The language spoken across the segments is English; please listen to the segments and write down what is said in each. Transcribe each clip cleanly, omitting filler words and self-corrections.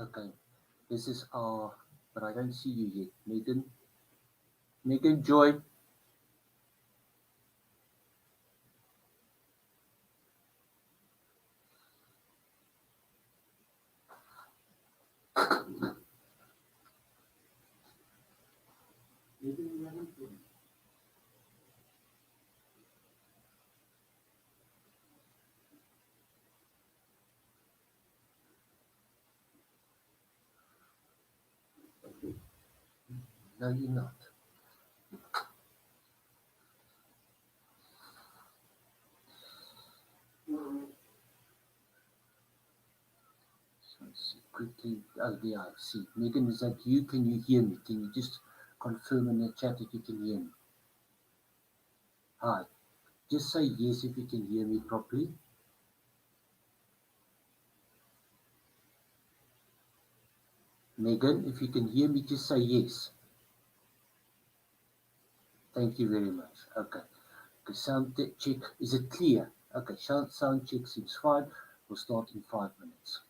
Okay, this is our, but I don't see you yet. Megan, Joy. Megan, you haven't joined. No, you're not. So let's see quickly. Oh, yeah, I see. Megan, is that you? Can you hear me? Can you just confirm in the chat if you can hear me? Hi. Just say yes if you can hear me properly. Megan, if you can hear me, just say yes. Thank you very much. Okay. Okay, sound check. Is it clear? Okay, sound check seems fine. We'll start in 5 minutes.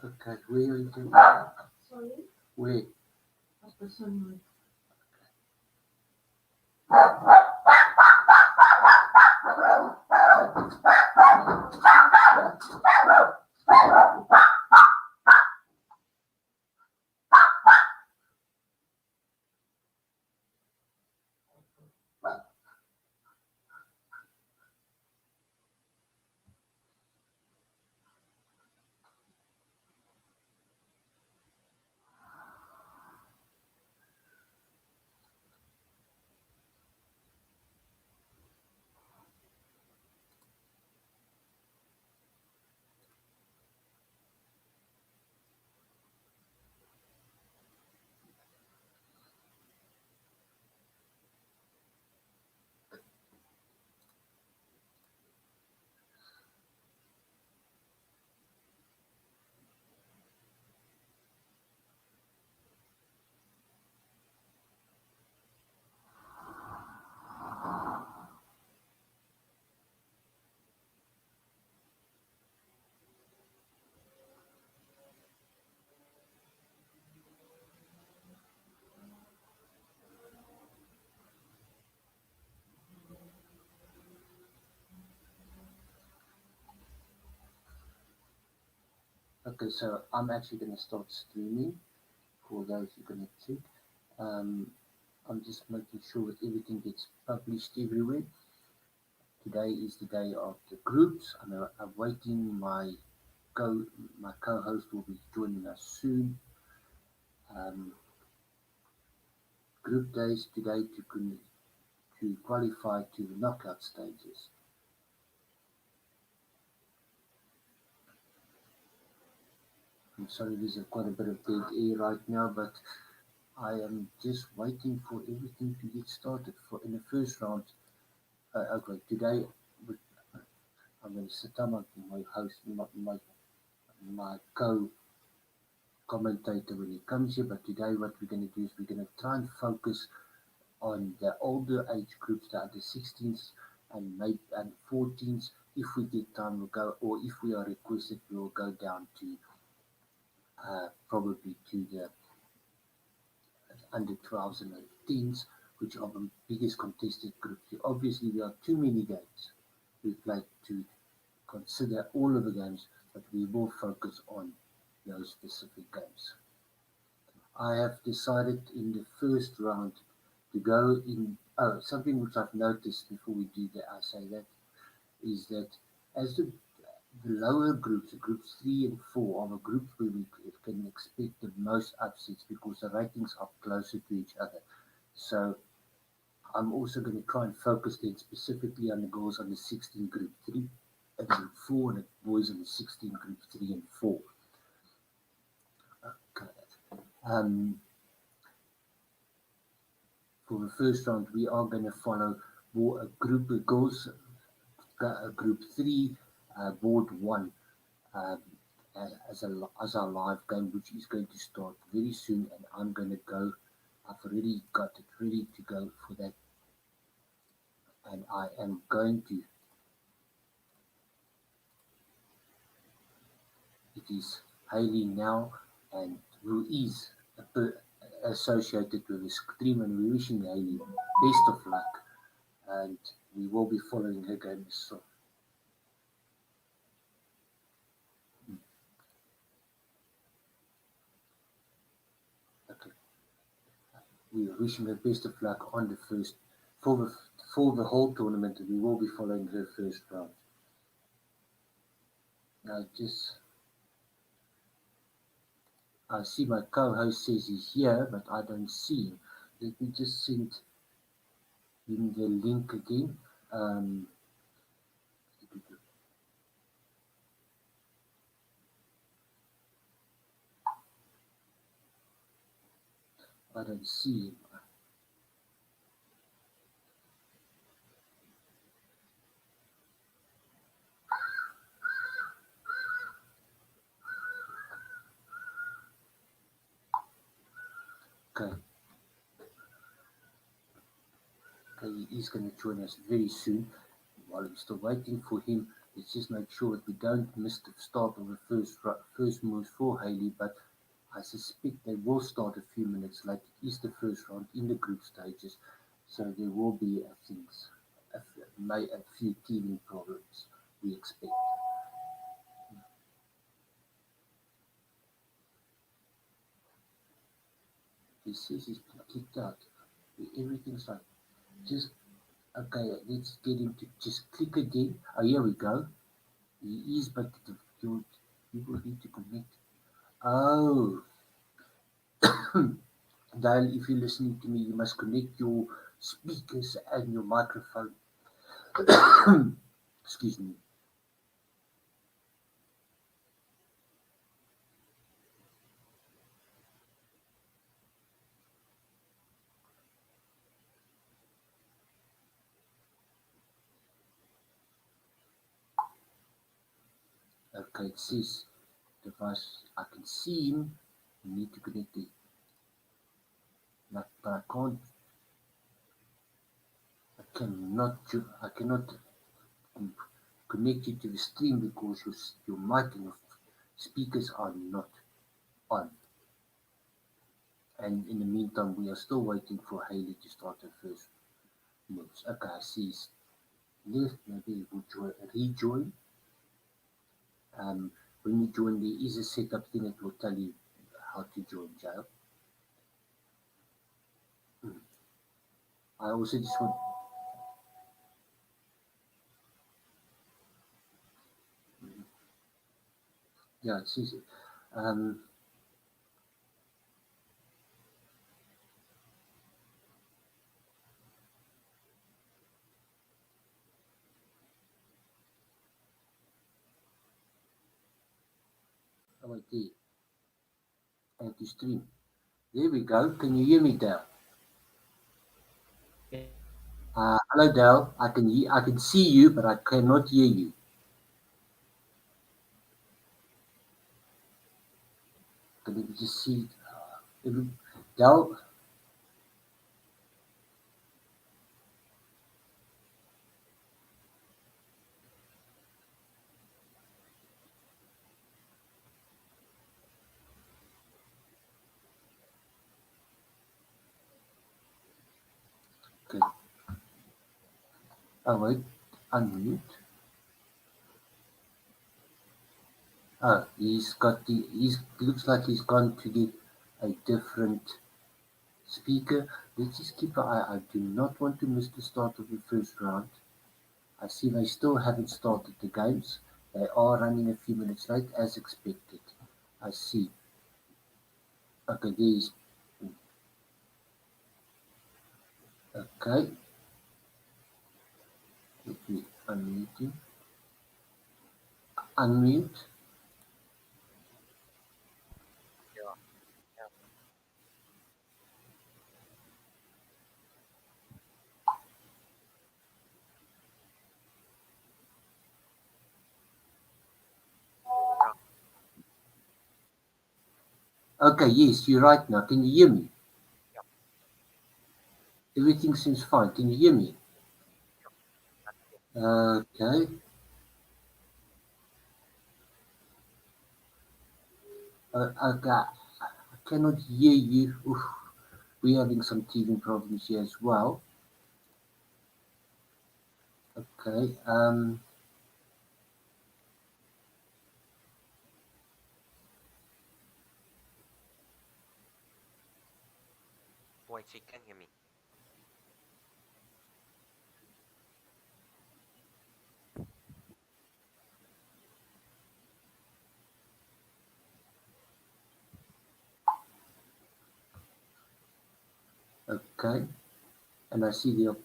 Okay, where are you doing? Sorry? Where? Okay, so I'm actually going to start streaming for those who are going to check. I'm just making sure that everything gets published everywhere. Today is the day of the groups. I'm waiting. My co-host will be joining us soon. Um, group days today to qualify to the knockout stages. I'm sorry, there's quite a bit of dead air right now, but I am just waiting for everything to get started. For in the first round, okay, today I'm going to sit down with my host, my co commentator when he comes here. But today, what we're going to do is we're going to try and focus on the older age groups, the under 16s and maybe and 14s. If we get time, we'll go, or if we are requested, we'll go down to probably to the under 12s and 18s, which are the biggest contested groups. Obviously, there are too many games we played to consider all of the games, but we will focus on those specific games. I have decided in the first round to go in. Oh, something which I've noticed before we do that, I say that, is that as the lower groups, groups 3 and 4, are the groups where we can expect the most upsets because the ratings are closer to each other. So I'm also going to try and focus then specifically on the girls on the 16 group 3 and group 4 and the boys on the 16 group 3 and 4. Okay. Um, for the first round, we are going to follow a group of girls, group 3, board 1, um, as our live game, which is going to start very soon. And I'm going to go. I've already got it ready to go for that, and I am going to. It is Hayley now, and who is associated with the stream, and we're wishing Hayley best of luck, and we will be following her game. So, okay, we are wishing her best of luck on the first for the whole tournament, and we will be following her first round. Now, I see my co-host says he's here, but I don't see him. Let me just send him the link again. I don't see him. Okay. Okay, he is going to join us very soon. While we're still waiting for him, let's just make sure that we don't miss the start of the first moves for Hayley, but I suspect they will start a few minutes late. It is the first round in the group stages, so there will be a few teething problems we expect. He says he's been kicked out. Everything's like, just, okay, let's get him to just click again. Oh, here we go. He is, but you will need to connect. Oh, Dale, if you're listening to me, you must connect your speakers and your microphone. Excuse me. Okay, it says device. I can see him. You need to connect it. But I can't. I cannot connect you to the stream because your mic and your speakers are not on. And in the meantime, we are still waiting for Hayley to start her first moves. Okay, I see he's left. Maybe he will rejoin. When you join, there is a setup thing that will tell you how to join jail. Mm. I also just want, yeah, it says, um, oh, wait, there, and to stream. There we go. Can you hear me, Dale? Hello, Dale. I can see you, but I cannot hear you. Can you just see? Every, Dell, okay. Oh wait, unmute. Oh, he's looks like he's gone to get a different speaker. Let's just keep an eye. I do not want to miss the start of the first round. I see they still haven't started the games. They are running a few minutes late as expected. I see. Okay, there's okay. Let me unmute you. Unmute. Yeah, yeah, Okay, yes, you're right now. Can you hear me? yeah. Everything seems fine. Can you hear me? Okay. Okay. I cannot hear you. Oof, we're having some teething problems here as well. Okay. Wait, she can hear me. Okay. And I see the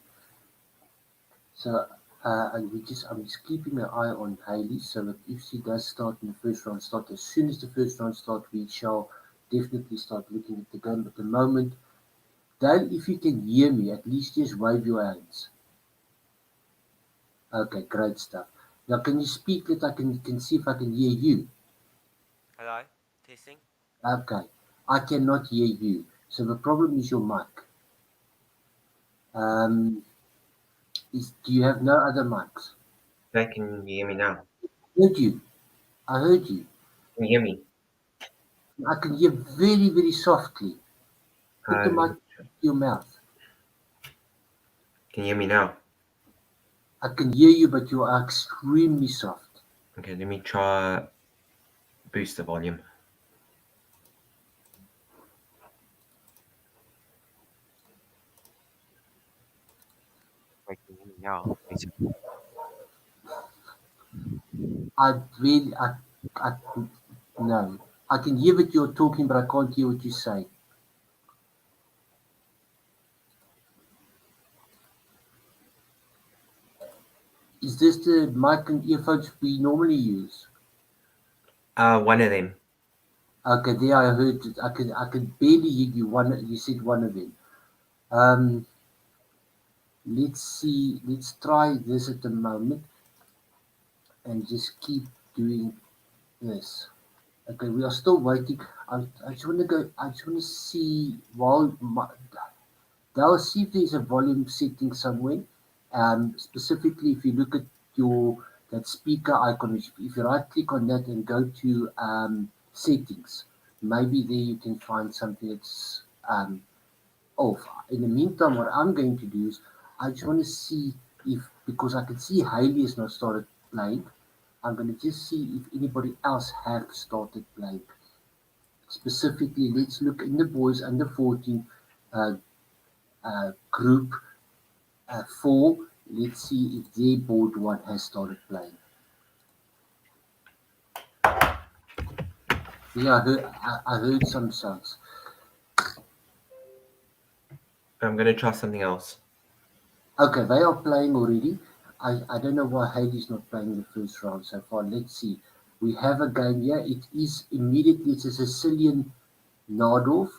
so I'm just keeping an eye on Hayley so that if she does start in the first round start, as soon as the first round start, we shall definitely start looking at the game. At the moment, Dale, if you can hear me, at least just wave your hands. Okay, great stuff. Now, can you speak that I can see if I can hear you? Hello? Testing? Okay, I cannot hear you. So the problem is your mic. Um, do you have no other mics? Hi, can you hear me now? Heard you. I heard you. Can you hear me? I can hear very, very softly. Put the mic to your mouth. Can you hear me now? I can hear you, but you are extremely soft. Okay, let me try boost the volume. Wait, can you hear me now? I no. I can hear what you're talking, but I can't hear what you say. Is this the mic and earphones we normally use? One of them. Okay, there I heard it. I could barely hear you. You said one of them. Um, let's see. Let's try this at the moment and just keep doing this. Okay, we are still waiting. I just want to go. I just want to see while they'll see if there's a volume setting somewhere. Specifically, if you look at your that speaker icon, if you right click on that and go to settings, maybe there you can find something that's off. In the meantime, what I'm going to do is I just want to see if, because I can see Haley has not started playing, I'm going to just see if anybody else have started playing. Specifically, let's look in the boys under 14 uh, group 4. Let's see if their board one has started playing. Yeah, I heard some sounds. I'm gonna try something else. Okay, they are playing already. I don't know why Haley's not playing the first round so far. Let's see. We have a game here. It is immediately, it's a Sicilian Nardorf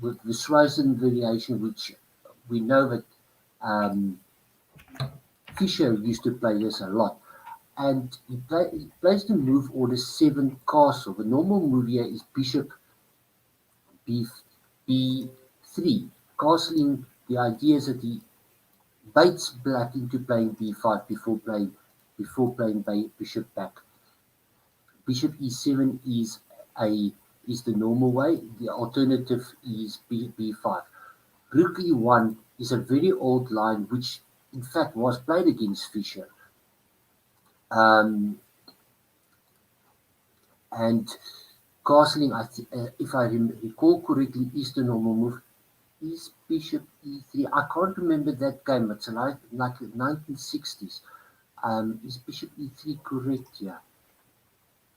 with the Schweizen variation, which we know that um, Fischer used to play this a lot. and he plays the move order 7 castle. The normal move here is bishop b3. Castling, the idea is that he baits black into playing b5 before playing bishop back. Bishop e7 is the normal way. The alternative is b5. Rook e1 is a very old line which in fact was played against Fischer. And castling, if I recall correctly, is the normal move. Is bishop e3? I can't remember that game. It's like 1960s. Is bishop e3 correct? Yeah.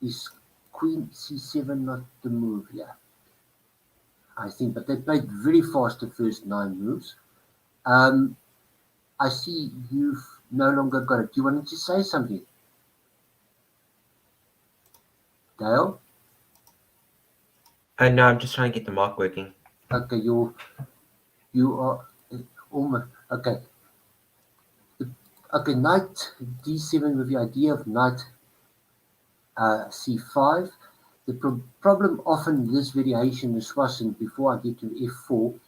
Is queen c7 not the move? Yeah, I think. But they played very fast the first 9 moves. I see you've no longer got it. Do you want to say something, Dale? No, I'm just trying to get the mic working. Okay, you are almost okay. Okay, knight d7 with the idea of knight c5. The problem often in this variation is Swassen, before I get to f4,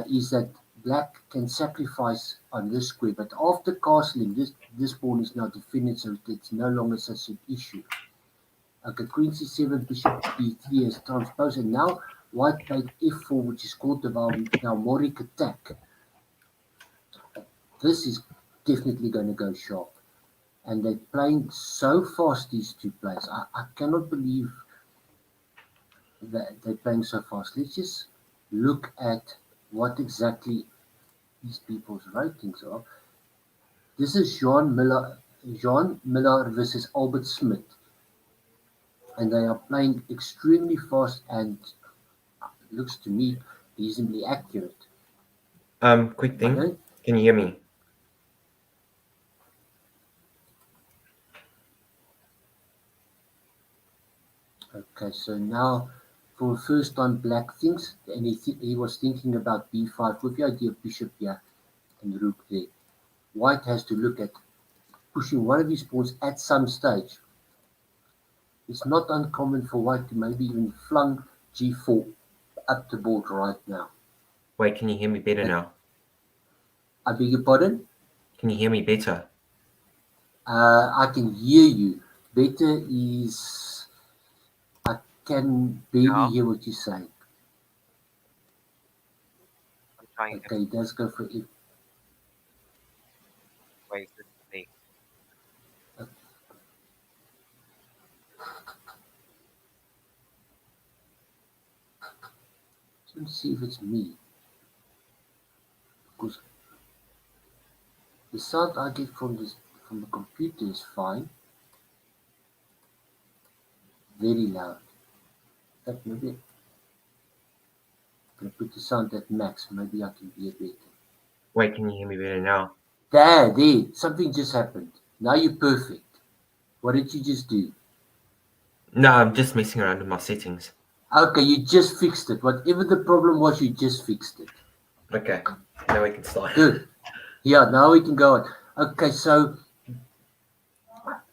is that black can sacrifice on this square, but after castling, this pawn is now defended, so it's no longer such an issue. Okay, queen c7, bishop b3 is transposed, and now white played f4, which is called the Valmoric attack. This is definitely going to go sharp. And they're playing so fast, these two players. I cannot believe that they're playing so fast. Let's just look at what exactly these people's ratings are. This is Jean Miller versus Albert Smith. And they are playing extremely fast and looks to me reasonably accurate. Quick thing. Can you hear me? Okay, so now for the first time black thinks, and he was thinking about b5 with the idea of bishop here and rook there. White has to look at pushing one of his pawns at some stage. It's not uncommon for white to maybe even flung g4 up the board right now. Wait, can you hear me better now? I beg your pardon? Can you hear me better? I can hear you. Better is I can barely hear what you're saying. I'm trying to. Okay, let's go for it. Wait, this is me. Let's see if it's me. Because the sound I get from the computer is fine. Very loud. That maybe I'm gonna put the sound at max. Maybe I can hear better. Wait, can you hear me better now? There. Something just happened. Now you're perfect. What did you just do? No, I'm just messing around with my settings. Okay, you just fixed it. Whatever the problem was, you just fixed it. Okay, now we can start. Good. Yeah, now we can go on. Okay, so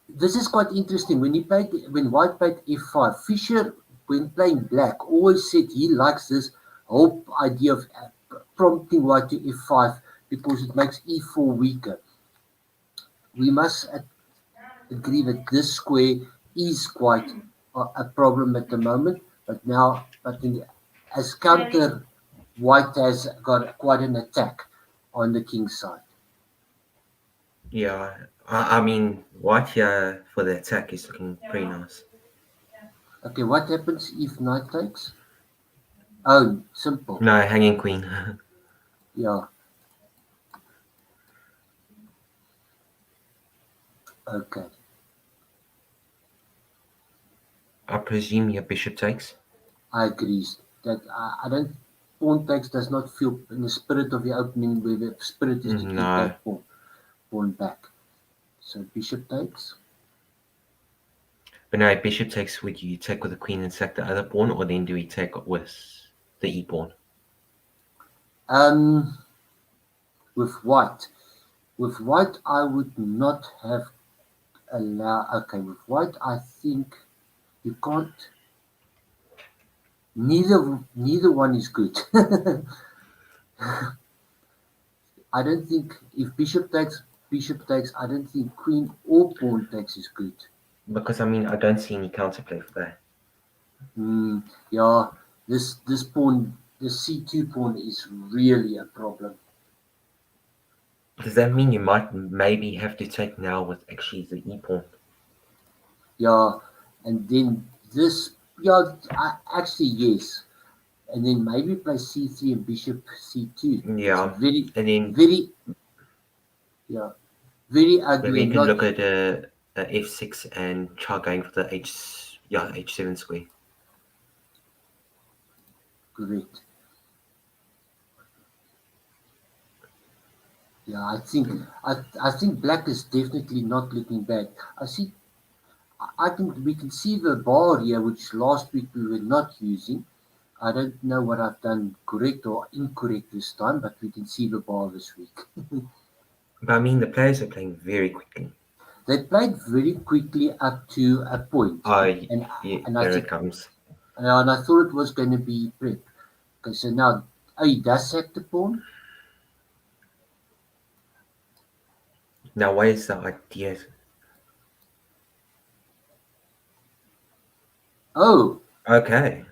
this is quite interesting. When white played f5, Fischer, when playing black, always said he likes this whole idea of prompting white to f5 because it makes e4 weaker. We must agree that this square is quite a problem at the moment, but as counter, white has got quite an attack on the king's side. Yeah, I mean, white here for the attack is looking pretty nice. Okay, what happens if knight takes? Oh, simple. No, hanging queen. Yeah. Okay. I presume your bishop takes. I agree. That I don't. Pawn takes does not feel in the spirit of the opening, where the spirit is to keep No. that pawn back. So bishop takes. But no, bishop takes, would you take with the queen and sack the other pawn, or then do we take with the e pawn? With white, I would not have allow. Okay, with white, I think you can't. Neither one is good. I don't think if bishop takes. I don't think queen or pawn takes is good. Because I mean, I don't see any counterplay for that. Yeah, this pawn, the c2 pawn is really a problem. Does that mean you might maybe have to take now with actually the e pawn? Yeah, and then this. Yeah, actually yes, and then maybe play c3 and bishop c2. It's Yeah, very, and then very, yeah, very maybe ugly you and can not look at a f6 and try going for the h7 square. correct. Yeah, I think black is definitely not looking bad. I see. I think we can see the bar here, which last week we were not using. I don't know what I've done correct or incorrect this time, but we can see the bar this week. But I mean, the players are playing very quickly. They played very quickly up to a point, Oh, and yeah, and I here it think comes. and I thought it was going to be prep. Okay, so now he does sack the pawn. Now, what is the idea? Oh, Okay.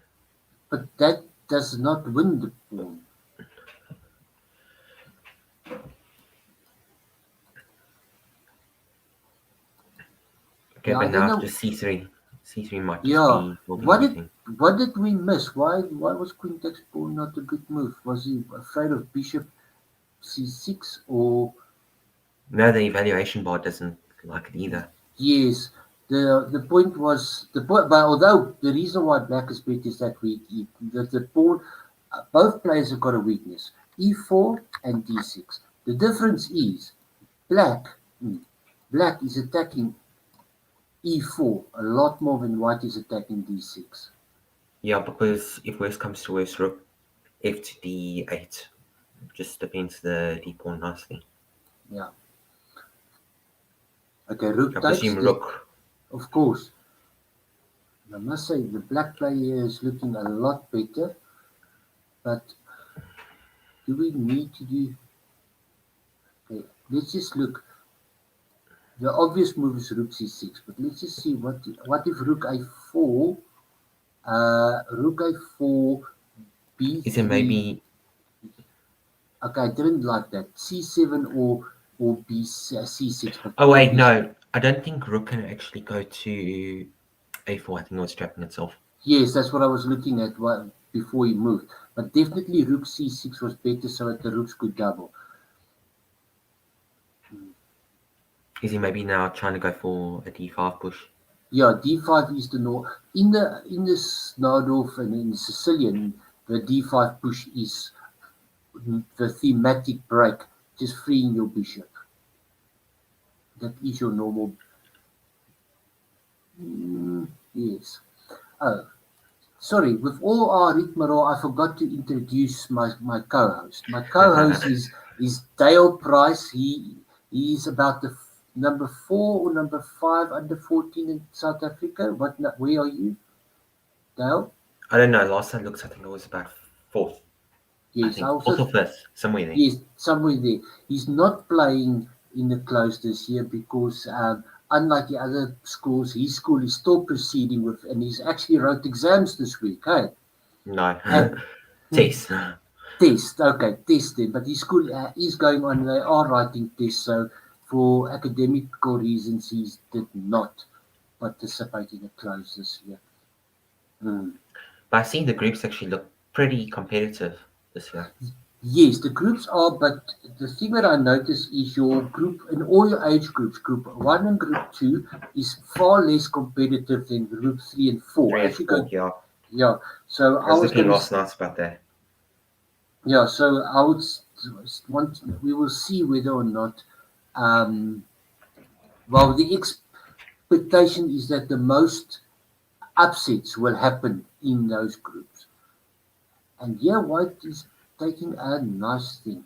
but that does not win the pawn. Okay, Yeah, but I don't now after know. c3, c3 might just Yeah, be holding what did everything. what did we miss? Why was queen takes pawn not a good move? Was he afraid of bishop c6 or No, the evaluation bar doesn't like it either. yes? The point was the point, but although the reason why black is beat is that that the pawn, both players have got a weakness, e4 and d6. The difference is black, hmm, black is attacking e4 a lot more than white is attacking d6. Yeah, because if worst comes to worst, rook f to d8 just defends the d pawn nicely. Yeah. Okay, rook I takes presume this, rook. of course. I must say the black player is looking a lot better, but do we need to do? Okay, let's just look. The obvious move is rook c6, but let's just see what if rook a4, rook a4, Is it b3. maybe? Okay, I didn't like that. c7 or c6, but Oh pawn wait, b. no. I don't think rook can actually go to a4. I think it was trapping itself. Yes, that's what I was looking at before he moved. But definitely rook c6 was better so that the rooks could double. Is he maybe now trying to go for a d5 push? Yeah, D5 is the north. In the Snowdorf and in Sicilian, the D5 push is the thematic break, just freeing your bishop. That is your normal. Yes. Oh, sorry. With all our rigmarole, I forgot to introduce my co-host. My co-host is Dale Price. He is about the number 4 or number 5 under 14 in South Africa. Where are you, Dale? I don't know. Last time I looked, I think it was about fourth. I Yes, I think fourth also or fifth, somewhere there. yes, somewhere there. He's not playing in the close this year because, unlike the other schools, his school is still proceeding with, and he's actually wrote exams this week. Hey, No. and Test. test, okay, test them. But his school is going on. They are writing tests, so for academical reasons, he did not participate in the close this year. Hmm. But I see the groups actually look pretty competitive this year. Yes, the groups are, but the thing that I notice is your group in all your age groups, group one and group two, is far less competitive than group three and four. Three and As you four, go, yeah. yeah. So I I was was looking going to, last night about that. yeah. So I would want. We will see whether or not. Um, well, the expectation is that the most upsets will happen in those groups, and yeah, White is taking a nice thing.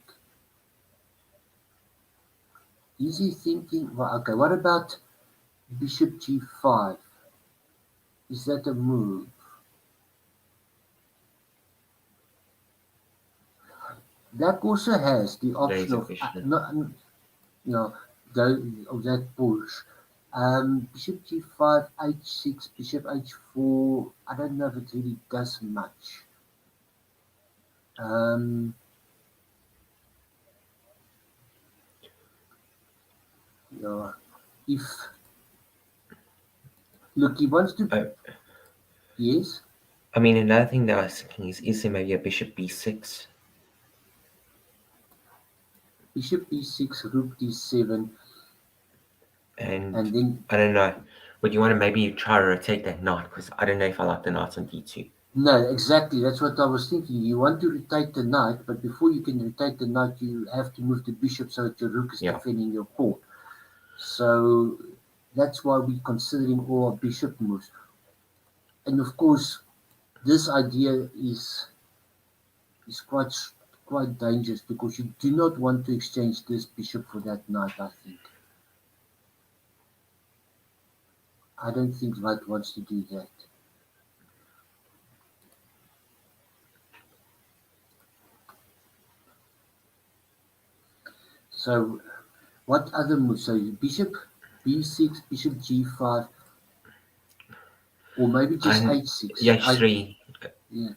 Is he thinking? Well, okay. What about? Bishop G5. Is that a move? That also has the option Laser of vision. no, of that push. Bishop G5, H6, Bishop H4. I don't know if it really does much. Yeah, if look, he wants to. Oh, Yes, I mean, another thing that I was thinking is there maybe a bishop b6? Bishop B6, Rook D7, And and then I don't know. Would you want to maybe try to rotate that knight? Because I don't know if I like the knight on d2. no, exactly. That's what I was thinking. You want to rotate the knight, but before you can rotate the knight, you have to move the bishop so that your rook is Yeah. defending your pawn. So that's why we're considering all our bishop moves. And of course, this idea is quite dangerous because you do not want to exchange this bishop for that knight. I think. I don't think White wants to do that. So what other moves? So bishop b6, bishop g5, or maybe just And h6. h3. Yeah.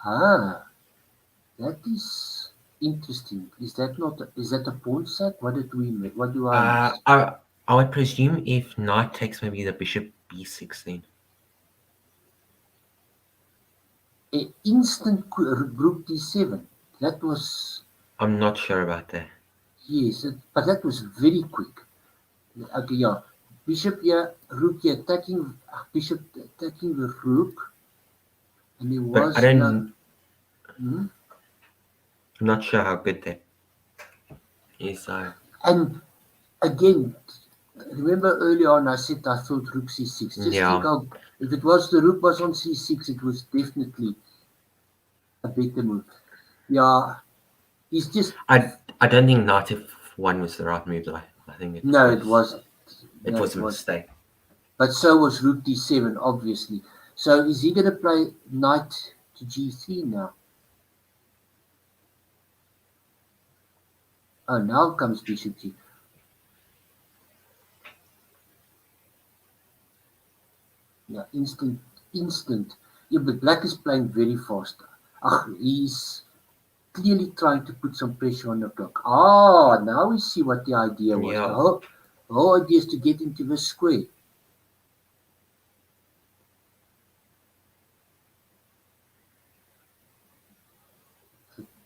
Ah, that is interesting. Is that a pawn sack? What do I Uh, miss? I, I would presume if knight takes maybe the bishop b6 then. Instant rook d7. That was I'm not sure about that. yes, but that was very quick. Okay, yeah. Bishop here, rook here, attacking bishop attacking the rook, and there But I was no. don't, Hmm? I'm not sure how good that is. And again, remember earlier on I said I thought rook c6. Just think Yeah. how if it was the rook was on c6, it was definitely a better move. Yeah, he's just I don't think knight f1 was the right move though. I think no, it wasn't. it No, was it a wasn't. mistake. But so was rook d7, obviously. So is he going to play knight to g3 now? Oh, now comes bishop g. Yeah, instant. Yeah, but black is playing very fast. He's clearly trying to put some pressure on the clock. Ah, now we see what the idea was. Yeah. The whole idea is to get into the square.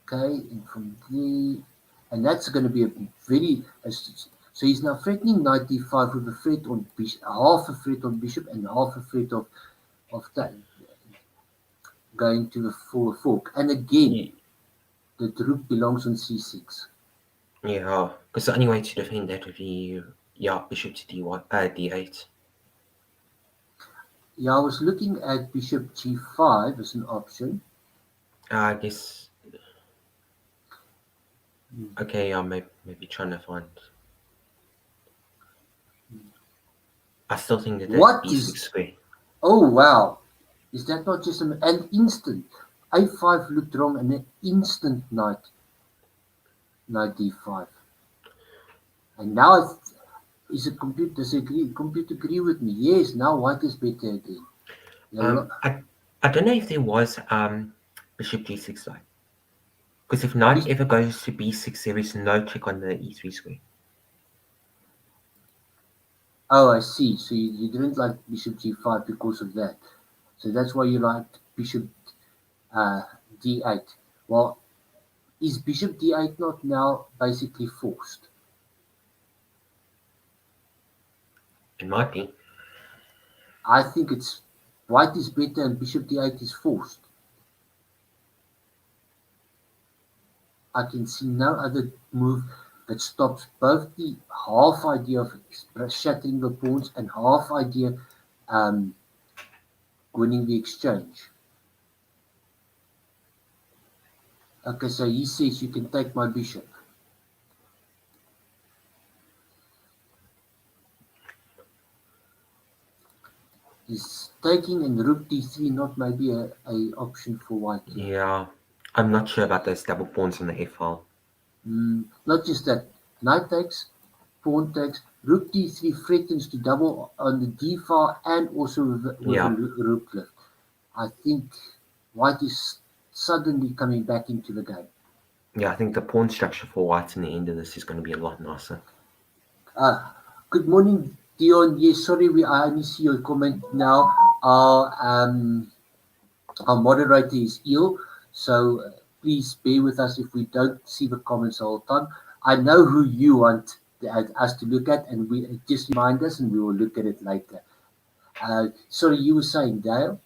Okay, and from there, and that's going to be a very. So he's now threatening knight d5 with a threat on bishop, half a threat on bishop, and half a threat of that going to the fork. And again, Ye- the rook belongs on c6. Yeah. Because the only way to defend that would be bishop to d1, d8. Yeah, I was looking at bishop g5 as an option. I guess. Hmm. Okay. Maybe trying to find. I still think that What b6 is? square. Oh wow! Is that not just an instant? A5 looked wrong, and an instant knight d5. And now is it computer disagree? Computer agree with me? Yes. Now white is better again. Um, I I don't know if there was bishop g6 though. Because if knight ever goes to b6, there is no check on the e3 square. Oh, I see. So you didn't like bishop g5 because of that. So that's why you liked bishop uh, d8. Well, is bishop d8 not now basically forced? It might be. I think it's white is better and bishop d8 is forced. I can see no other move that stops both the half idea of shattering the pawns and half idea um, winning the exchange. Okay, so he says you can take my bishop. Is taking and rook d3 not maybe a option for white here? Yeah, I'm not sure about those double pawns on the f file. Not just that. Knight takes, pawn takes, rook d3 threatens to double on the d file and also with Yeah. a rook lift. I think white is suddenly coming back into the game. Yeah, I think the pawn structure for white in the end of this is going to be a lot nicer. Good morning, Dion. Yes, sorry, I only see your comment now. Our moderator is ill, so please bear with us if we don't see the comments all the time. I know who you want us to look at, and we just remind us, and we will look at it later. Sorry, you were saying, Dale?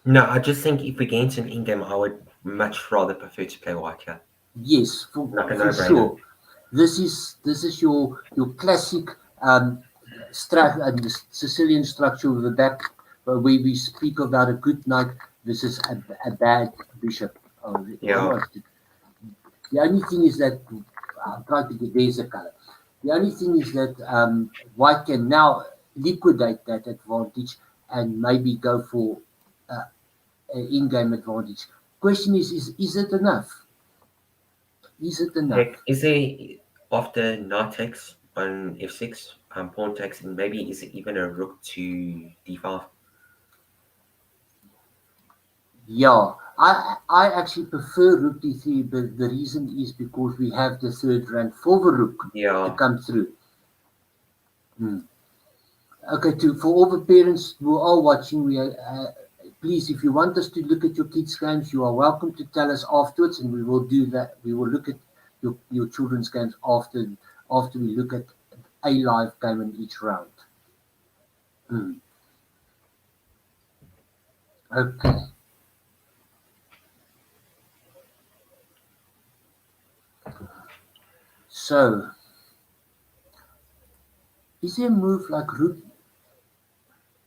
No, I just think if we get into an in-game, I would much rather prefer to play white here. Yes, Like a for no-brainer. sure. This is your classic the Sicilian structure with the back, where we speak about a good knight versus a bad bishop. Yeah. The only thing is that I'm trying to get there's a color. The only thing is that white can now liquidate that advantage and maybe go for uh, an in-game advantage. Question is it enough? Is it enough? Heck, is there, after knight takes on f6, pawn takes, and maybe is it even a rook to d5? Yeah, I actually prefer rook d3, but the reason is because we have the third rank for the rook to Yeah. come through. Okay, for all the parents who are watching, please, if you want us to look at your kids' games, you are welcome to tell us afterwards, and we will do that. We will look at your children's games after we look at a live game in each round. Okay. So, is there a move like rook?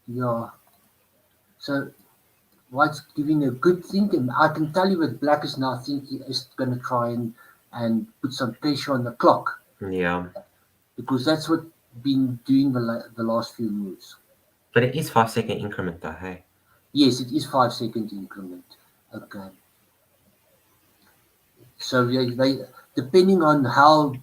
Yeah. So white's giving a good thing, and I can tell you that black is now thinking is going to try and put some pressure on the clock, Yeah. because that's what been doing the last few moves. But it is 5-second increment though, hey? Yes, it is 5 second increment. Okay. So they depending on how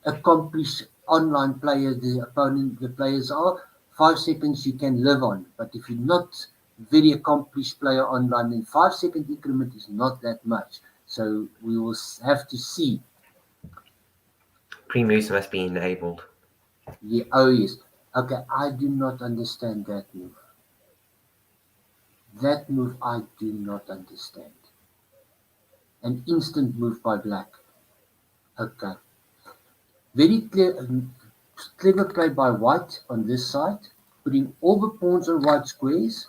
accomplished online player the players are, 5 seconds you can live on. But if you're not very accomplished player online, then 5 second increment is not that much. So we will have to see. Pre-moves must be enabled. Yeah, oh yes. Okay, I do not understand that move. That move I do not understand. An instant move by black. Okay. Very clever play by white on this side, putting all the pawns on white squares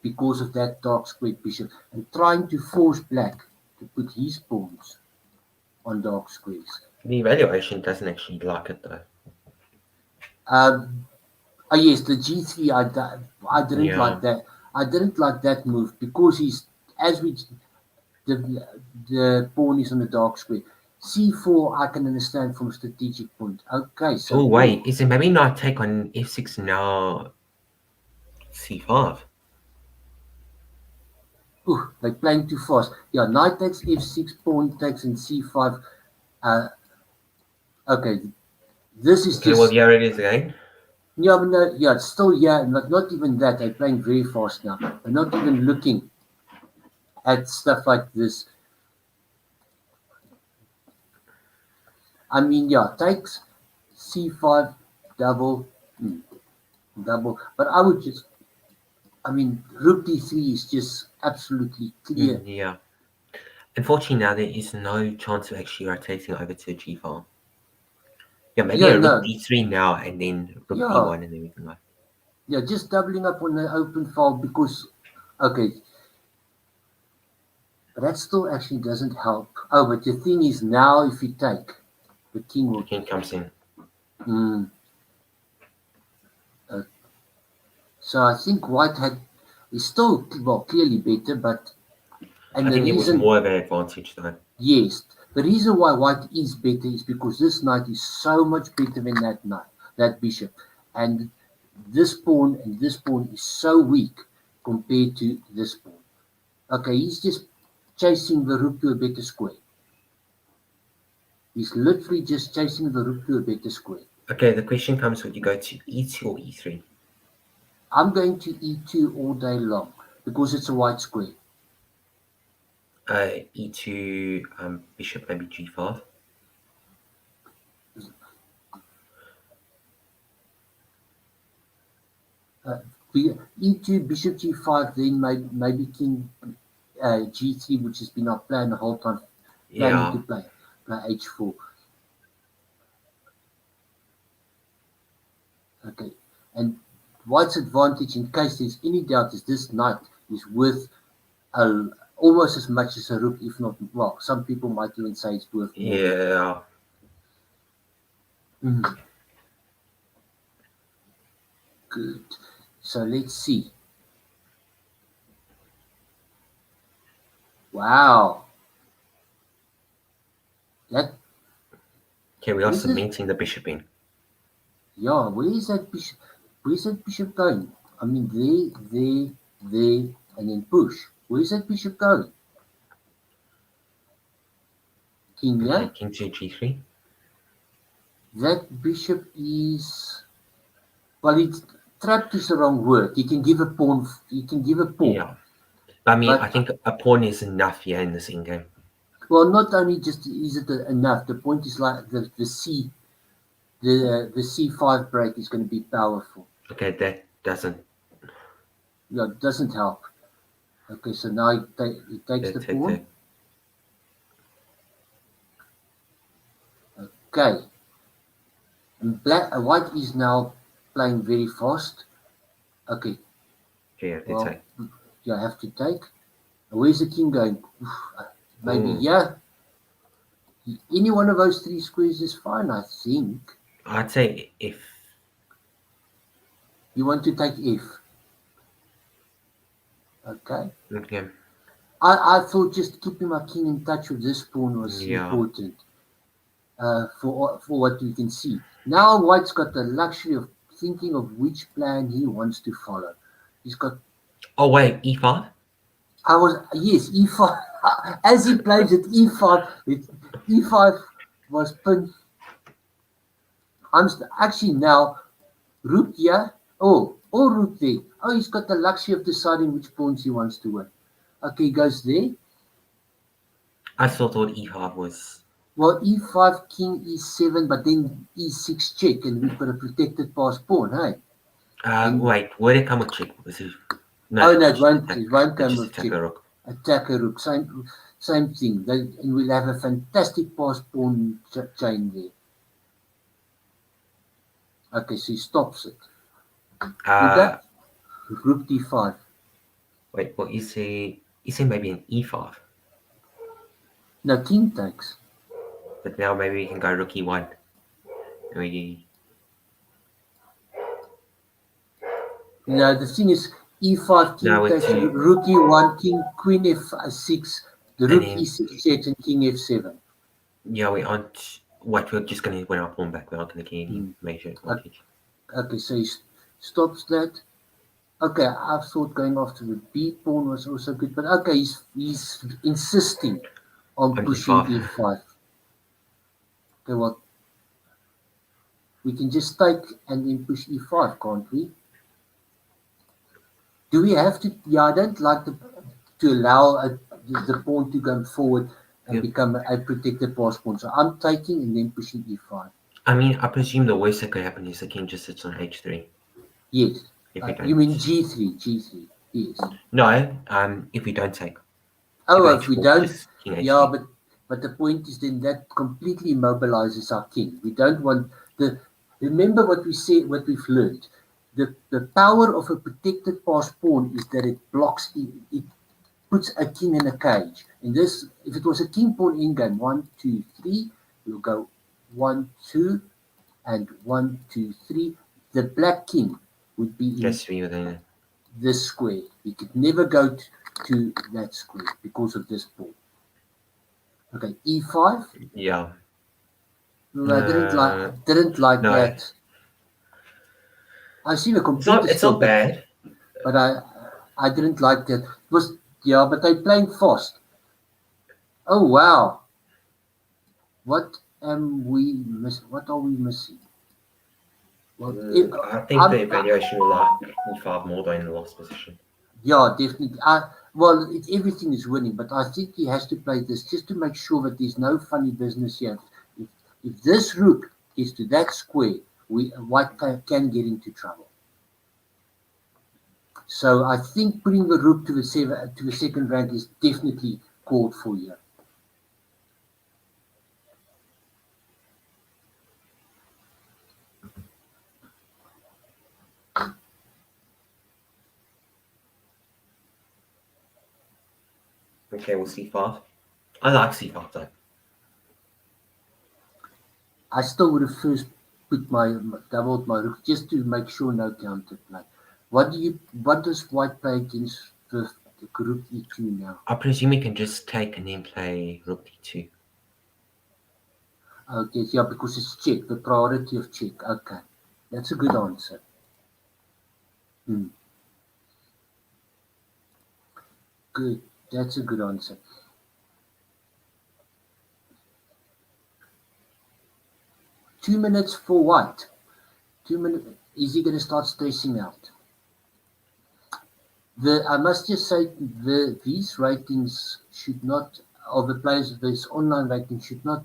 because of that dark square bishop, and trying to force black to put his pawns on dark squares. The evaluation doesn't actually like it though. Yes, the g3. I didn't Yeah. like that. I didn't like that move because he's as we the pawn is on the dark square. C4 I can understand from a strategic point. Okay, so Oh wait, is it maybe knight take on f6 now c5? They're playing too fast. Yeah, knight takes f6, pawn takes, and c5. Okay, this is Okay, just. well here it is again. Yeah, but no, yeah, it's still yeah, not even that. They're playing very fast now. They're not even looking at stuff like this. I mean, yeah, takes c5, double, double. But I would just, I mean, rook d3 is just absolutely clear. Yeah. Unfortunately now there is no chance of actually rotating over to a g file. Yeah, maybe Yeah, a rook no, d3 now and then rook yeah, b1 and then we can go. yeah, just doubling up on the open file because, okay, But that still actually doesn't help. Oh, but the thing is now if you take, the king The will king take. comes in. So I think white is still clearly better, but and I the think there was reason, more of an advantage though. yes, the reason why white is better is because this knight is so much better than that knight, that bishop, and this pawn is so weak compared to this pawn. Okay, he's just chasing the rook to a better square. He's literally just chasing the rook to a better square. Okay, the question comes: would you go to e2 or e3? I'm going to e2 all day long because it's a white square. E2, bishop maybe g5. E2, bishop g5, then maybe king g3, which has been our plan the whole time, planning Yeah, to play h4. Okay, and white's advantage, in case there's any doubt, is this knight is worth almost as much as a rook, if not, well, some people might even say it's worth more. yeah. Good. So let's see. Wow. That Okay, we are this is, cementing the bishop in. yeah, where is that bishop? Where's that bishop going? I mean, there, and then push. Where's that bishop going? King, Okay, yeah? king to g3. That bishop is, well, it's trapped is the wrong word. You can give a pawn, Yeah, but I mean, I but, think a pawn is enough here in this endgame. well, not only just is it enough, the point is like the c5 break is going to be powerful. Okay, that doesn't. Yeah, it doesn't help. Okay, so now he takes the Take pawn. that. Okay, and white is now playing very fast. Okay, Yeah, they well, take. you have to take. Where's the king going? Maybe Mm, yeah. Any one of those three squares is fine, I think. I'd say if. You want to take F. Okay. Okay, I thought just keeping my king in touch with this pawn was yeah, important for what you can see. Now white's got the luxury of thinking of which plan he wants to follow. He's got oh wait, e5. yes, E5 as he plays it E5 E5 was pinned. I'm actually now rook here. Oh, rook there. Oh, he's got the luxury of deciding which pawns he wants to win. Okay, he goes there. I still thought e5 was. Well, E5, king E7, but then E6 check, and we've got a protected pass pawn, hey? And Wait, would it come with check? Was it? No, oh they no, just attack. it won't They come just with attack check. a rook. Attack a rook, same thing. And we'll have a fantastic pass pawn chain there. Okay, so he stops it. With Uh, that, rook D5. wait, what you say? You say maybe an e5, Now king takes. but now maybe we can go rook e1. We Now the thing is, E5, king now it's takes, to rook E1, king, queen F6, the and rook then E6 check, and king F7. yeah, we aren't. What we're just going to win our pawn back. We're not going to get any Hmm. major advantage. Okay, so he stops that. Okay, I thought going after the B pawn was also good, but okay, he's insisting on On pushing e5. E5. Okay, well, we can just take and then push E5, can't we? Do we have to? Yeah, I don't like to allow the pawn to go forward and Yep. become a protected pass pawn. So I'm taking and then pushing E5. I mean, I presume the worst that could happen is the king just sits on h3 Yes. if we You don't. mean G3? G3. Yes. No, if we don't take. If Oh, if we h4, don't, just king yeah, h3. but the point is then that completely immobilizes our king. We don't want the. Remember what we said, what we've learned. The power of a protected pass pawn is that it blocks it puts a king in a cage. In this, if it was a king pawn endgame, 1, 2, 3, we'll go 1, 2, and 1, 2, 3. The black king would be in Just be within it. this square. He could never go to that square because of this pawn. Okay, e5. Yeah. No, I didn't like No. that. I see the computer It's still, not bad. but I didn't like that. It was but they're playing fast. Oh wow, what What are we missing? Well, I think the evaluation will like e5 more than in the last position. yeah, definitely. Well, everything is winning, but I think he has to play this just to make sure that there's no funny business here. If this rook gets to that square, white can get into trouble. So I think putting the rook to the second rank is definitely called for here. Okay, we'll c5. I like c5 though. I still would have first doubled my rook just to make sure no counterplay. What does white play against the rook e2 now? I presume you can just take and then play rook d2. Okay, yeah, because it's check, the priority of check. Okay, that's a good answer. Good, that's a good answer. Two minutes for white. 2 minutes. Is he going to start stressing out? I must just say these ratings should not, of the players, this online rating should not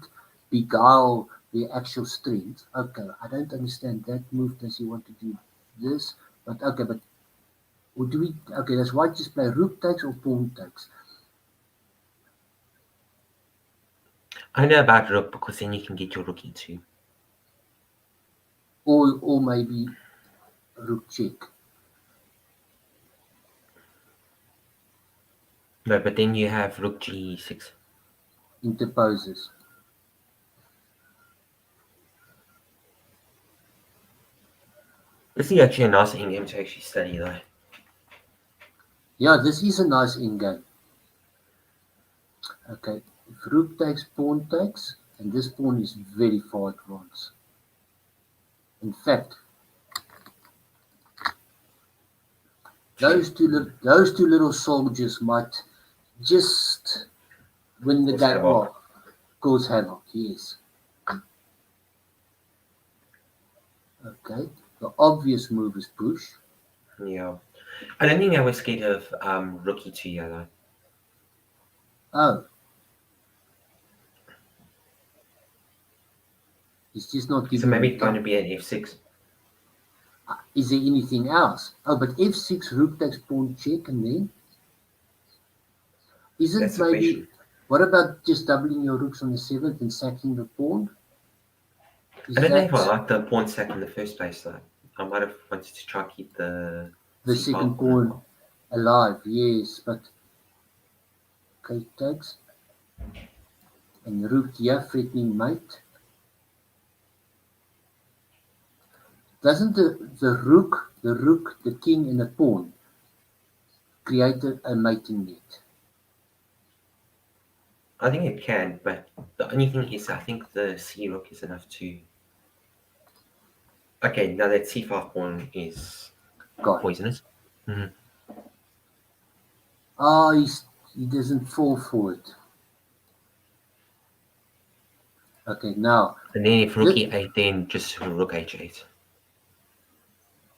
beguile their actual strength. Okay, I don't understand that move. Does he want to do this? But okay, or do we? Okay, does white just play rook takes or pawn takes? I know about rook because then you can get your rook e2. Or maybe rook check. No, but then you have rook g6. Interposes. This is actually a nice endgame to actually study though. Yeah, this is a nice endgame. Okay, if rook takes, pawn takes, and this pawn is very far advanced. In fact, those two little soldiers might just win the game. Well, cause havoc, yes. Okay, the obvious move is push. Yeah. I don't think I was scared of rook e2 yellow. Oh. It's just not giving. So maybe it's going to be an f6. Is there anything else? Oh, but f6, rook takes, pawn check, and then? Isn't That's maybe... What about just doubling your rooks on the 7th and sacking the pawn? I don't know if I like the pawn sack in the first place though. I might have wanted to try to keep the second pawn alive, yes, but... Okay, takes. And rook here, threatening mate. Doesn't the rook, the king, and the pawn create a mating net? I think it can, but the only thing is I think the c rook is enough to... Okay, now that c5 pawn is poisonous. Mm-hmm. Oh, he doesn't fall for it. Okay, now... And then if rook e8, then just rook h8.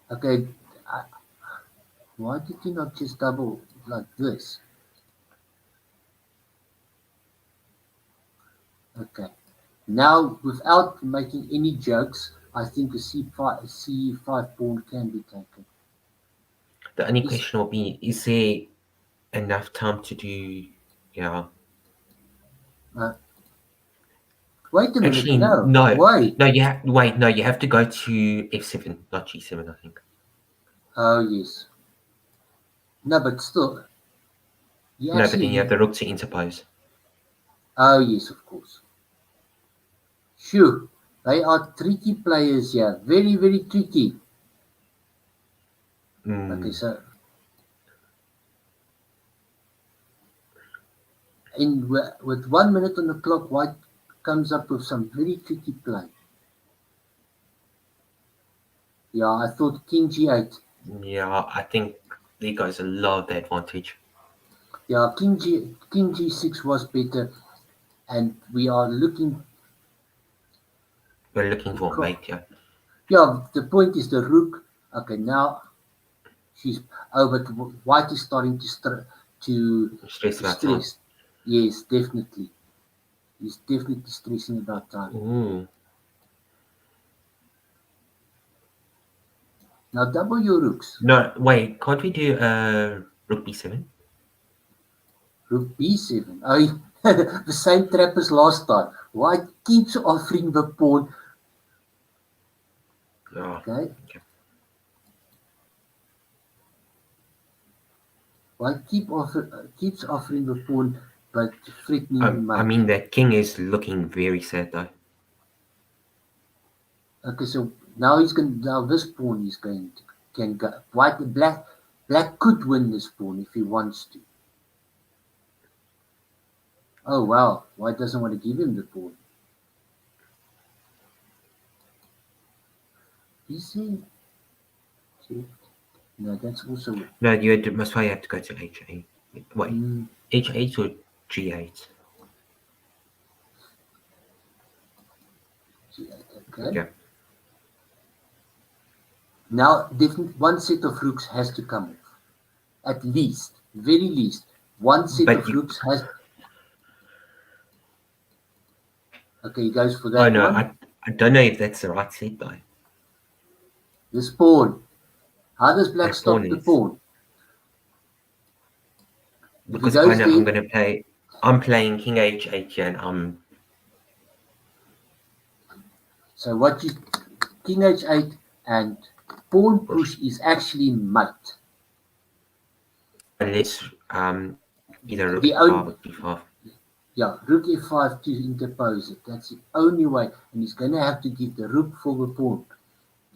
Okay, why did you not just double like this? Okay, now without making any jokes, I think the c5 pawn can be taken. The only question will be, is there enough time to do, Wait a minute, actually, no, wait. No, you have to go to f7, not g7, I think. Oh, yes. No, but still. You No, but then actually, you have the rook to interpose. oh yes, of course. Sure, they are tricky players here. Very, very tricky. Okay, Mm. so with 1 minute on the clock, White comes up with some very tricky play. Yeah, I thought King G8. Yeah, I think they guys love the advantage. Yeah, King G6 was better, and we are looking. We're looking for a mate, yeah. Yeah, the point is the rook. Okay, now she's. Oh, but White is starting to Stress to about time. stress. Yes, definitely. He's definitely stressing about time. Ooh. Now double your rooks. No, wait, can't we do rook b7? Rook B7. Oh, the same trap as last time. White keeps offering the pawn. Oh, Okay. okay. White keeps offering the pawn, but threatening the I mate. mean, the king is looking very sad though. Okay, so now this pawn is going to can go. Black could win this pawn if he wants to. Oh wow, White doesn't want to give him the pawn. Is he? No, that's also. No, must probably have to go to h8. Wait, Mm, h8 or g8? okay. Okay. Now, definitely one set of rooks has to come off. At least, very least, one set But of you. rooks has. Okay, he goes for Oh that no, one. I don't know if that's the right set though. This pawn. How does Black That pawn stop the is. pawn? If he Because I goes know there, I'm going to play. I'm playing king h8 here and I'm. so what you King H8 and pawn Push. push is actually mate. Unless either rook The f5 only or d5. yeah, rook F5 to interpose it. That's the only way, and he's going to have to give the rook for the pawn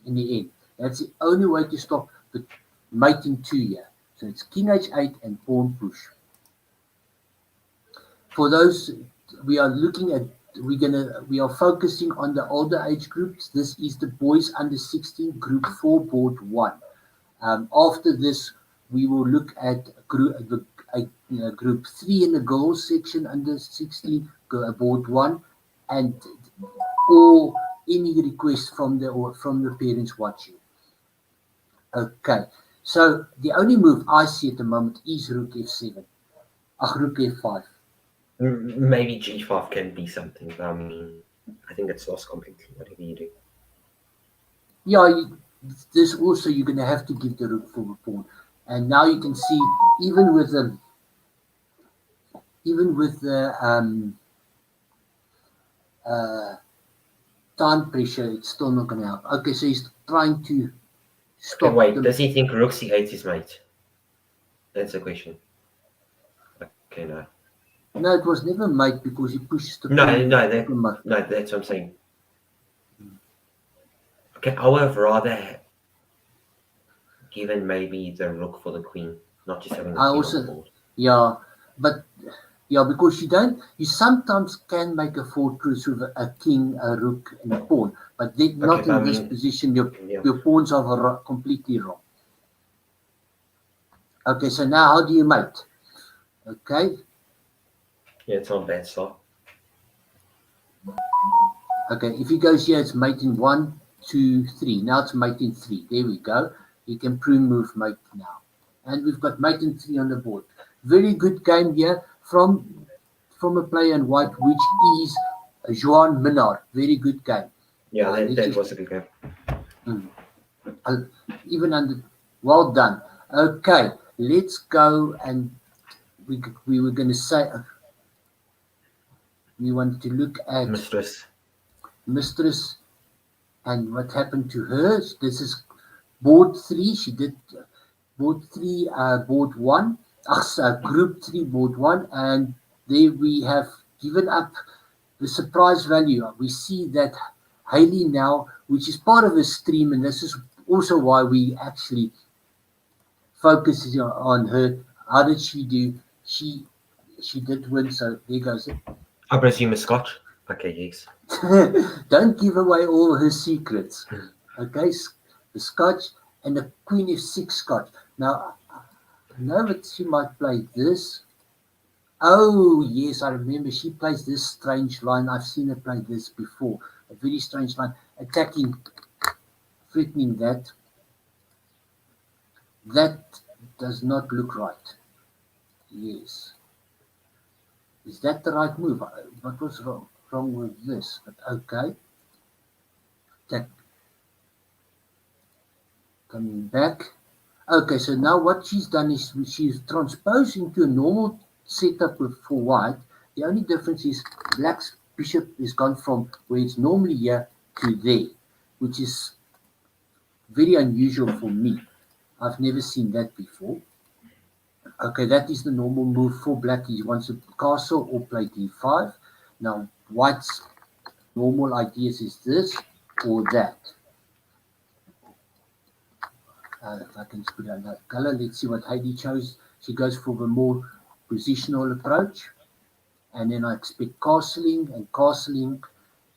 in the end. That's the only way to stop the mating two here. So it's King H8 and pawn push. For those we are looking at, we are focusing on the older age groups. This is the boys under 16 group 4 board 1. After this, we will look at group 3 in the girls section under 16 board 1, and or any request from the parents watching. Okay, so the only move I see at the moment is rook f7, rook f5. Maybe g5 can be something. But I mean, I think it's lost completely. Whatever you do. Yeah, this also you're going to have to give the rook for the pawn, and now you can see even with the uh, time pressure, it's still not going to help. Okay, so he's trying to Okay, stop wait. them. Does he think rook c8 is mate? That's the question. Okay, no. No, it was never mate because he pushes the No, pawn. no, that's what I'm saying. Okay, I would have rather given maybe the rook for the queen, not just having the I queen on the also, board. yeah, but yeah, because you sometimes can make a fortress with a king, a rook, and a pawn, but not But I in this mean, position. yeah. Your pawns are completely wrong. Okay, so now how do you mate? Okay, Yeah, it's not a bad start. okay, if he goes here, it's mating 1, 2, 3. Now it's mating 3. There we go. You can prune move mate now. And we've got mating 3 on the board. Very good game here from a player in white, which is Joan Minard. Very good game. Yeah, that was a good game. Even under, well done. Okay, let's go, and we were going to say we want to look at Mistress and what happened to her. This is board 3. She did board 3, board 1. Group 3 board 1, and there we have given up the surprise value. We see that Haley now, which is part of the stream, and this is also why we actually focus on her. How did she do? She did win, so there goes it. I presume a Scotch. Okay, yes. Don't give away all her secrets. Okay, the Scotch and the Queen F6 Scotch. Now, I know that she might play this. Oh, yes, I remember she plays this strange line. I've seen her play this before. A very strange line. Attacking, threatening that. That does not look right. Yes. Is that the right move? What was wrong with this? But okay. Attack. Coming back. Okay, so now what she's done is she's transposed into a normal setup for white. The only difference is black's bishop is gone from where it's normally here to there, which is very unusual for me. I've never seen that before. Okay, that is the normal move for black. He wants to castle or play d5. Now, white's normal ideas is this or that. If I can put another color, let's see what Heidi chose. She goes for the more positional approach. And then I expect castling,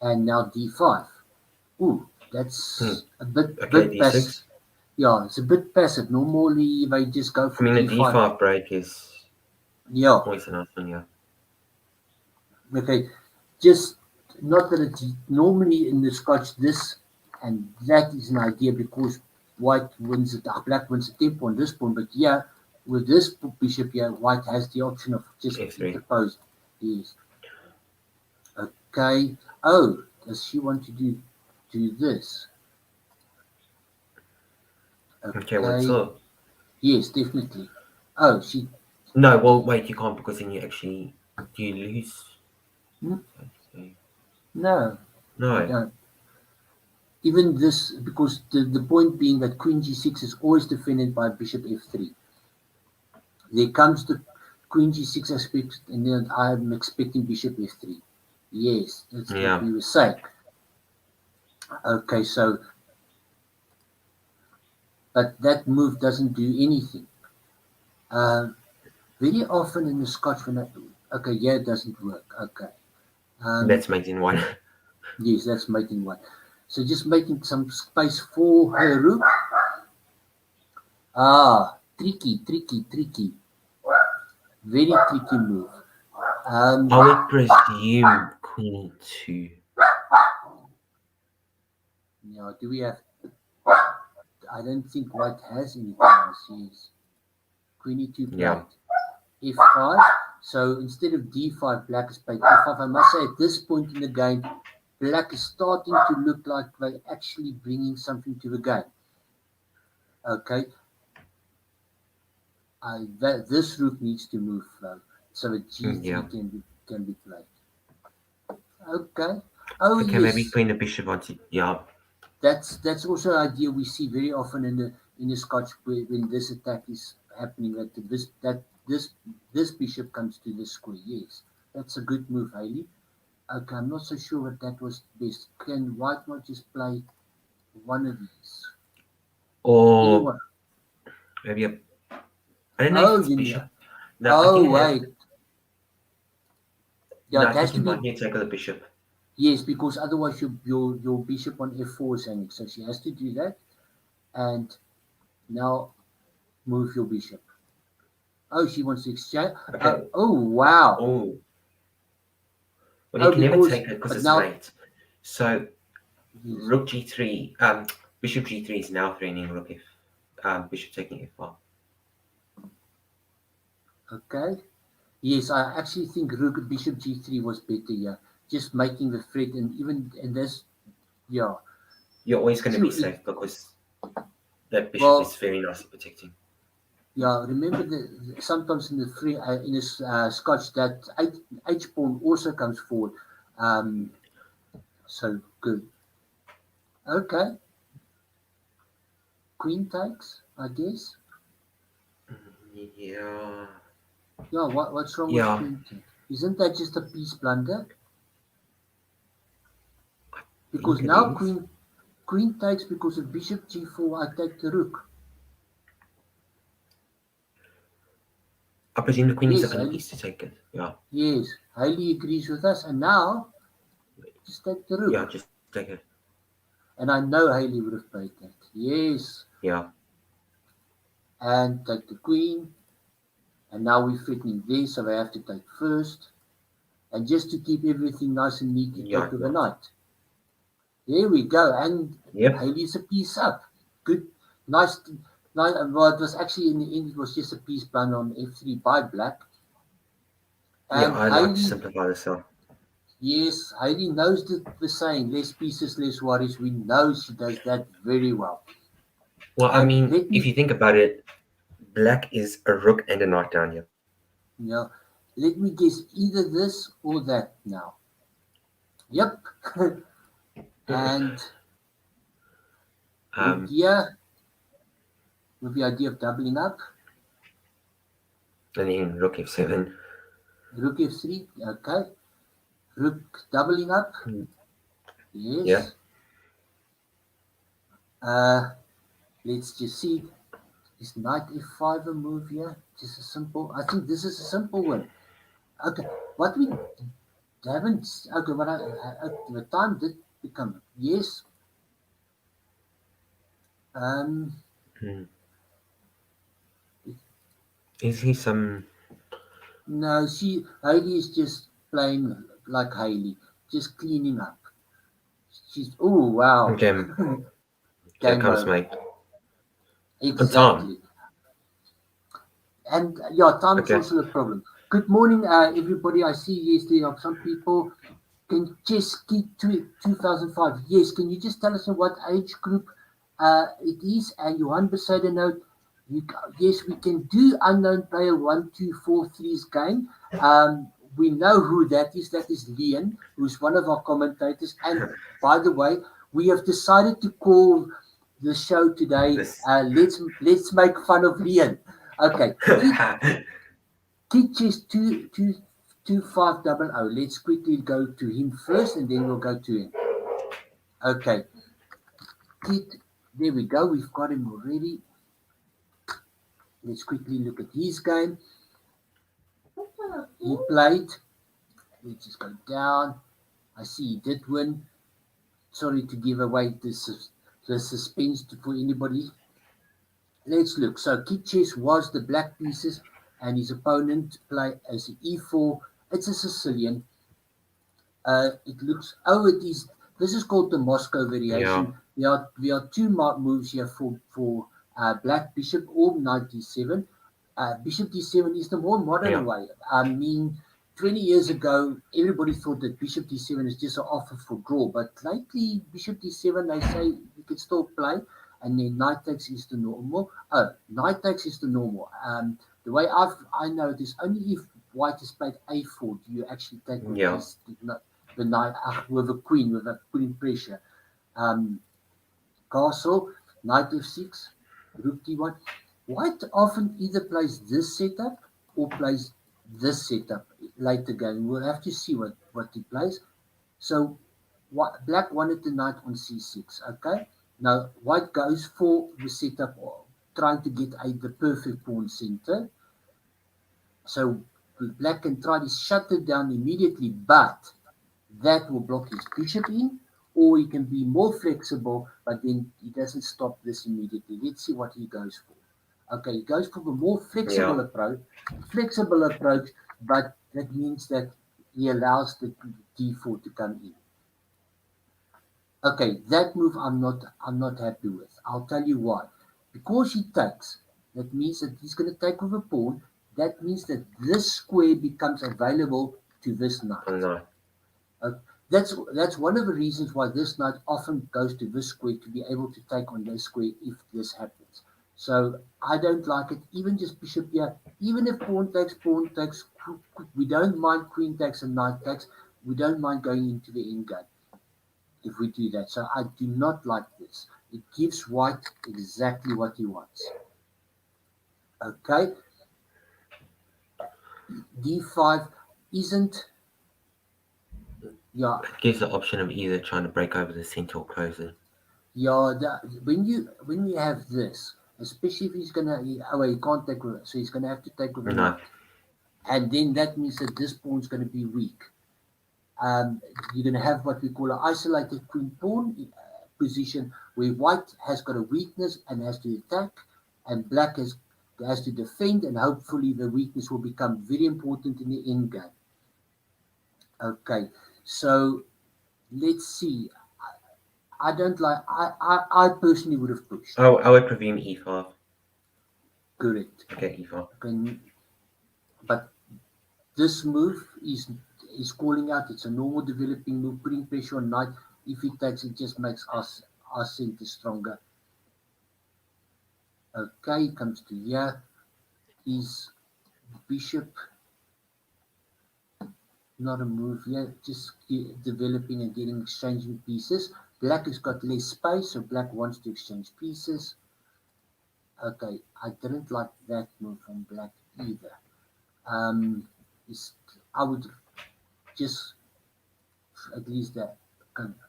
and now d5. Ooh, that's a bit Okay, passive. d6. Yeah, it's a bit passive. Normally they just go I for mean, a d5. d5 break is Yeah, always a nice one, yeah. okay. Just not that it's normally in the Scotch this and that is an idea because white wins it, black wins the tempo on this pawn, but yeah, with this bishop here, white has the option of just f3. interposing. Yes. Okay. Oh, does she want to do this? Okay, well, it's Okay. still... Yes, definitely. Oh, she. No, well, wait, you can't because then you actually... Do you lose? Hmm? No, you No. don't. Even this, because the point being that Queen G6 is always defended by Bishop F3. There comes the Queen G6 aspect, and then I'm expecting Bishop F3. Yes, that's what Yeah. we were saying. Okay, so, but that move doesn't do anything. Very often in the Scotch, okay, yeah, it doesn't work. Okay. That's making one. Yes, that's making one. So just making some space for her rook. Tricky. Very tricky move. I would presume Queen E2. Now, do we have? I don't think white has anything else. Yes. Queen E2 Yeah. played. F5. So instead of D5, black is played F5. I must say at this point in the game, black is starting to look like they're actually bringing something to the game. Okay. This rook needs to move though, so a G3 Yeah. can be played. Okay. Oh Okay, maybe yes, Queen the Bishop onto... Yeah. that's also an idea we see very often in the Scotch when this attack is happening. This bishop comes to the square. Yes, that's a good move, Haley. Okay, I'm not so sure that that was best. Can white not just play one of these? Or Anyone? maybe a... I don't know if Oh, it's Bishop. No, I oh think it has... wait. Yeah, No, it I has think to it be. might need to take the Bishop. Yes, because otherwise your bishop on f4 is hanging. So she has to do that. And now move your bishop. Oh, she wants to exchange. Okay. Oh, wow. Oh. Well, you Oh, can never because, take it because but it's now, late. So, yes. Rook G3, Bishop G3 is now threatening Rook F, Bishop taking F5. Okay. Yes, I actually think Rook Bishop G3 was better here. Just making the threat and even in this, yeah. You're always going to be True. safe because that Bishop is Well, very nicely protecting. yeah. Remember sometimes in the free in this Scotch that H pawn also comes forward. Um, so good. Okay. Queen takes, I guess. Yeah. Yeah, what's wrong with Yeah. queen takes? Isn't that just a piece blunder? I Because think it now is. queen takes because of bishop g4, I take the rook. I presume the queen is the Yes, only piece to take it. Yeah. yes, Haley agrees with us, and now just take the Yeah, rook. just take it. And I know Haley would have played that. Yes, Yeah. and take the queen, and now we're threatening there, so I have to take first. And just to keep everything nice and neat, you Yeah, take it with a knocks. knight. There we go, and Yep. Haley's a piece up. Good, nice. Nice. Well, it was actually in the end, it was just a piece blunder on f3 by black. Yeah, And I like to Haley, simplify this out. yes, Haley knows the saying, less pieces, less worries. We know she does that very well. Well, I And mean, let if me, you think about it, black is a rook and a knight down here. you know, let me guess either this or that now. Yep. And rook Um, here with the idea of doubling up. and then rook f7. Rook f3, okay. Rook doubling up, Yeah. yes. Let's just see. Is knight f5 a move here? Just a simple. I think this is a simple one. Okay, what we haven't. Okay, but the time did become yes. Um, Hmm. Is he some? no, Hailey is just playing like Hailey, just cleaning up. She's oh wow, Okay, here game comes over. mate. On time. Exactly. And yeah, time is Okay. also a problem. Good morning, everybody. I see yes, there are some people. Can just keep 2005. Yes, can you just tell us in what age group it is? And Johan beside a note, yes, we can do unknown player 1243's game. We know who that is. That is Leon, who's one of our commentators. And by the way, we have decided to call the show today. This. Let's make fun of Leon. Okay, Teach is 22500. Let's quickly go to him first and then we'll go to him. Okay, Kit, there we go. We've got him already. Let's quickly look at his game. He played. Let's just go down. I see he did win. Sorry to give away the suspense for anybody. Let's look. So Kitches was the black pieces and his opponent played as e4. It's a Sicilian. It looks, oh, it is, this is called the Moscow Yeah. variation. There are two moves here for black bishop or knight d7. Bishop d7 is the more modern Yeah. way. I mean, 20 years ago, everybody thought that bishop d7 is just an offer for draw, but lately, bishop d7, they say you can still play, and then knight takes is the normal. Knight takes is the normal. The way I know it is only if white has played a4 do you actually take with Yeah. ace the knight with a queen with a putting pressure. Um, Castle, knight f6, rook d1. White often either plays this setup or plays this setup later game. We'll have to see what he plays. So black wanted the knight on c6. Okay. Now white goes for the setup, trying to get the perfect pawn center. So black can try to shut it down immediately, but that will block his bishop in, or he can be more flexible, but then he doesn't stop this immediately. Let's see what he goes for. Okay, he goes for the more Yeah. flexible approach, but that means that he allows the d4 to come in. Okay, that move I'm not happy with. I'll tell you why. Because he takes, that means that he's going to take with a pawn. That means that this square becomes available to this On knight. knight. Uh, that's one of the reasons why this knight often goes to this square to be able to take on this square if this happens. So I don't like it. Even just bishop here, even if pawn takes, we don't mind queen takes and knight takes. We don't mind going into the end game if we do that. So I do not like this. It gives white exactly what he wants. Okay. D5 isn't, yeah, It gives the option of either trying to break over the center or close it. yeah. When you have this, especially if he's gonna, he can't take with it, so he's gonna have to take with a No. knight, and then that means that this pawn's gonna be weak. You're gonna have what we call an isolated queen pawn position where white has got a weakness and has to attack, and black has to defend, and hopefully the weakness will become very important in the end game. Okay, so let's see. I don't like. I personally would have pushed. Oh, I would presume E5. Correct. Okay, E5. Okay, but this move is calling out. It's a normal developing move, putting pressure on knight. If he takes, it just makes our center stronger. Okay, he comes to here. Is bishop not a move here? Just developing and getting exchanging pieces. Black has got less space, so black wants to exchange pieces. Okay, I didn't like that move from black either. Um, I would just at least that.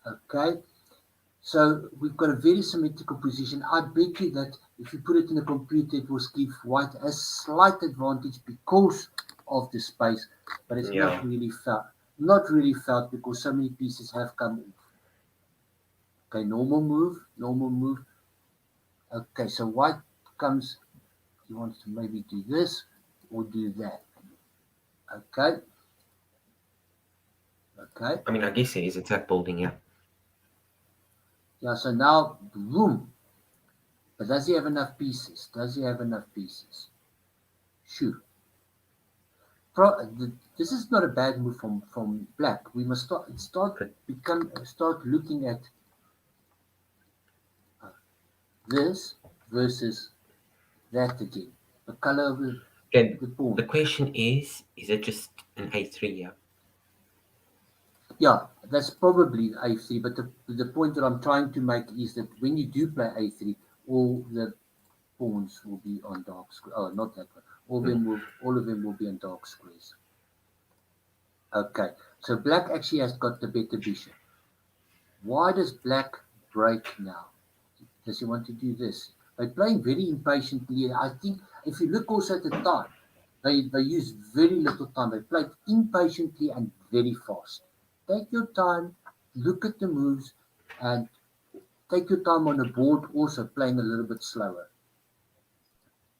Okay, so we've got a very symmetrical position. I bet you that if you put it in a computer, it will give white a slight advantage because of the space, but it's Yeah. not really felt. Not really felt because so many pieces have come off. Okay, normal move, normal move. Okay, so white comes. He wants to maybe do this or do that. Okay, okay. I mean, I guess it is attack building, yeah. Yeah, so now boom. But does he have enough pieces? Does he have enough pieces? Sure. This is not a bad move from black. We must start looking at uh, this versus that again. The color of And the the pawn. question is it just an A3, yeah? Yeah, that's probably a3. But the point that I'm trying to make is that when you do play a3, all the pawns will be on dark squares. Oh, not that one. All of them will be on dark squares. Okay, so black actually has got the better bishop. Why does black break now? Does he want to do this? They're playing very impatiently. I think if you look also at the time, they use very little time. They played impatiently and very fast. Take your time, look at the moves, and take your time on the board also playing a little bit slower.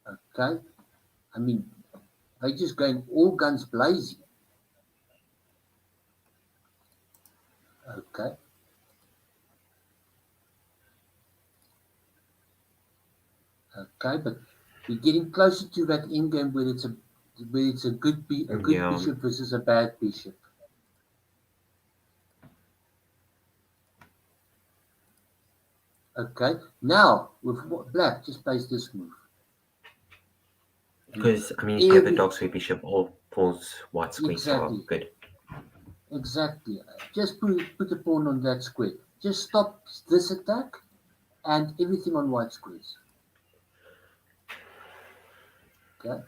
Okay? I mean, they're just going all guns blazing. Okay? Okay, but we're getting closer to that end game where it's a good Yeah. bishop versus a bad bishop. Okay, now with black just plays this move. And Because, I mean, if you have a every dog square bishop, all falls white squares are exactly, good. exactly. Just put the pawn on that square. Just stop this attack and everything on white squares. Okay,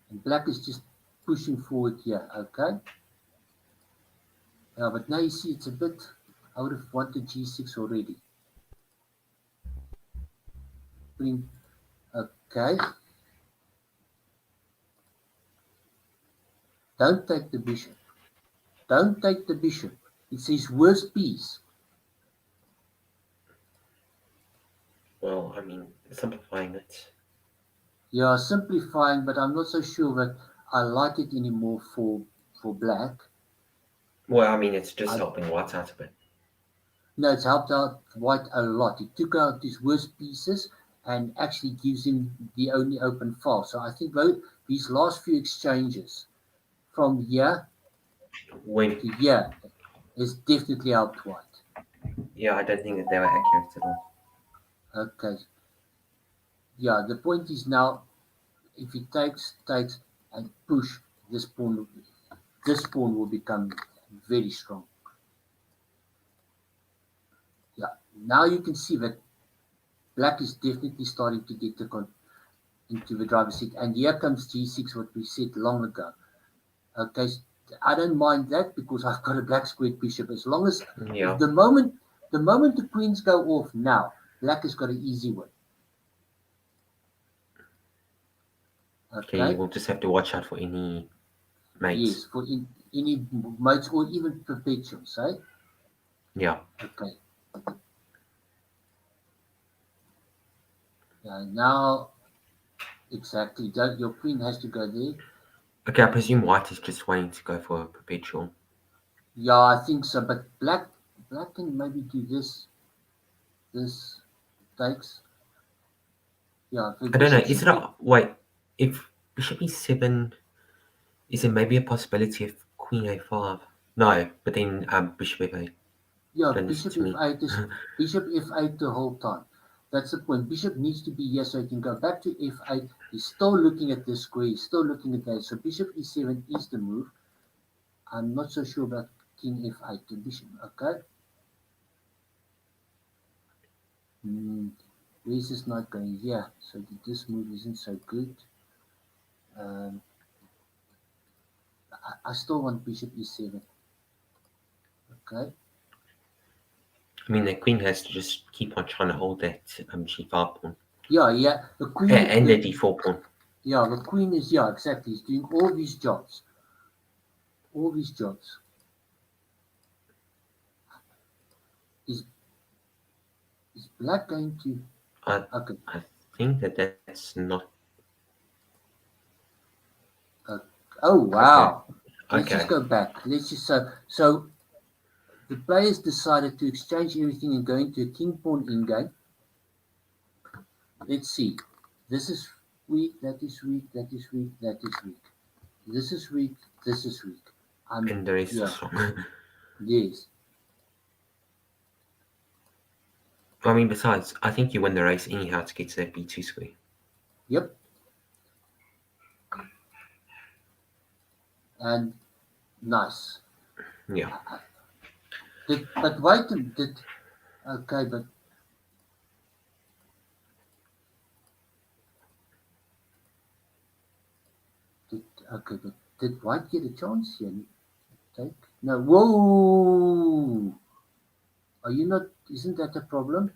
and black is just pushing forward here. Okay, yeah, but now you see it's a bit. I would have wanted g6 already. Putting okay. Don't take the bishop. Don't take the bishop. It's his worst piece. Well, I mean, simplifying it. Yeah, simplifying, but I'm not so sure that I like it anymore for black. Well, I mean, it's just I helping white out a bit. No, it's helped out White a lot. It took out his worst pieces and actually gives him the only open file. So I think both these last few exchanges from here When, to here has definitely helped White. yeah, I don't think that they were accurate at all. Okay. Yeah, the point is now if he takes and push this pawn will become very strong. Yeah. Now you can see that black is definitely starting to get the into the driver's seat. And here comes G6, what we said long ago. Okay, I don't mind that because I've got a black squared bishop. As long as Yeah. the moment the queens go off now, black has got an easy win. Okay, Okay. we'll just have to watch out for any mates. Yes, for any mates or even perpetuals, eh? Yeah. Okay. Yeah, now exactly. Your queen has to go there. Okay, I presume white is just waiting to go for a perpetual. Yeah, I think so. But black can maybe do this. This takes. Yeah, the I don't know. bishop Is should it get. a wait? If bishop e7, is there maybe a possibility of queen a5? No, but then bishop f8. Yeah, Don't listen bishop to me. f8 is bishop f8 the whole time. That's the point. Bishop needs to be here so he can go back to f8. He's still looking at this square. He's still looking at that. So bishop e7 is the move. I'm not so sure about king f8 to bishop. Okay. Where's this knight going? Yeah. So this move isn't so good. Um, I still want bishop e7. Okay. I mean, the queen has to just keep on trying to hold that g5 pawn Yeah, yeah. The queen, and the d4 pawn. yeah, the queen is exactly. He's doing all these jobs. All these jobs. Is black going to? Okay. I think that's not Oh wow. okay. Let's just Okay. go back. Let's just so the players decided to exchange everything and go into a king pawn in game. Let's see. This is weak. That is weak. That is weak. That is weak. This is weak. This is weak. And the rest is Yeah. strong. Yes. I mean, besides, I think you win the race anyhow to get to that b2 square. Yep. And nice. Yeah. But wait. Okay, but did White get a chance here? Take no. Whoa. Are you not? Isn't that a problem?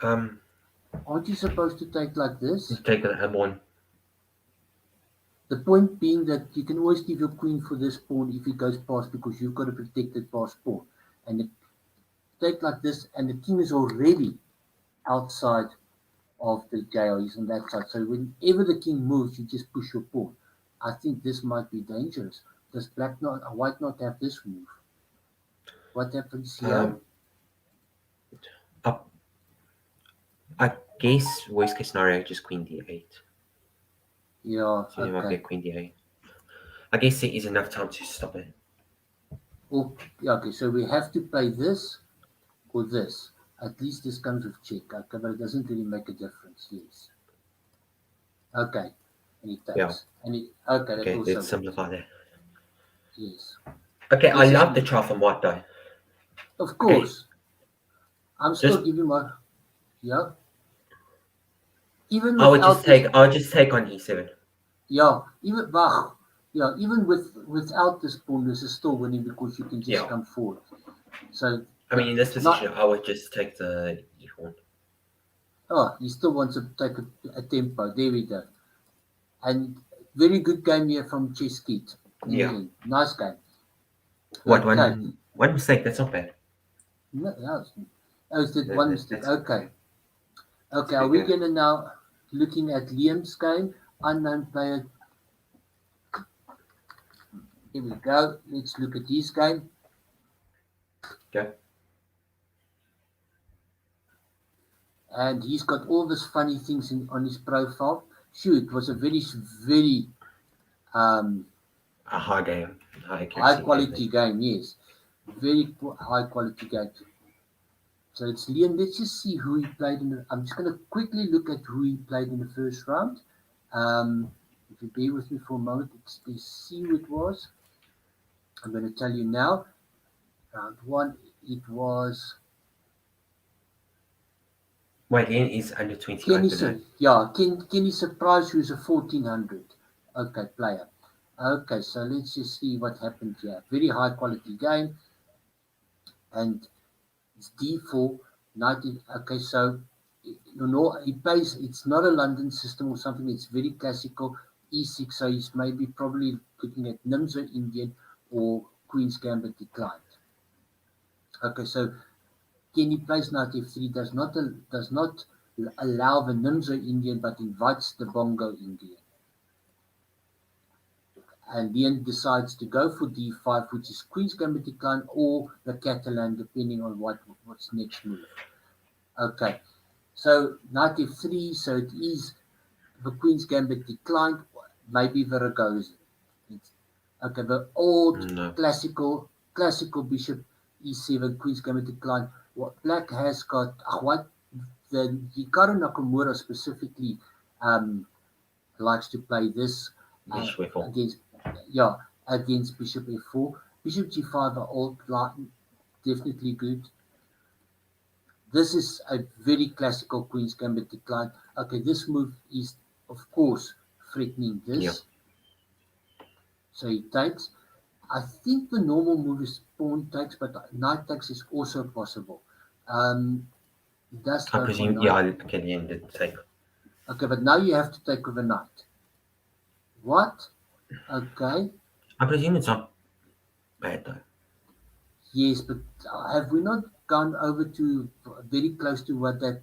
Um, Aren't you supposed to take like this? just take a pawn. The point being that you can always give your queen for this pawn if it goes past because you've got a protected pass pawn. And take like this, and the king is already outside of the jail. He's on that side. So whenever the king moves, you just push your pawn. I think this might be dangerous. Does white not have this move? What happens here? Up. I guess worst case scenario, just queen d8. Yeah, So there might be a okay. queen d8. I guess there is enough time to stop it. Okay, so we have to play this or this. At least this comes with check. Okay, but it doesn't really make a difference. Yes. Okay. And it Yeah. takes. Okay, that Okay, also let's simplify that. yes. Okay, I This is love the chart from White though. of Okay, course. I'm still just giving my yeah. Even I would without this just take on e7. even without this pawn, this is still winning because you can just Yeah. come forward. So I mean, in this not position, I would just take the e pawn. he still wants to take a tempo. There we go. And very good game here from Chess Kit in the Yeah. end. Nice game. What Okay. one mistake? That's not bad. No, it's the one mistake. That's Okay. Okay, are good we game. gonna now looking at Liam's game? Unknown player. Here we go. Let's look at his game. Okay. And he's got all these funny things on his profile. Sure, it was a very um, A high game, high high accuracy quality game. game. Yes, very high quality game. So it's Liam. Let's just see who he played in. I'm just going to quickly look at who he played in the first round. If you bear with me for a moment, let's see who it was. I'm going to tell you now. Round one, it was Wait, Len is under 20, I Kenny believe. Kenny Surprise, who's a 1400. Okay, player. Okay, so let's just see what happened here. Very high quality game, and it's D4, 19. Okay, so you know he plays. It's not a London system or something. It's very classical E6. So he's maybe probably looking at Nimzo Indian or Queen's Gambit declined. Okay, so Kenny plays knight f3 does not allow the Nimzo Indian but invites the Bongo Indian. And then decides to go for d5, which is Queen's Gambit decline or the Catalan, depending on what's next move. Okay, so knight f3, so it is the Queen's Gambit declined, maybe Viragoza. Okay, the old No. classical bishop e7, Queen's Gambit decline. What black has got, the Hikaru Nakamura specifically likes to play this This shuffle. against bishop f4. Bishop g5 are all definitely good. This is a very classical Queen's Gambit decline. Okay, this move is, of course, threatening this. Yeah. So he takes. I think the normal move is pawn takes, but knight takes is also possible. He does I go for presume, knight. yeah, okay, Len did take. Okay, but now you have to take with a knight. What? Okay. I presume it's not bad though. Yes, but have we not gone over to very close to what that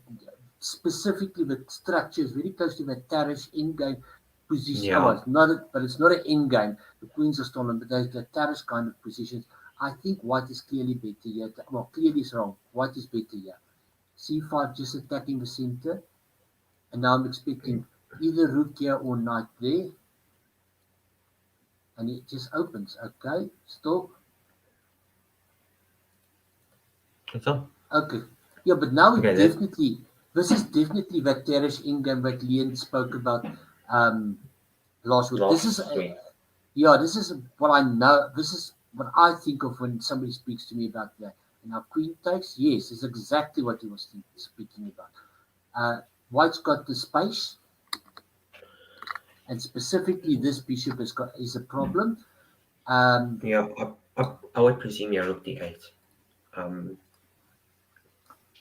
specifically the structure is very close to the Tarish in-game position? Yeah. Oh, it's not, but it's not an in-game. The queens are stolen, but there's the Tarish kind of positions. I think white is clearly better here. Well, clearly is wrong. White is better here. C5 just attacking the center, and now I'm expecting either rook here or knight there, and it just opens. Okay, stop. That's all. Okay. Yeah, but now Okay, this is definitely that Terrace in-game that Leon spoke about last week. This is week. this is what I know. This is what I think of when somebody speaks to me about that. And now Queen takes, yes, is exactly what he was speaking about. White's got the space, and specifically this bishop is a problem. Yeah, I would presume you're rook d8.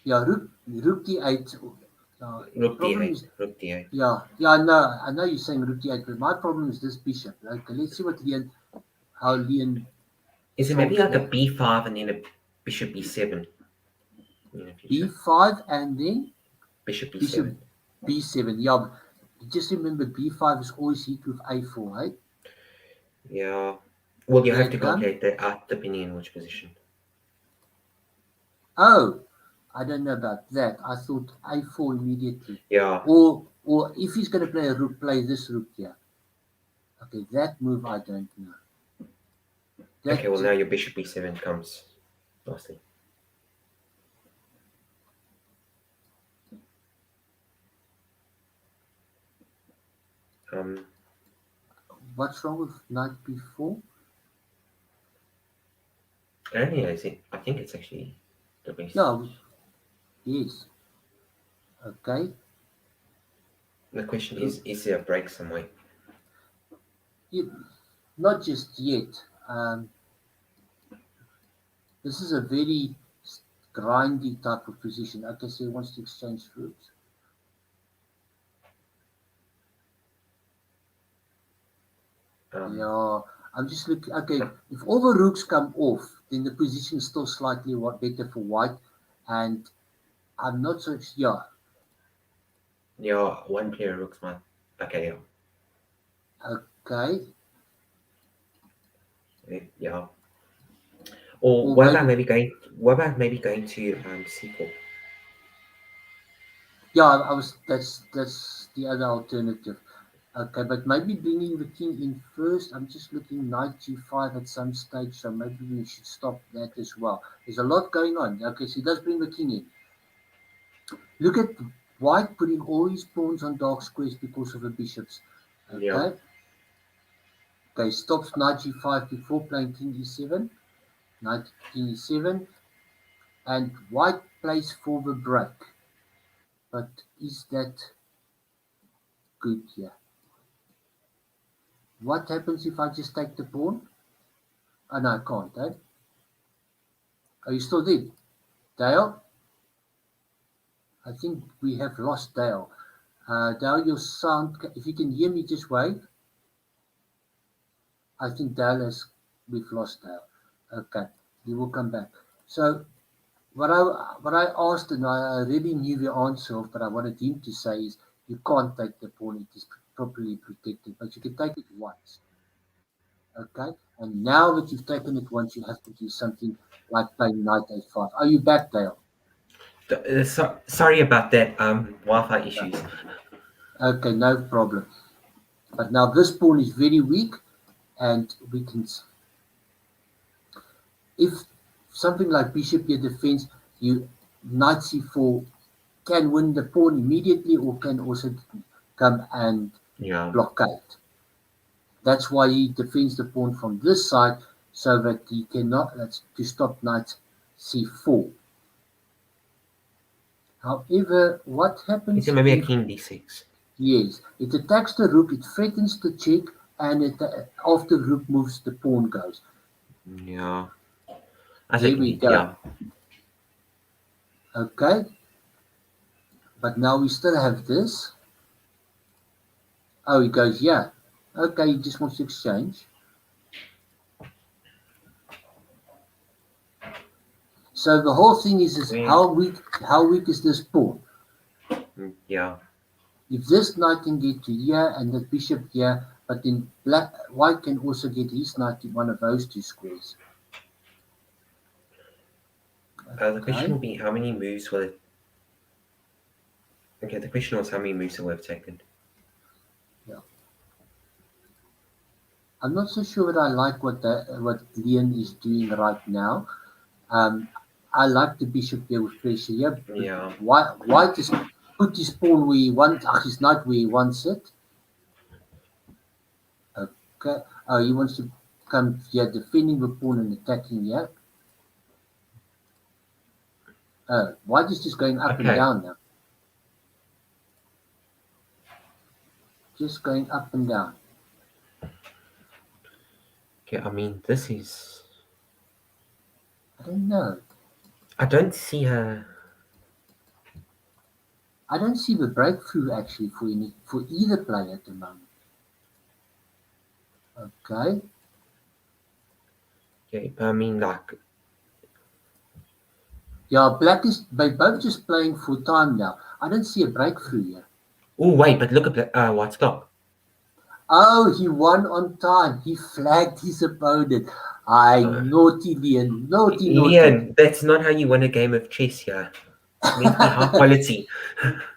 Yeah, rook d8. Rook Problem d8. is, Rook d8. yeah, I know you're saying rook d8, but my problem is this bishop. Okay, let's see how Leon Is it maybe solves like a that. b5 and then a bishop b7? B5 and then Bishop b7. bishop b7. Yeah, but just remember b5 is always hit with a4, right? Yeah. Well, you have to That done? calculate that out depending on which position. Oh, I don't know about that. I thought a4 immediately. Yeah. Or if he's going to play a rook, play this rook here. Okay, that move I don't know. Okay, well now your bishop b7 comes lastly. What's wrong with knight b4? I don't think I think it's actually the best. No. Yes. Okay. The question is there a break somewhere? Not just yet. This is a very grindy type of position. Okay, so he wants to exchange fruits. Yeah, I'm just looking. Okay, if all the rooks come off, then the position is still slightly better for white, and I'm not so sure. Yeah, one player rooks man. Okay, yeah. Okay. Yeah. Or what about maybe going to c4? Yeah, that's the other alternative. Okay, but maybe bringing the king in first. I'm just looking knight g5 at some stage, so maybe we should stop that as well. There's a lot going on. Okay, so he does bring the king in. Look at white putting all his pawns on dark squares because of the bishops. Okay. Yeah. Okay, stops knight g5 before playing king e7. Knight king e7. And white plays for the break. But is that good here? What happens if I just take the pawn? Oh, no, I can't, eh? Are you still there? Dale? I think we have lost Dale. Dale, your sound, if you can hear me, just wave. I think we've lost Dale. Okay, he will come back. So what I asked, and I already knew the answer of, but I wanted him to say is, you can't take the pawn, it is properly protected, but you can take it once. Okay, and now that you've taken it once, you have to do something like playing knight a5. Are you back, Dale? Sorry about that. Wi-Fi issues. Okay, no problem. But now this pawn is very weak, and we can, if something like bishop here defends, you knight c4 can win the pawn immediately, or can also come and Yeah. blockade. That's why he defends the pawn from this side, so that he cannot, that's to stop knight c4. However, what happens Is it maybe a if, king d6? yes, it attacks the rook, it threatens the check, and after rook moves, the pawn goes. Yeah. I There think we go. yeah. Okay, but now we still have this. Oh, he goes, yeah. Okay, he just wants to exchange. So the whole thing is how weak is this pawn? Yeah. If this knight can get to here and the bishop here, but then white can also get his knight to one of those two squares. The question will be how many moves will it. Okay, the question was how many moves will it have taken? Yeah. I'm not so sure that I like what Leon is doing right now. I like the bishop here with pressure here. Yeah. White just put his pawn where he wants, his knight where he wants it. Okay. Oh, he wants to come here defending the pawn and attacking here. White is just going up and down now. Just going up and down. Okay, I mean, this is. I don't know. I don't see a. I don't see the breakthrough actually for either player at the moment. Okay. Okay, I mean, like. Yeah, black is they both just playing for time now. I don't see a breakthrough here. Oh wait, but look at White's clock. Oh, he won on time. He flagged his opponent. Naughty Leon. Naughty. Leon, that's not how you win a game of chess here. It's meant to be high quality.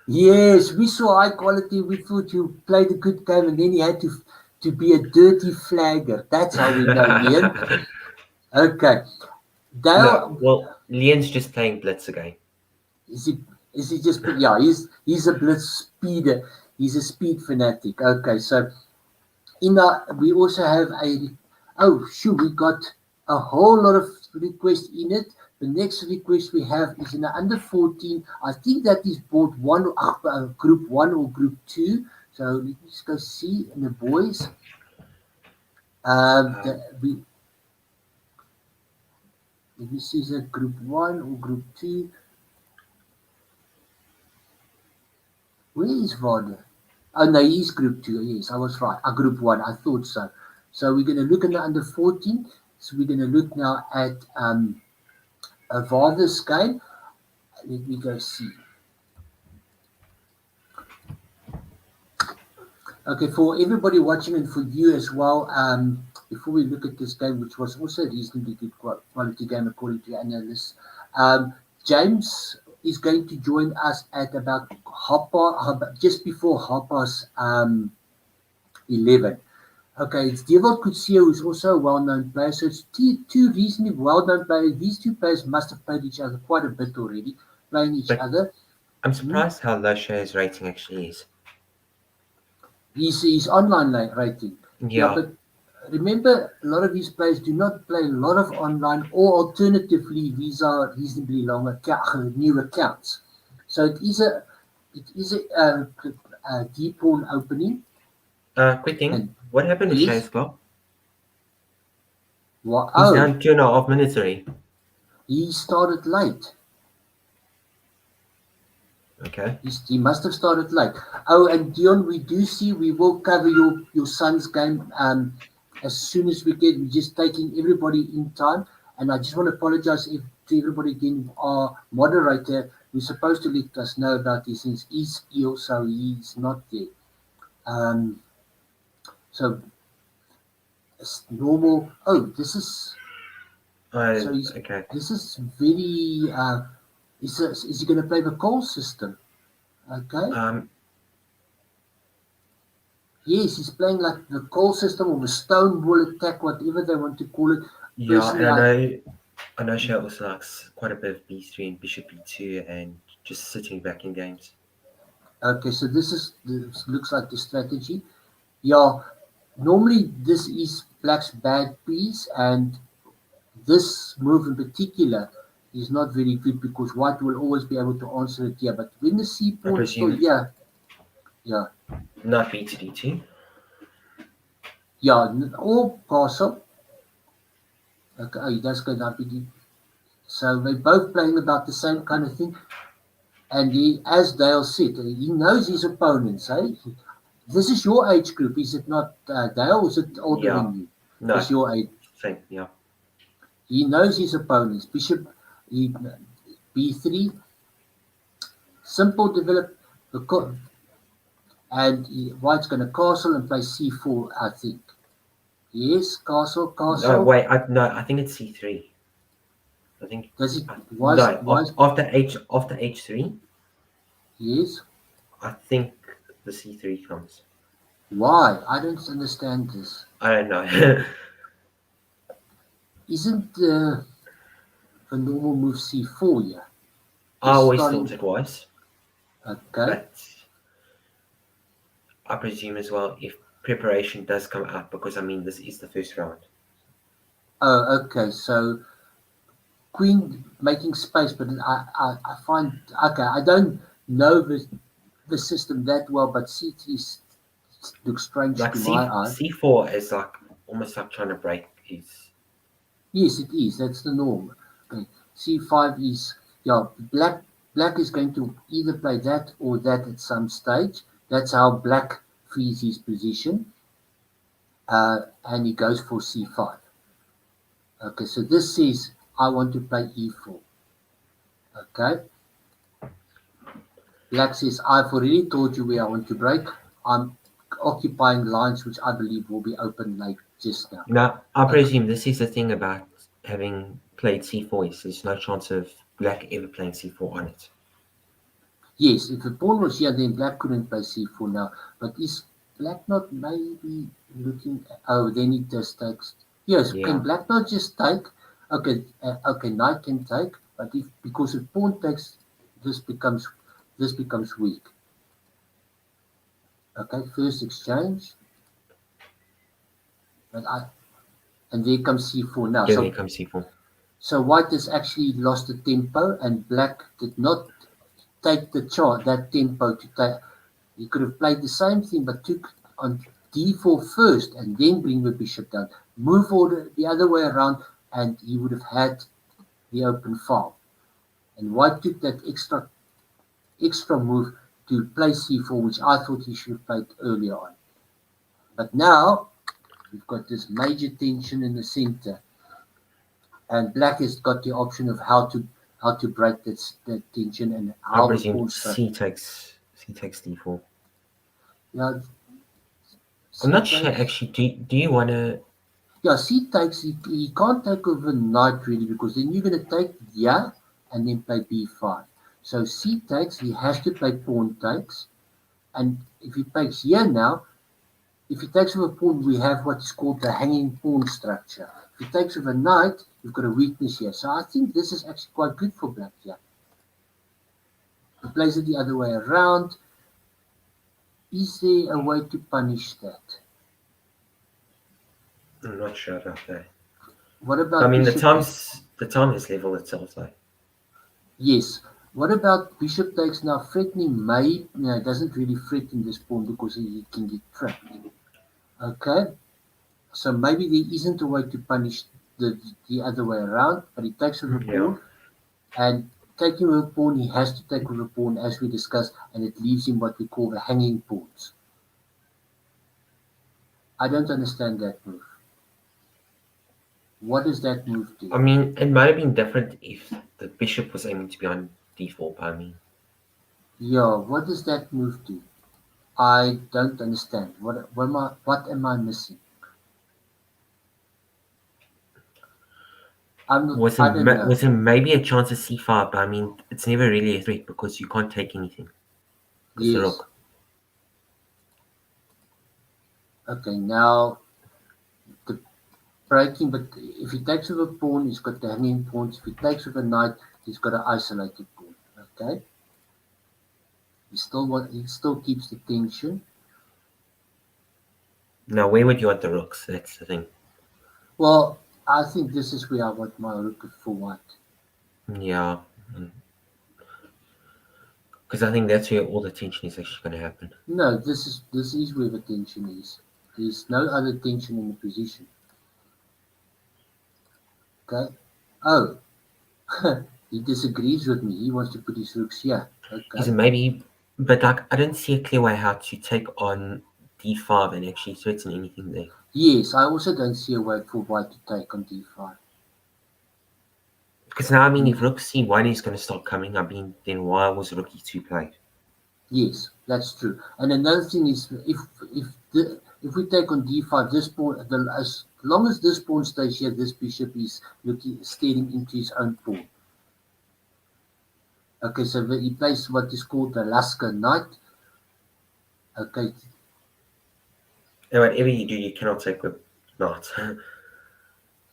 Yes, we saw high quality. We thought you played a good game, and then he had to be a dirty flagger. That's how we know, Leon. Okay. No, well, Leon's just playing blitz again. Is he just? Yeah, he's a blitz speeder. He's a speed fanatic. Okay, so we also have we got a whole lot of requests in it. The next request we have is in the under 14. I think that is board one, group 1 or group 2. So let me just go see in the boys. Let me see, is it group 1 or group 2? Where is Varder? Oh, no, he's group 2. Yes, I was right. Group 1. I thought so. So we're going to look in the under 14. So we're going to look now at Varder's game. Let me go see. Okay, for everybody watching and for you as well, before we look at this game, which was also a reasonably good quality game according to analysts, James is going to join us at about just before 11:30. Okay, it's Dewald Kutsia, who's also a well-known player. So it's two reasonably well-known players. These two players must have played each other quite a bit already, playing each other. I'm surprised how low his rating actually is. His online rating. Yeah, but remember, a lot of these players do not play a lot of online, or alternatively, these are reasonably long new accounts. So it is it is a D pawn opening, Quick thing. and What happened with yes, Shay's clock? what? He's Oh, down 2.5 minutes already. he started late. Okay. He must have started late. Oh, and Dion, we do see we will cover your son's game as soon as we get. We're just taking everybody in time, and I just want to apologize to everybody again. Our moderator, we're supposed to let us know about these things. He's ill, so he's not there. Um, so it's normal. Oh, this is so he's Okay. this is very. Is he going to play the call system? Okay. Um, Yes, he's playing like the call system or the stone wall attack, whatever they want to call it. yeah, Personally, and I know Shay also likes quite a bit of B3 and Bishop B2 and just sitting back in games. okay, so this looks like the strategy. Yeah, normally this is black's bad piece, and this move in particular is not very good because white will always be able to answer it here. But when the C I pawn still, presume yeah, yeah, not B to D2. yeah, or castle. Okay, oh, he does go down. So they're both playing about the same kind of thing. And he, as Dale said, he knows his opponents. Eh? This is your age group, is it not, Dale? Is it older Yeah. than you? No. It's your age. Same. Yeah. He knows his opponents. Bishop he, B3, simple develop, and White's going to castle and play C4, I think. Yes, castle, No, castle. wait. I think it's C3. I think. Does it? No. Why is, After H3, yes. I think the C3 comes. Why? I don't understand this. I don't know. Isn't the normal move C4 here? I Just always thought starting. it was, Okay. but I presume as well if preparation does come up, because I mean this is the first round. Oh, okay. So Queen making space, but I find okay. I don't know the system that well, but C3 looks strange Like to my C eye. C4 is like almost like trying to break his. Yes, it is. That's the norm. Okay. C5 is yeah. Black is going to either play that or that at some stage. That's how black frees his position, and he goes for C5. Okay, so this says I want to play E4. Okay. Black says, I've already told you where I want to break. I'm occupying lines which I believe will be open like just now. Now I Okay. presume this is the thing about having played C4 is there's no chance of black ever playing C4 on it. Yes, if the pawn was here, then black couldn't play c4 now. But is black not maybe looking at, oh, then it just takes. Yes, can Yeah. black not just take? Okay, okay, knight can take, but if because if pawn takes, this becomes this becomes weak. Okay, first exchange, but and there comes c4 now. Yeah, there comes C4. So white has actually lost the tempo, and black did not take the chart that tempo to take. He could have played the same thing, but took on d4 first, and then bring the bishop down. Move order the other way around, and he would have had the open file. And white took that extra move to play c4, which I thought he should have played earlier on. But now we've got this major tension in the center, and black has got the option of how to break that tension and I how the presume pawn structure. C takes D4. Yeah, I'm c not sure takes. actually. Do you wanna? Yeah, c takes. He can't take over knight really because then you're going to take yeah and then play b5. So c takes. He has to play pawn takes, and if he takes here now, if he takes over pawn, we have what is called the hanging pawn structure. If he takes over knight, you've got a weakness here. So I think this is actually quite good for black here. He plays it the other way around. Is there a way to punish that? I'm not sure about that. What I about mean, bishop? the time is level itself, though. Yes. What about bishop takes now threatening may, no, it doesn't really threaten this pawn because he can get trapped. Okay, so maybe there isn't a way to punish the other way around, but he takes with a Yeah. pawn, and taking with a pawn, he has to take with a pawn as we discussed, and it leaves him what we call the hanging pawns. I don't understand that move. What does that move do? I mean, it might have been different if the bishop was aiming to be on d4, but I mean, Yeah, what does that move do? I don't understand. What am I missing? I'm not. I don't know. was there maybe a chance of c5, but I mean, it's never really a threat because you can't take anything. Because the Yes. rook. Okay. Now the breaking, but if he takes with a pawn, he's got the hanging pawns. If he takes with a knight, he's got an isolated pawn. Okay. He still keeps the tension. Now, where would you want the rooks? That's the thing. Well, I think this is where I want my rook for white. Yeah. Because I think that's where all the tension is actually going to happen. No, this is where the tension is. There's no other tension in the position. Okay. Oh, he disagrees with me. He wants to put his rooks here. Is Okay. it maybe, but like, I don't see a clear way how to take on d5 and actually threaten anything there. Yes, I also don't see a way for white to take on d5. Because now, I mean, Mm, if rook c1 is going to start coming, I mean, then why was rook e2 played? yes, that's true. And another thing is, if we take on d5, this pawn, as long as this pawn stays here, this bishop is staring into his own pawn. Okay, so he plays what is called the Lasker knight. Okay, And whatever you do, you cannot take with knights.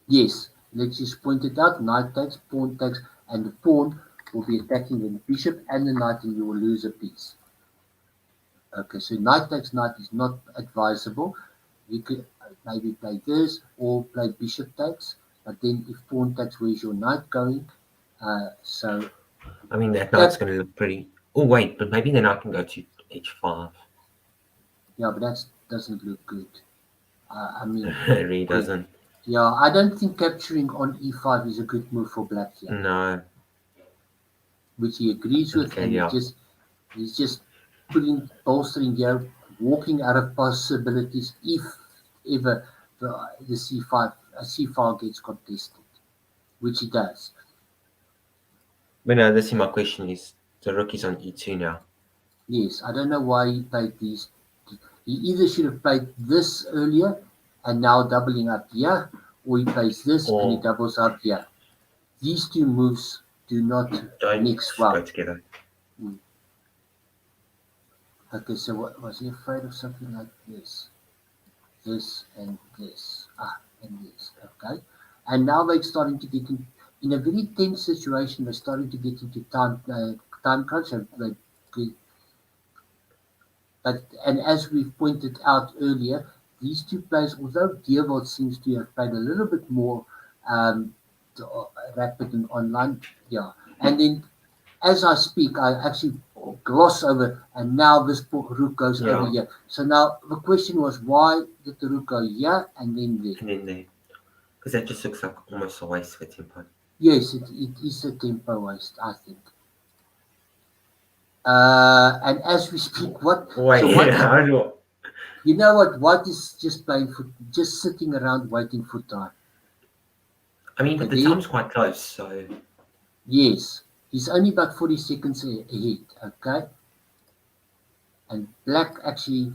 yes, let's just point it out. Knight takes, and the pawn will be attacking the bishop and the knight, and you will lose a piece. Okay, so knight takes knight is not advisable. You could maybe play this or play bishop takes, but then if pawn takes, where's your knight going? So I mean, that knight's that, going to look pretty. Oh, wait, but maybe then I can go to h5. yeah, but that doesn't look good. I mean, It really good. doesn't. Yeah, I don't think capturing on e5 is a good move for black here, No. which he agrees with, Okay, and yeah. he's just putting bolstering here, walking out of possibilities if ever the c5 gets contested, which it does. But no, this is my question is the rook is on e2 now. Yes, I don't know why he played these. He either should have played this earlier and now doubling up here, or he plays this and he Or doubles up here. These two moves do not don't mix go well. together. Mm. Okay, so what, was he afraid of something like this? This and this. And this. Okay. And now they're starting to get in a very tense situation. They're starting to get into time crunch. And as we've pointed out earlier, these two players, although Dierwold seems to have played a little bit more um, rapid and online, yeah. And then as I speak, I actually gloss over, and now this rook goes over Yeah. here. So now the question was, why did the rook go here and then there? And then there. Because that just looks like almost a waste of a tempo. Yes, it is a tempo waste, I think. And as we speak, Wait, so what? how do You know what? White is just playing for, just sitting around waiting for time. I mean, Okay, but the there. time's quite close, so Yes, he's only about 40 seconds ahead. Okay, and Black actually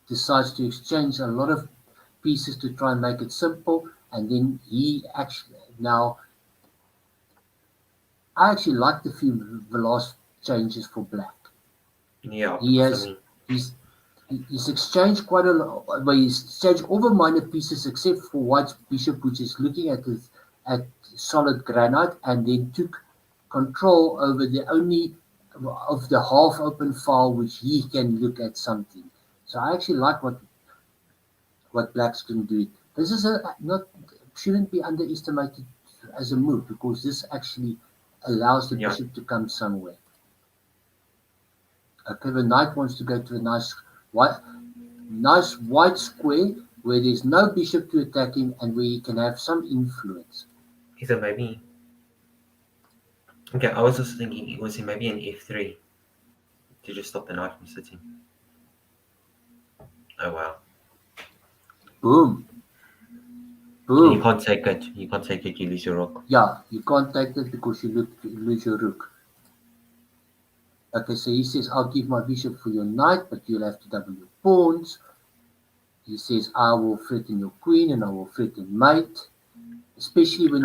decides to exchange a lot of pieces to try and make it simple, and then he actually now I actually like the last changes for Black. yeah, He because I has mean, he's he's exchanged quite a lot, but he's exchanged all the minor pieces except for White's bishop, which is looking at solid granite, and then took control over the only of the half open file which he can look at something. So I actually like what Blacks can do. This is not shouldn't be underestimated as a move because this actually allows the Yeah. bishop to come somewhere. Okay, the knight wants to go to a nice white square where there's no bishop to attack him and where he can have some influence. Is it maybe? Okay, I was also thinking it was maybe an f3 to just stop the knight from sitting. Oh wow. Boom. You Boom. can't take it. You can't take it. You lose your rook. Yeah, you can't take it because you lose your rook. Okay, so he says, I'll give my bishop for your knight, but you'll have to double your pawns. He says, I will threaten your queen and I will threaten mate. Especially when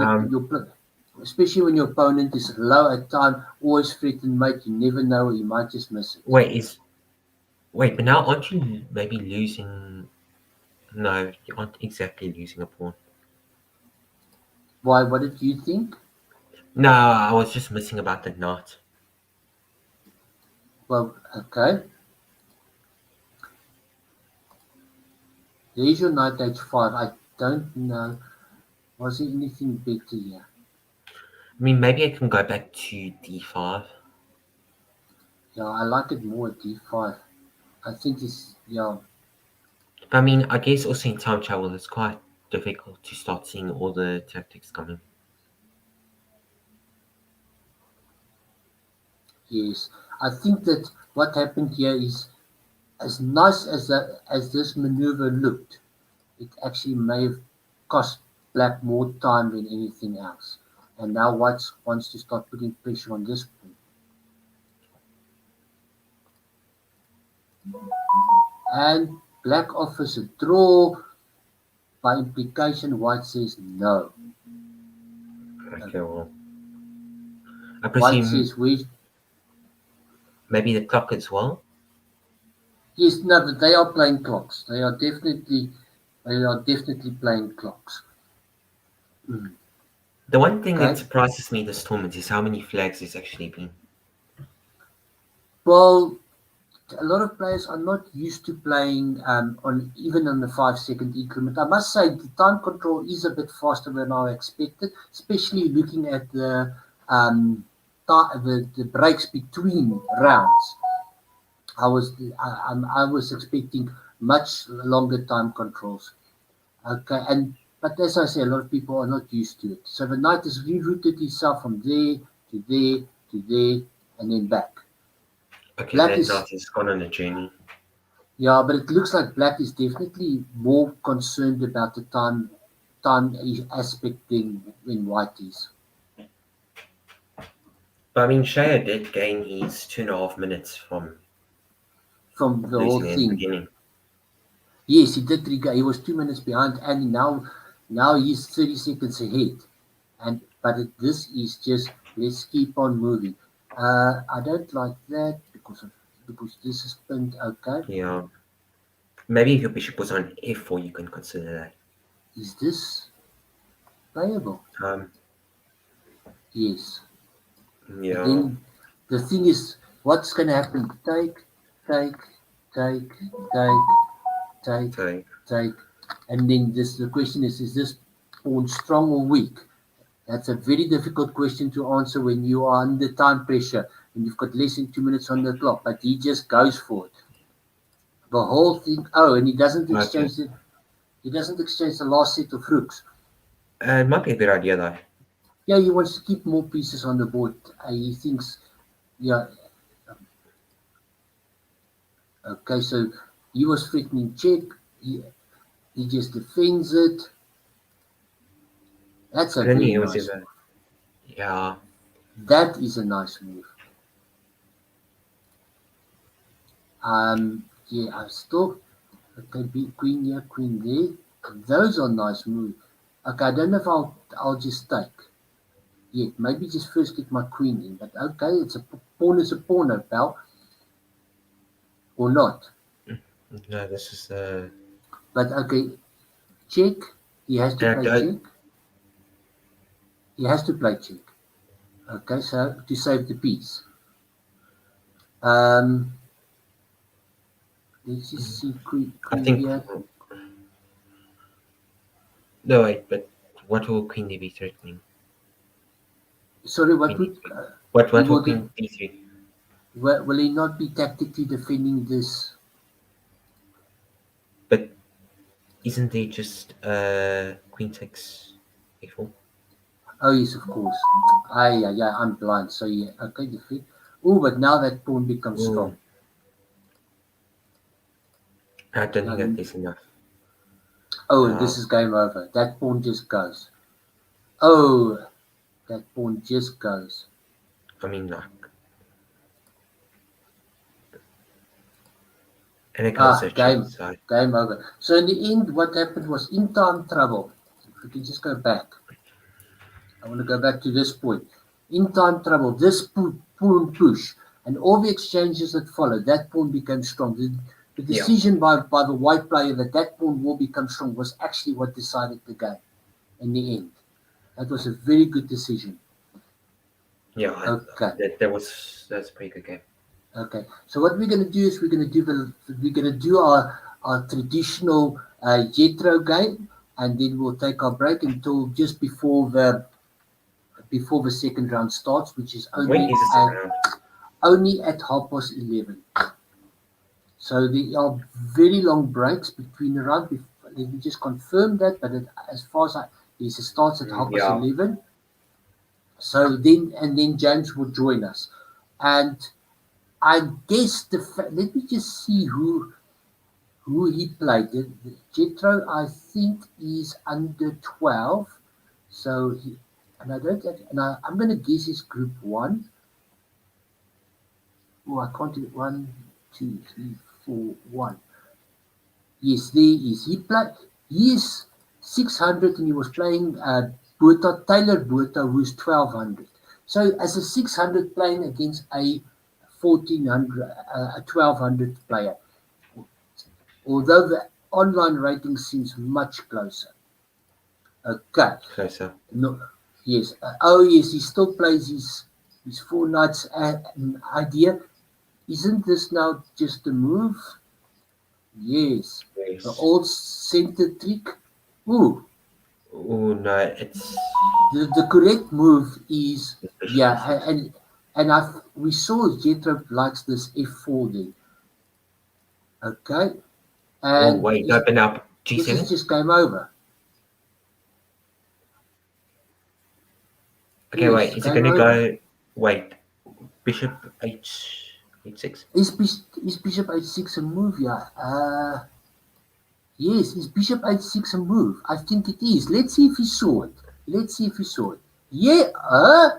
especially when your opponent is low at time, always threaten mate. You never know, he might just miss it. Wait, but now aren't you maybe losing? No, you aren't exactly losing a pawn. Why? What did you think? No, I was just missing about the knight. Well, okay. There's your knight h5. I don't know. Was there anything better here? I mean, maybe I can go back to d5. Yeah, I like it more at d5. I think it's, yeah. I mean, I guess also in time travel, it's quite difficult to start seeing all the tactics coming. Yes, I think that what happened here is as nice as this maneuver looked, it actually may have cost black more time than anything else. And now white wants to start putting pressure on this pawn. And black offers a draw. By implication, white says no. Okay, well, I White presume says we. maybe the clock as well. Yes, no, but they are playing clocks. They are definitely playing clocks. Mm. The one thing that Okay. surprises me this tournament is how many flags there's actually been. Well, a lot of players are not used to playing on even on the 5 second increment. I must say the time control is a bit faster than I expected, especially looking at the breaks between rounds. I was expecting much longer time controls. Okay, but as I say, a lot of people are not used to it. So the knight has rerouted himself from there to there to there and then back. Okay, Black that is knight has gone on a journey. Yeah, but it looks like black is definitely more concerned about the time aspect than white is. But I mean, Shea did gain his 2.5 minutes from From the whole losing in the thing. beginning. Yes, he did regard. He was 2 minutes behind, and now he's 30 seconds ahead. This is just let's keep on moving. I don't like that because this is pinned. Okay, Yeah. Maybe if your bishop was on f4, you can consider that. is this playable? Um, Yes. But yeah, then the thing is, what's going to happen? Take, take, take, take, so take, and then the question is this pawn strong or weak? That's a very difficult question to answer when you are under time pressure and you've got less than 2 minutes on the clock. But he just goes for it. The whole thing. Oh, and he doesn't okay. exchange it. He doesn't exchange the last set of rooks. It might be a good idea though. Yeah, he wants to keep more pieces on the board. He thinks, yeah, okay, so he was threatening check. He just defends it. That's I a don't think very it was nice ever. move. Yeah, That is a nice move. Yeah, I still okay. Queen here, queen there. Those are nice moves. Okay, I don't know if I'll just take. Yeah, maybe just first get my queen in. But okay, it's a pawn is a pawn, no, pal, or not. no, this is But okay, check. He has to play I, check. He has to play check. Okay, so to save the piece. Um, let's just see I queen think. here. No, wait, but what will Queen be threatening? Sorry, what Queen would D3. What he for will Queen D3? will he not be tactically defending this? But isn't there just Queen takes A4? Oh yes, of course. Yeah, I'm blind. So yeah, okay, defend. Oh, but now that pawn becomes Ooh, strong. I don't Now, think that is enough. oh, and this No, is game over. That pawn just goes. Oh, that pawn just goes. I mean, like, and it goes a check Game, side. game over. So in the end, what happened was in time trouble. If we can just go back. I want to go back to this point. In time trouble, this pawn push and all the exchanges that followed, that pawn became strong. The Yeah, decision by the white player that that pawn will become strong was actually what decided the game in the end. That was a very good decision. yeah, Okay. that's a pretty good game. Okay. So what we're going to do is we're going to do our traditional Jetro game, and then we'll take our break until just before the second round starts, which is When is the second round? only at 11:30. So there are very long breaks between the rounds. Let me just confirm that. But as far as it starts at Yeah. 11:30. So then James will join us, and I guess let me just see who he played. Jetro, I think, is under 12. So and I don't have, and I'm going to guess it's group one. Oh, I can't do it. 1, 2, 3, 4, 1. Yes, there is. He is 600 and he was playing Taylor Botha, who's 1200. So as a 600 playing against a 1400, a 1200 player, although the online rating seems much closer. Okay. Closer. No, yes. Oh, yes, he still plays his four knights idea. Isn't this now just a move? Yes. The Yes. old center trick. Ooh, Oh no, it's the correct move is, Bishop yeah, D6. we saw Jetro likes this F4 there. Okay. Oh And wait, open up this is G7. just game over. Okay, Yes, wait, is it game gonna over. go? Wait, Bishop H6. Is Bishop H6 a move? Yeah. Yes, is Bishop H6 a move? I think it is. Let's see if he saw it. Let's see if he saw it. Yeah,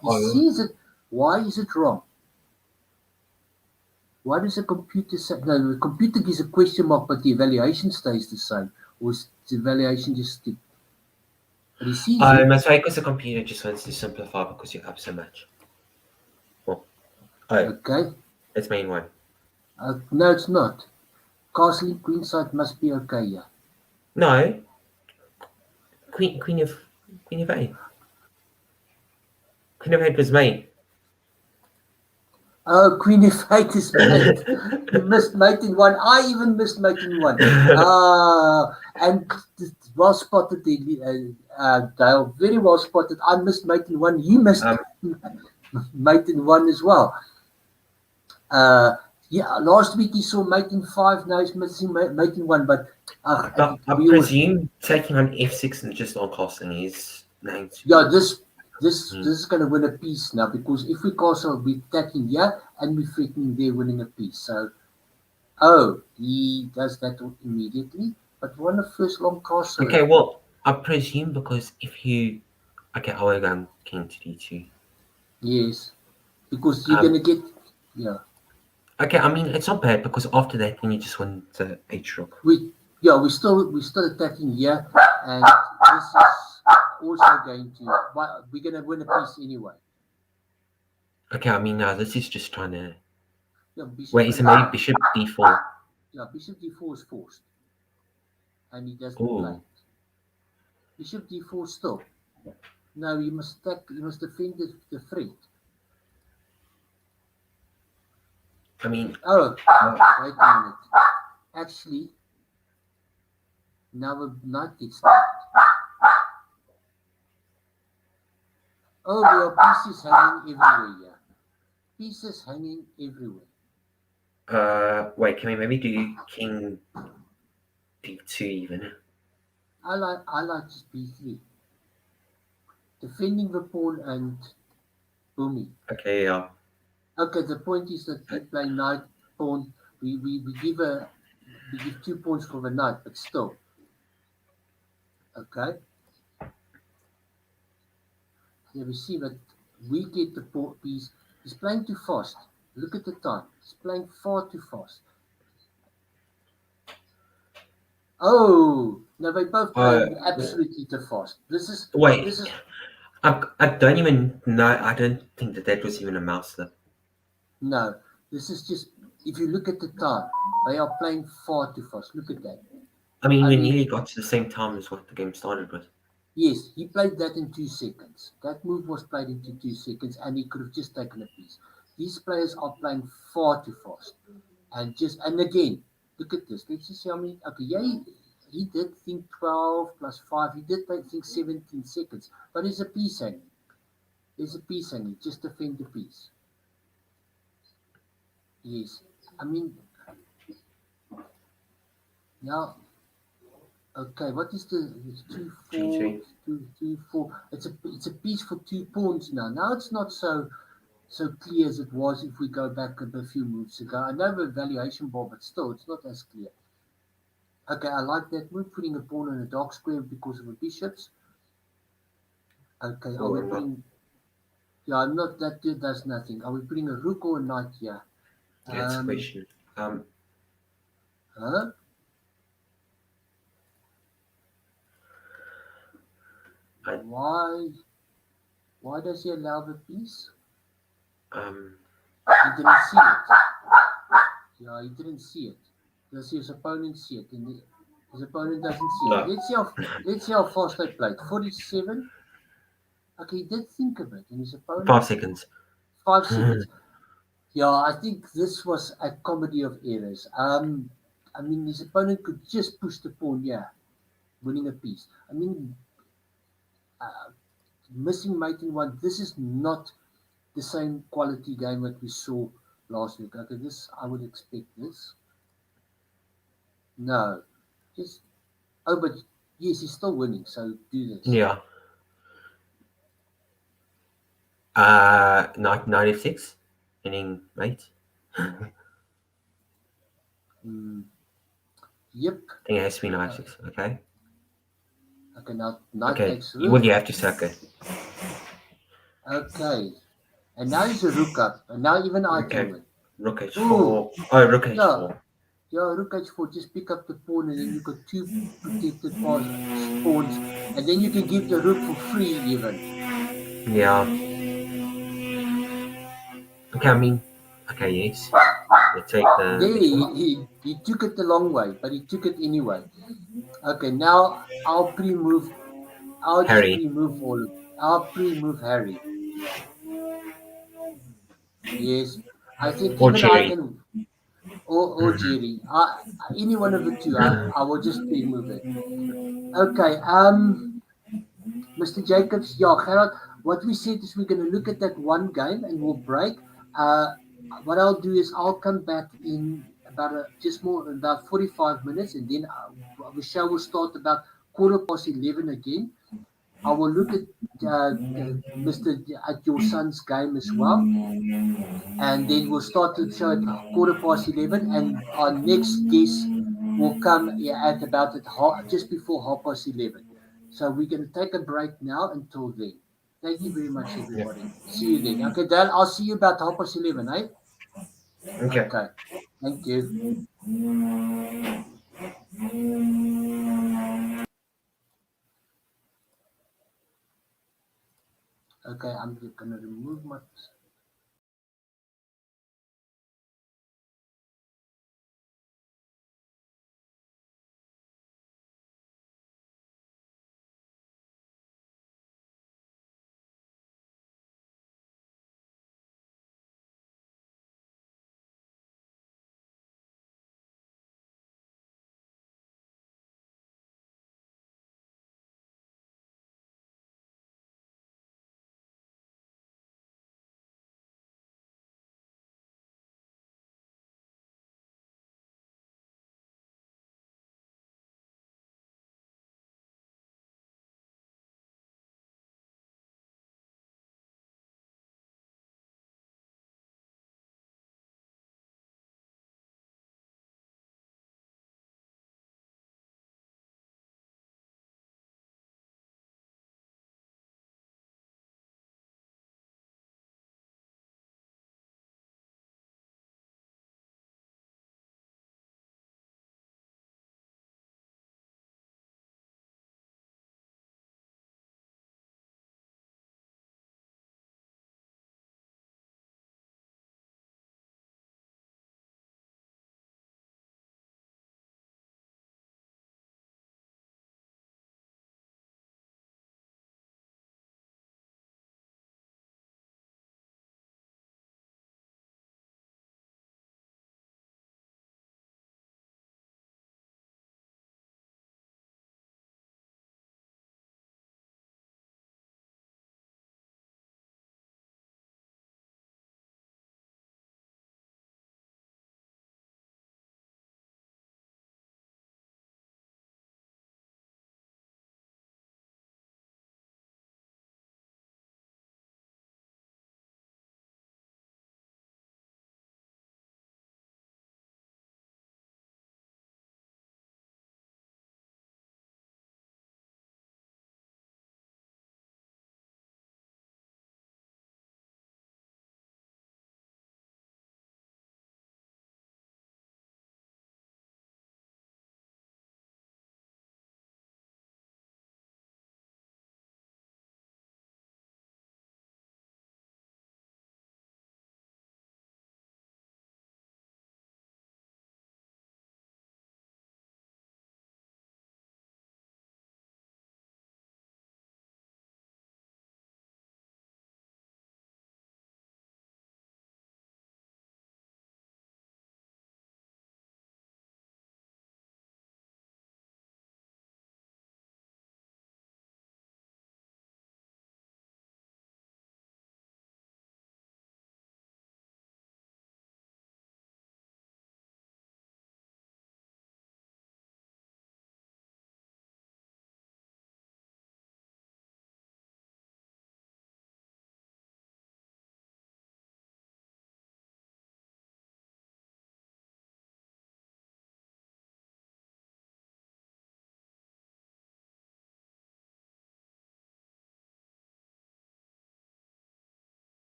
he Oh, sees it. Why is it wrong? Why does the computer say no? The computer gives a question mark, but the evaluation stays the same, or is the evaluation just stick? But he sees it. that's why because the computer just wants to simplify because you're up so much. Well, oh, Okay. that's main one. No, it's not. Castling queenside must be okay. Yeah. No, Queen of A. Queen of A was main. Oh, Queen F8 is mate. You missed mate in one. I even missed mate in one. And well spotted, Dale. Very well spotted. I missed mate in one. You missed um, mate in one as well. Uh, yeah, last week he saw mate in five. Now he's missing mate in one. But I we all, presume taking on F6 and just on casting is going to yeah, be. this is going to win a piece now because if we castle, we're attacking here and we're threatening there winning a piece. So. Oh, he does that immediately, but won a first long castle. Okay, well, I presume because if you. Okay, I will go king to d2. Yes, because you're Um, gonna get, yeah. okay, I mean, it's not bad because after that, then you just win the h rook. We're still attacking here, and this is also going to. But we're gonna win a piece anyway. Okay, I mean, no, this is just trying to. Yeah, bishop. Wait, is it maybe bishop d4? Yeah, bishop d4 is forced, and he doesn't play Oh, it. Bishop d4 still. No, you must attack. You must defend the threat. I mean, Oh, wait a minute. Actually, now the knight gets. Oh, there are pieces hanging everywhere. Yeah, pieces hanging everywhere. Wait, can we maybe do king d2 even? I like just b3, defending the pawn and booming. Okay, yeah. Okay, the point is that we play knight pawn. We give 2 pawns for the knight, but still, okay. Here we see that we get the pawn piece. He's playing too fast. Look at the time. He's playing far too fast. Oh, no, they both Uh, playing absolutely too fast. This is wait, this is I don't even know. I don't think that was even a mouse slip. no. This is just if you look at the time, they are playing far too fast. Look at that. I mean, I we mean, nearly got to the same time as what the game started with. yes, he played that in 2 seconds. That move was played into 2 seconds, and he could have just taken a piece. These players are playing far too fast, and again, look at this. Let's just see how many. Okay, yeah, he did think 12 + 5. He did think 17 seconds, but there's a piece hanging. There's a piece hanging. Just defend the piece. Yes, I mean now. Okay, what is it's two four G3. two four? It's a piece for 2 pawns now. Now it's not so clear as it was if we go back a few moves ago. I know the valuation bar, but still, it's not as clear. Okay, I like that move, putting a pawn in a dark square because of the bishops. Okay, are we Or not? putting? Yeah, I'm not that does nothing. Are we putting a rook or a knight here? That's a Um, question. huh? I, Why? Why does he allow the piece? um, He didn't see it. Yeah, he didn't see it. Does his opponent see it? And his opponent doesn't see it. no. Let's see how fast they played. 47. Okay, he did think of it, and his opponent 5 seconds. 5 seconds. Yeah, I think this was a comedy of errors. I mean, his opponent could just push the pawn, yeah, winning a piece. I mean, uh, missing mate in one. This is not the same quality game that we saw last week. Okay, this I would expect this. No, just but yes, he's still winning. So do this. Yeah. Knight 96. Meaning mate. I Mm, yep. think it has to be Uh, 96. Okay. okay, now knight Okay. takes Well, rook. you have to suck it. Okay, and now he's a rook up, and now even I can Okay. win. Rook Ooh, h4. Oh, rook yeah, h4. yeah, rook h4. Just pick up the pawn, and then you got two protected pawns, and then you can give the rook for free even. Yeah. Okay, I mean, okay, yes. You take the There, bishop. he took it the long way, but he took it anyway. Okay, now I'll pre-move. I'll just Harry. pre-move all of. I'll pre-move Harry. Yes, I think Or even I Jerry. can, or Jerry. Any one of the two. I will just pre-move it. Okay. Mr. Jacobs, yeah, Gerard, what we said is we're going to look at that one game and we'll break. Uh, what I'll do is I'll come back in about just more about 45 minutes, and then the show will start about 11:15 again. I will look at Mr. at your son's game as well, and then we'll start the show at 11:15, and our next guest will come at about just before 11:30. So we're going to take a break now until then. Thank you very much, Yeah. everybody. See you then. Okay, Dale, I'll see you about 11:30, eh? Okay. Okay. Thank you. Okay, I'm going to remove my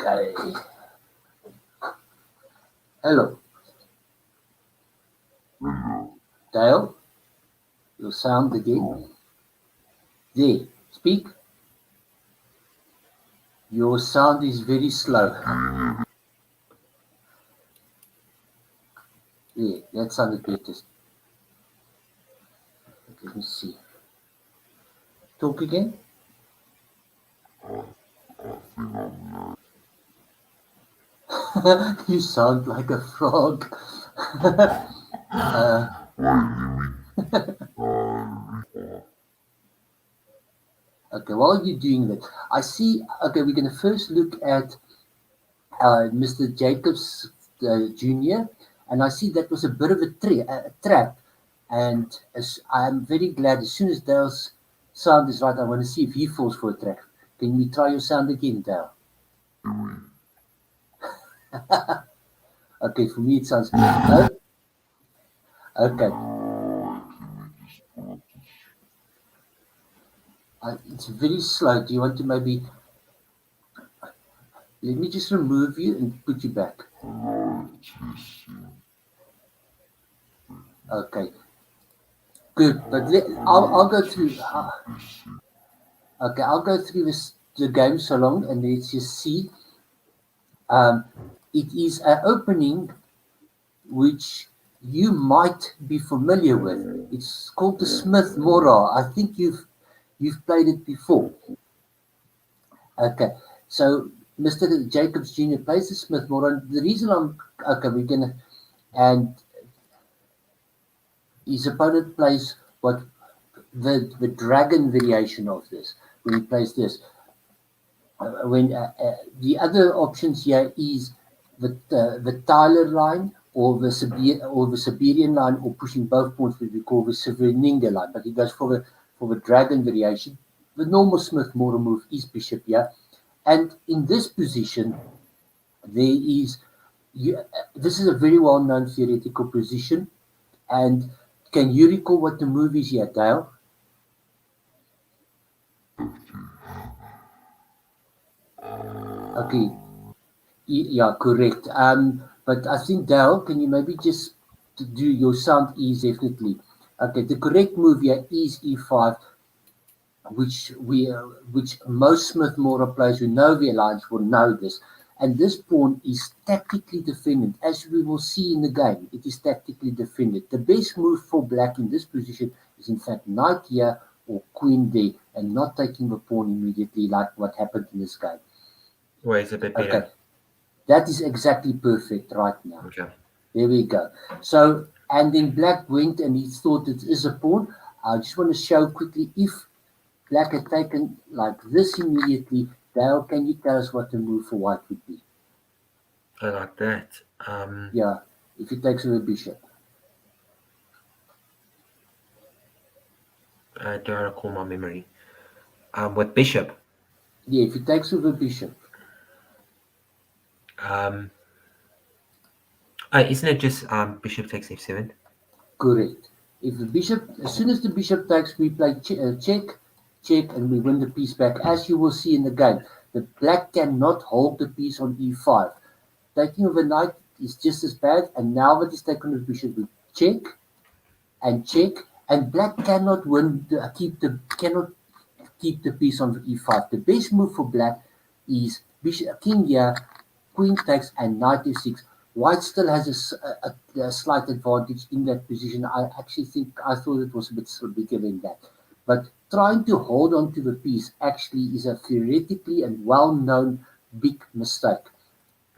Okay. Hello. Dale, your sound again. There, speak. Your sound is very slow. Yeah, that sounded better. Let me see. Talk again. You sound like a frog. uh, okay, while you're doing that, I see. Okay, we're going to first look at Mr. Jacobs Jr. And I see that was a bit of a trap. And I'm very glad as soon as Dale's sound is right, I want to see if he falls for a trap. Can we try your sound again, Dale? Okay, for me it sounds good. Okay. It's very slow. Do you want to maybe let me just remove you and put you back? Okay, good. But I'll go through. Okay, I'll go through the game so long, and let's just see. Um, it is an opening which you might be familiar with. It's called the Smith Mora. I think you've played it before. Okay, so Mr. Jacobs Jr. plays the Smith Mora. The reason we're gonna and his opponent plays what the dragon variation of this when he plays this. When the other options here is the Tyler line or the Siberian line or pushing both pawns, which we call the Severninga line, but he goes for the dragon variation. The normal Smith Mora move is bishop here, and in this position there is this is a very well known theoretical position. And can you recall what the move is here, Dale? Okay, yeah, correct. But I think Dale, can you maybe just do your sound is definitely okay. The correct move here is e5, which most Smith Mora players who know the alliance will know this. And this pawn is tactically defended, as we will see in the game. It is tactically defended. The best move for black in this position is in fact knight here or queen there, and not taking the pawn immediately like what happened in this game. Where is it a bit Okay, better? that is exactly perfect right now. Okay. There we go. So, and then black went and he thought it is a pawn. I just want to show quickly if black had taken like this immediately. Dale, can you tell us what the move for white would be? I like that. Yeah, if he takes with a bishop. I don't recall my memory. With bishop. Yeah, if he takes with a bishop. Isn't it just bishop takes f7? Correct. If the bishop, as soon as the bishop takes, we play check, check, and we win the piece back. As you will see in the game, the black cannot hold the piece on e5. Taking of a knight is just as bad, and now that he's taken with bishop, we check, and black cannot cannot keep the piece on e5. The best move for black is bishop, king here, queen takes, and knight f6. White still has a slight advantage in that position. I thought it was a bit bigger than that. But trying to hold on to the piece actually is a theoretically and well-known big mistake.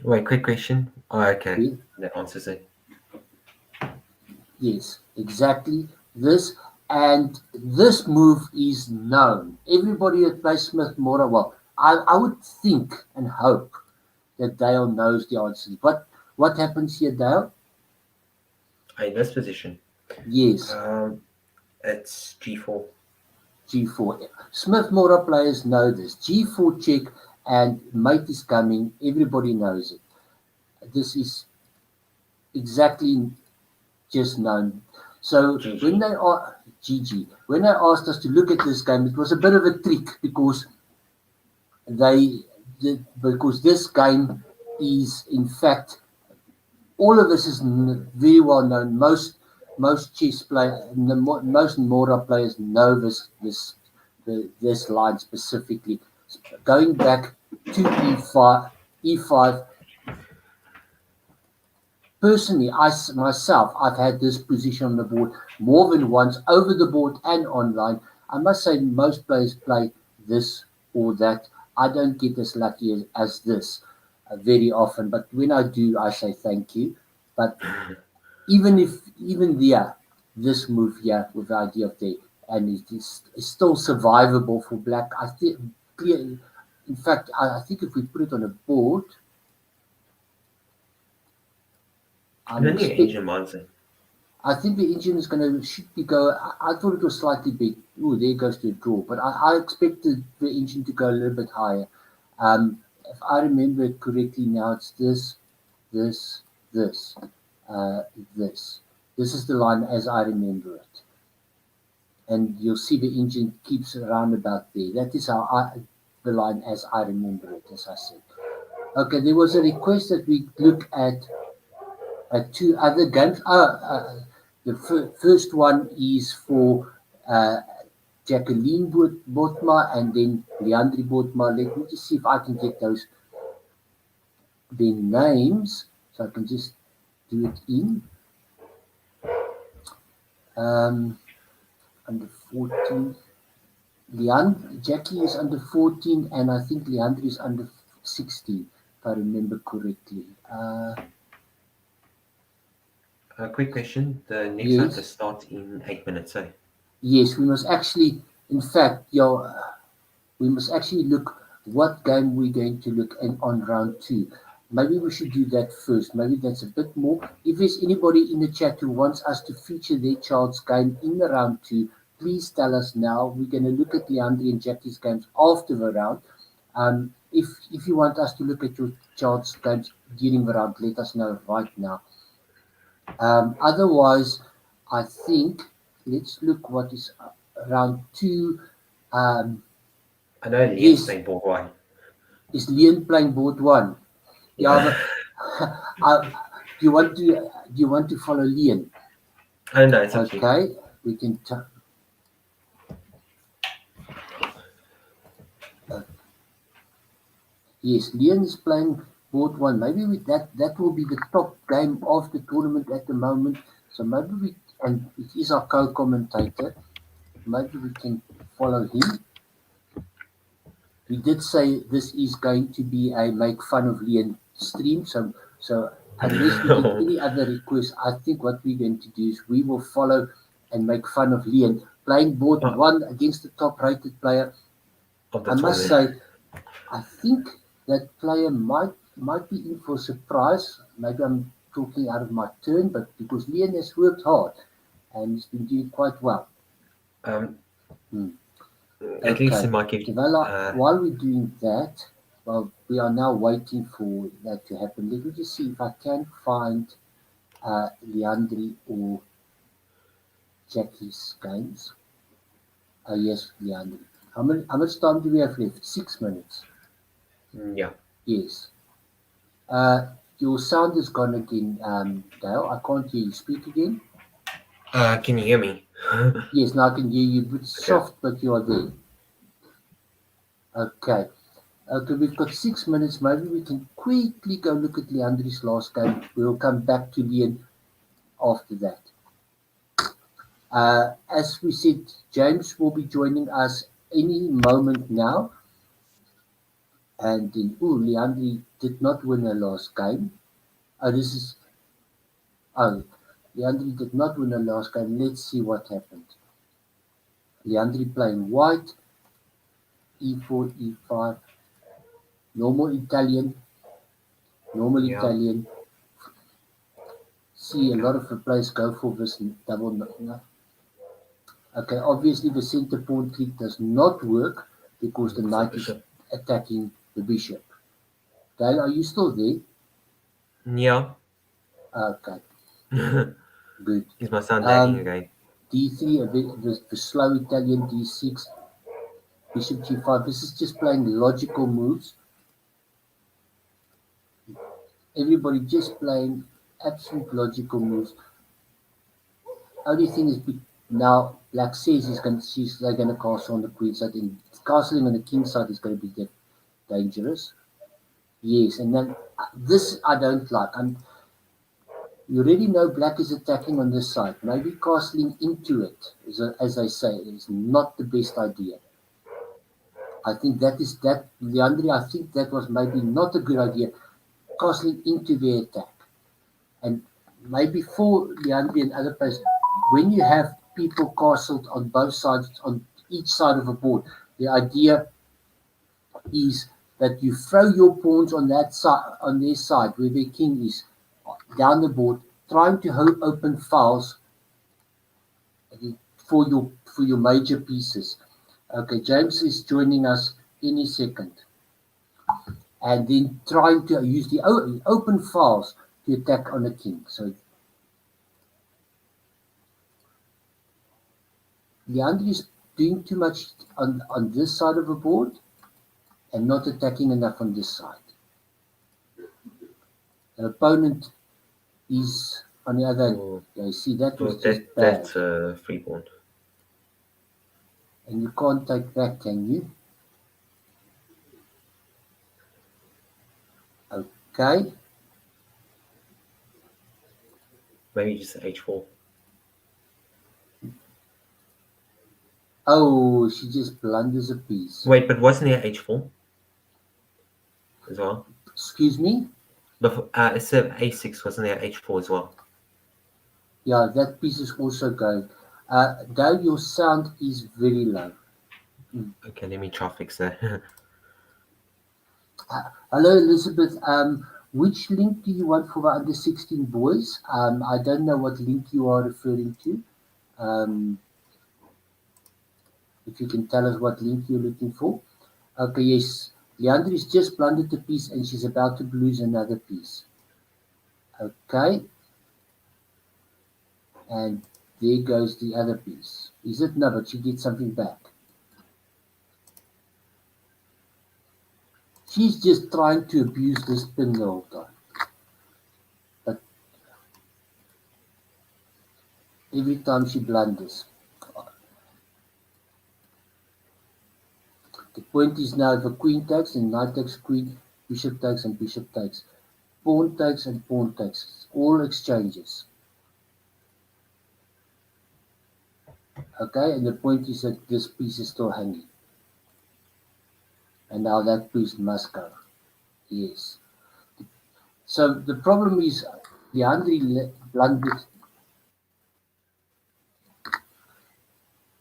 Wait, quick question. Oh, okay. Yeah? That answers it. Yes, exactly this. And this move is known. Everybody that plays Smith Mora, well, I would think and hope that Dale knows the answer. What happens here, Dale? In this position. Yes, It's g4. G4. Smith Mora players know this. G4 check and mate is coming. Everybody knows it. This is exactly just known. So GG. when they are GG, when they asked us to look at this game, it was a bit of a trick because they because this game is, in fact, all of this is very well known. Most chess players, most Mora players know this line specifically. Going back to e5. Personally, I've had this position on the board more than once, over the board and online. I must say, most players play this or that. I don't get as lucky as this very often, but when I do, I say thank you. But even there, this move here with the idea of the and it's still survivable for black. I think clear. In fact, I think if we put it on a board, I'm No need expect, engine monster. I think the engine is going to should be go. I thought it was slightly big. Oh, there goes to a draw. But I expected the engine to go a little bit higher. If I remember it correctly, now it's this, this, uh, this. This is the line as I remember it, and you'll see the engine keeps around about there. That is how the line as I remember it, as I said. Okay, there was a request that we look at two other games. The first one is for uh, Jacqueline Botma and then Leandri Botma. Let me just see if I can get their names so I can just do it in. Under 14. Jackie is under 14 and I think Leandri is under 16, if I remember correctly. A quick question. The next one Yes. starts in 8 minutes, eh? Yes, we must actually, in fact, we must actually look what game we're going to look at on round two. Maybe we should do that first. Maybe that's a bit more. If there's anybody in the chat who wants us to feature their child's game in the round two, please tell us now. We're going to look at Leandri and Jackie's games after the round. If you want us to look at your child's games during the round, let us know right now. Otherwise, I think let's look what is round two. Um, I know Liam's yes, playing board one. is Leon playing board one? Yeah, but do you want to follow Leon? I don't know, it's up to you. Okay, we can. Yes, Leon is playing board one. Maybe that will be the top game of the tournament at the moment. So maybe and it is our co-commentator. Maybe we can follow him. We did say this is going to be a make fun of Leon stream. So unless we get any other requests, I think what we're going to do is we will follow and make fun of Leon playing board one against the top rated player. I must say, I think that player might be in for a surprise. Maybe I'm talking out of my turn, but because Leon has worked hard and he's been doing quite well. At least in my case. While we're doing that, well, we are now waiting for that to happen. Let me just see if I can find Leandri or Jackie's games. Oh, yes, Leandri. How much time do we have left? 6 minutes. Yeah. Yes. Your sound is gone again, Dale. I can't hear you. Speak again. Can you hear me? Yes, now I can hear you. It's soft, but you are there. Okay. Okay, we've got 6 minutes. Maybe we can quickly go look at Leandri's last game. We'll come back to Leon after that. As we said, James will be joining us any moment now. And then, Leandri did not win her last game. Leandri did not win her last game. Let's see what happened. Leandri playing white, e4, e5, normal Italian. See a lot of the players go for this double. No. Okay, obviously the center pawn trick does not work because the knight is attacking the bishop. Dale, are you still there? Yeah. Okay. Good. Is my son lagging again? D3, the slow Italian D6, bishop G5. This is just playing logical moves. Everybody just playing absolute logical moves. Only thing is now Black says they're gonna castle on the queen side, and castling on the king side is gonna be dangerous. Yes, and then this I don't like. You already know Black is attacking on this side. Maybe castling into it, as I say, is not the best idea. I think Leandri. I think that was maybe not a good idea. Castling into the attack. And maybe for Leandri and other players, when you have people castled on both sides, on each side of a board, the idea is that you throw your pawns on that side, on their side where their king is, down the board, trying to open files for your major pieces. Okay, James is joining us any second, and then trying to use the open files to attack on a king. So Leandri is doing too much on this side of the board and not attacking enough on this side. The opponent is on the other end. Yeah, you see, that was just bad. That's a free pawn. And you can't take that, can you? Okay. Maybe just h4. Oh, she just blunders a piece. Wait, but wasn't there h4 as well? Excuse me? But instead of a6, wasn't there h4 as well? Yeah, that piece is also going. Though your sound is very low. Okay, let me try fix that. Hello, Elizabeth. Which link do you want for the under 16 boys? I don't know what link you are referring to. If you can tell us what link you're looking for. Okay, yes. Leandri's just blundered a piece and she's about to lose another piece. Okay. And there goes the other piece. Is it? No, but she gets something back. She's just trying to abuse this pin the whole time. But every time she blunders. The point is now the queen takes and knight takes queen, bishop takes and bishop takes. Pawn takes and pawn takes. All exchanges. Okay, and the point is that this piece is still hanging. And now that piece must go. Yes. So the problem is Leandri blundered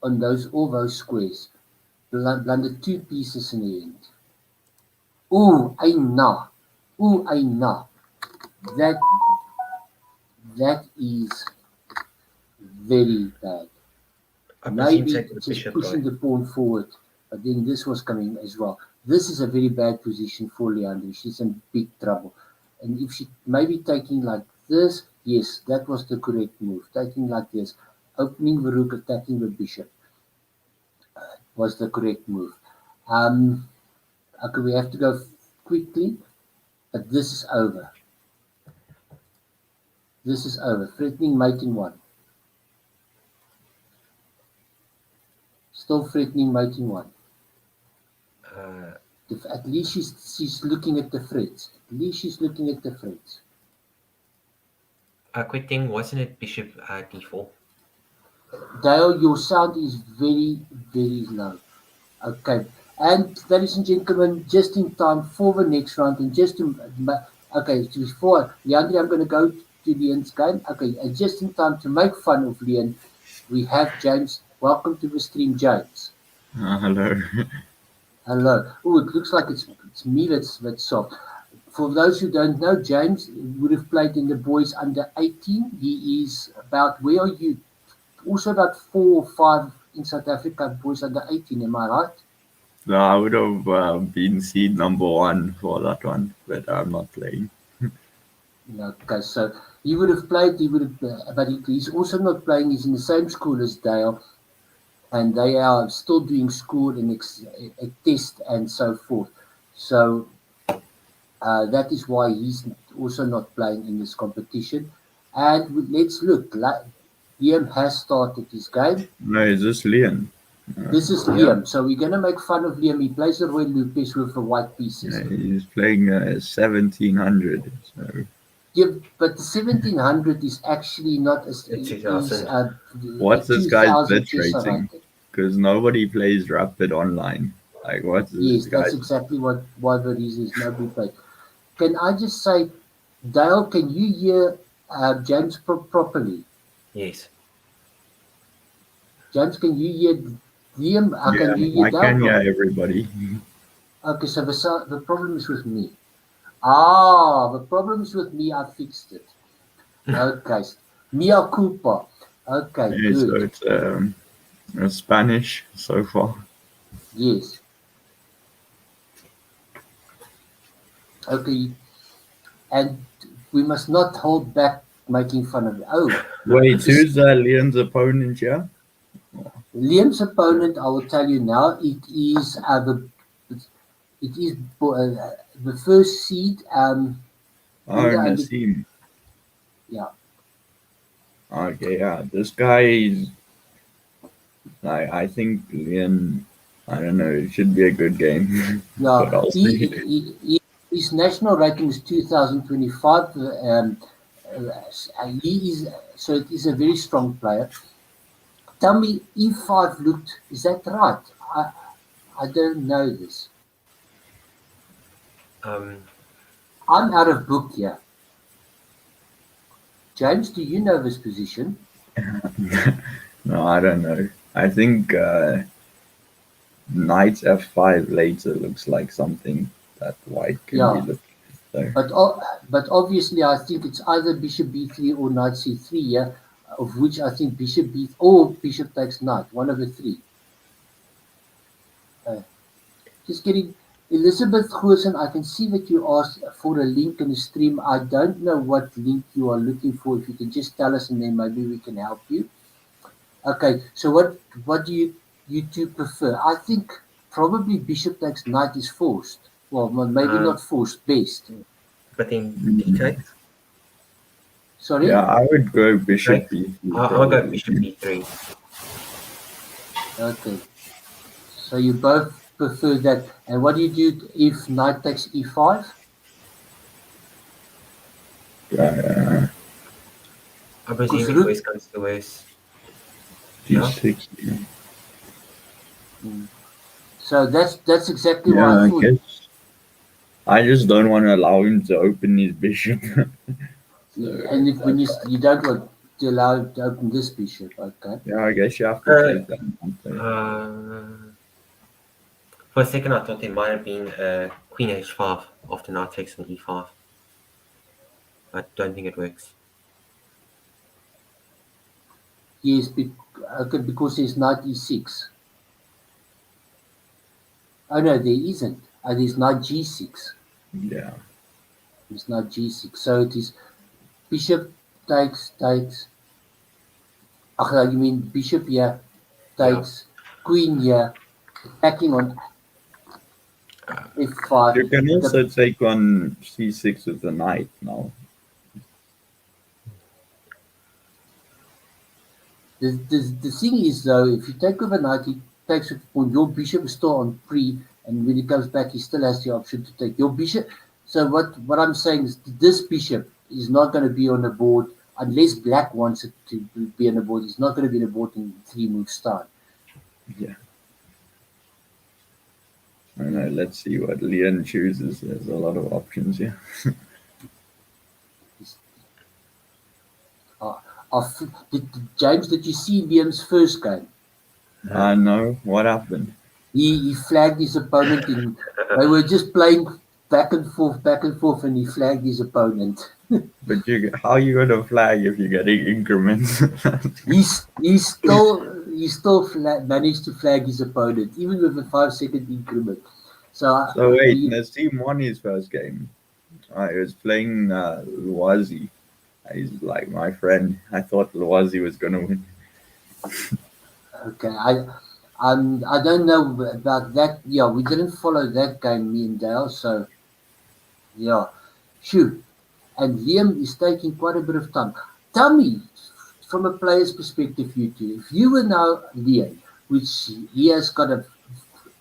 on all those squares. Blundered two pieces in the end. Ooh, Aina. Ooh, Aina. That is very bad. Maybe just pushing the pawn forward, but then this was coming as well. This is a very bad position for Leandri. She's in big trouble. And if she maybe taking like this, yes, that was the correct move. Taking like this, opening the rook, attacking the bishop was the correct move. Okay, we have to go quickly, but this is over. This is over. Threatening mate in one. Still threatening mate in one. At least she's looking at the threats. At least she's looking at the threats. A quick thing, wasn't it bishop d4? Dale, your sound is very, very low. Okay. And ladies and gentlemen, just in time for the next round, and just to, okay, before Leandri, I'm going to go to Leon's game. Okay, and just in time to make fun of Leon, we have James. Welcome to the stream, James. Hello. Hello. Oh, it looks like it's me that's soft. For those who don't know, James would have played in the boys under 18. He is about, where are you? Also about 4 or 5 in South Africa, boys under 18, am I right? No, I would have been seed number 1 for that one, but I'm not playing. Okay, so he would have played, but he's also not playing. He's in the same school as Dale, and they are still doing school and a test and so forth. So That is why he's also not playing in this competition. And let's look. Liam has started his game. No, is this Leon? This is Liam. So we're going to make fun of Liam. He plays the Royal Lupus with the white pieces. Yeah, he's playing 1700. So Yeah, but the 1700 is actually not as The 2000. what's this guy's 2000 bit rating? Because nobody plays Rapid online. Like, what's this Yes, guy? that's exactly why the reason is nobody played. Can I just say, Dale, can you hear James properly? Yes. James, can you hear Liam? Can you hear I Dale can hear properly? everybody. Okay, so the problem is with me. The problem is with me. I fixed it. Okay, mea culpa. Okay, Yeah, so good. it's Spanish so far. Yes. Okay, and we must not hold back making fun of it. Oh, Wait, who's Leon's opponent here? Liam's opponent, I will tell you now, it is the first seed. Oh, under Nassim. yeah. Okay, yeah. This guy is. I think Leon. I don't know. It should be a good game. But Yeah, I'll see. his national rating is 2025. He is so it is a very strong player. Tell me, E5 looked. Is that right? I don't know this. Um, I'm out of book here. James, do you know this position? No, I don't know. I think knight f5 later looks like something that white can be Yeah, looking at. but obviously I think it's either bishop b3 or knight c3 here, of which I think bishop b or bishop takes knight, one of the three. Just getting Elizabeth Goosen, I can see that you asked for a link in the stream. I don't know what link you are looking for. If you can just tell us and then maybe we can help you. Okay, so what do you two prefer? I think probably bishop takes knight is forced. Well, maybe not forced, best. but then D takes. Sorry? Yeah, I would go bishop Okay. b3. I'll go bishop b3. Okay. So you both prefer that. And what do you do if knight takes e5? I presume if rook- worst comes to worst. d6. So that's exactly what Yeah, I I thought. guess. I just don't want to allow him to open his bishop. And if when you don't want to allow him to open this bishop, okay. Yeah, I guess you have to take that. For a second, I thought there might have been queen h5 after knight takes on e5. I don't think it works. Yes, okay, because there's knight e6. Oh no, there isn't. There's knight g6. Yeah. There's knight g6. So it is bishop takes. You mean bishop here takes queen here, attacking on f5. You can also take on c6 with the knight now. The thing is though, if you take over knight, he takes it on your bishop is still on pre, and when he comes back, he still has the option to take your bishop. So what I'm saying is this bishop is not going to be on the board unless black wants it to be on the board. It's not going to be on the board in 3 moves time. Yeah. I don't know. Let's see what Leon chooses. There's a lot of options here. James, did you see Liam's first game? I know what happened. He flagged his opponent in. They were just playing back and forth, and he flagged his opponent. But how you gonna flag if you're getting increments? he still managed to flag his opponent, even with a 5-second increment. So wait, Nassim won his first game. He was playing Luazi. He's like my friend. I thought Luazi was gonna win. Okay, I don't know about that. Yeah, we didn't follow that game, me and Dale. So Yeah, sure. And Liam is taking quite a bit of time. Tell me, from a player's perspective, you two, if you were now Liam, which he has got a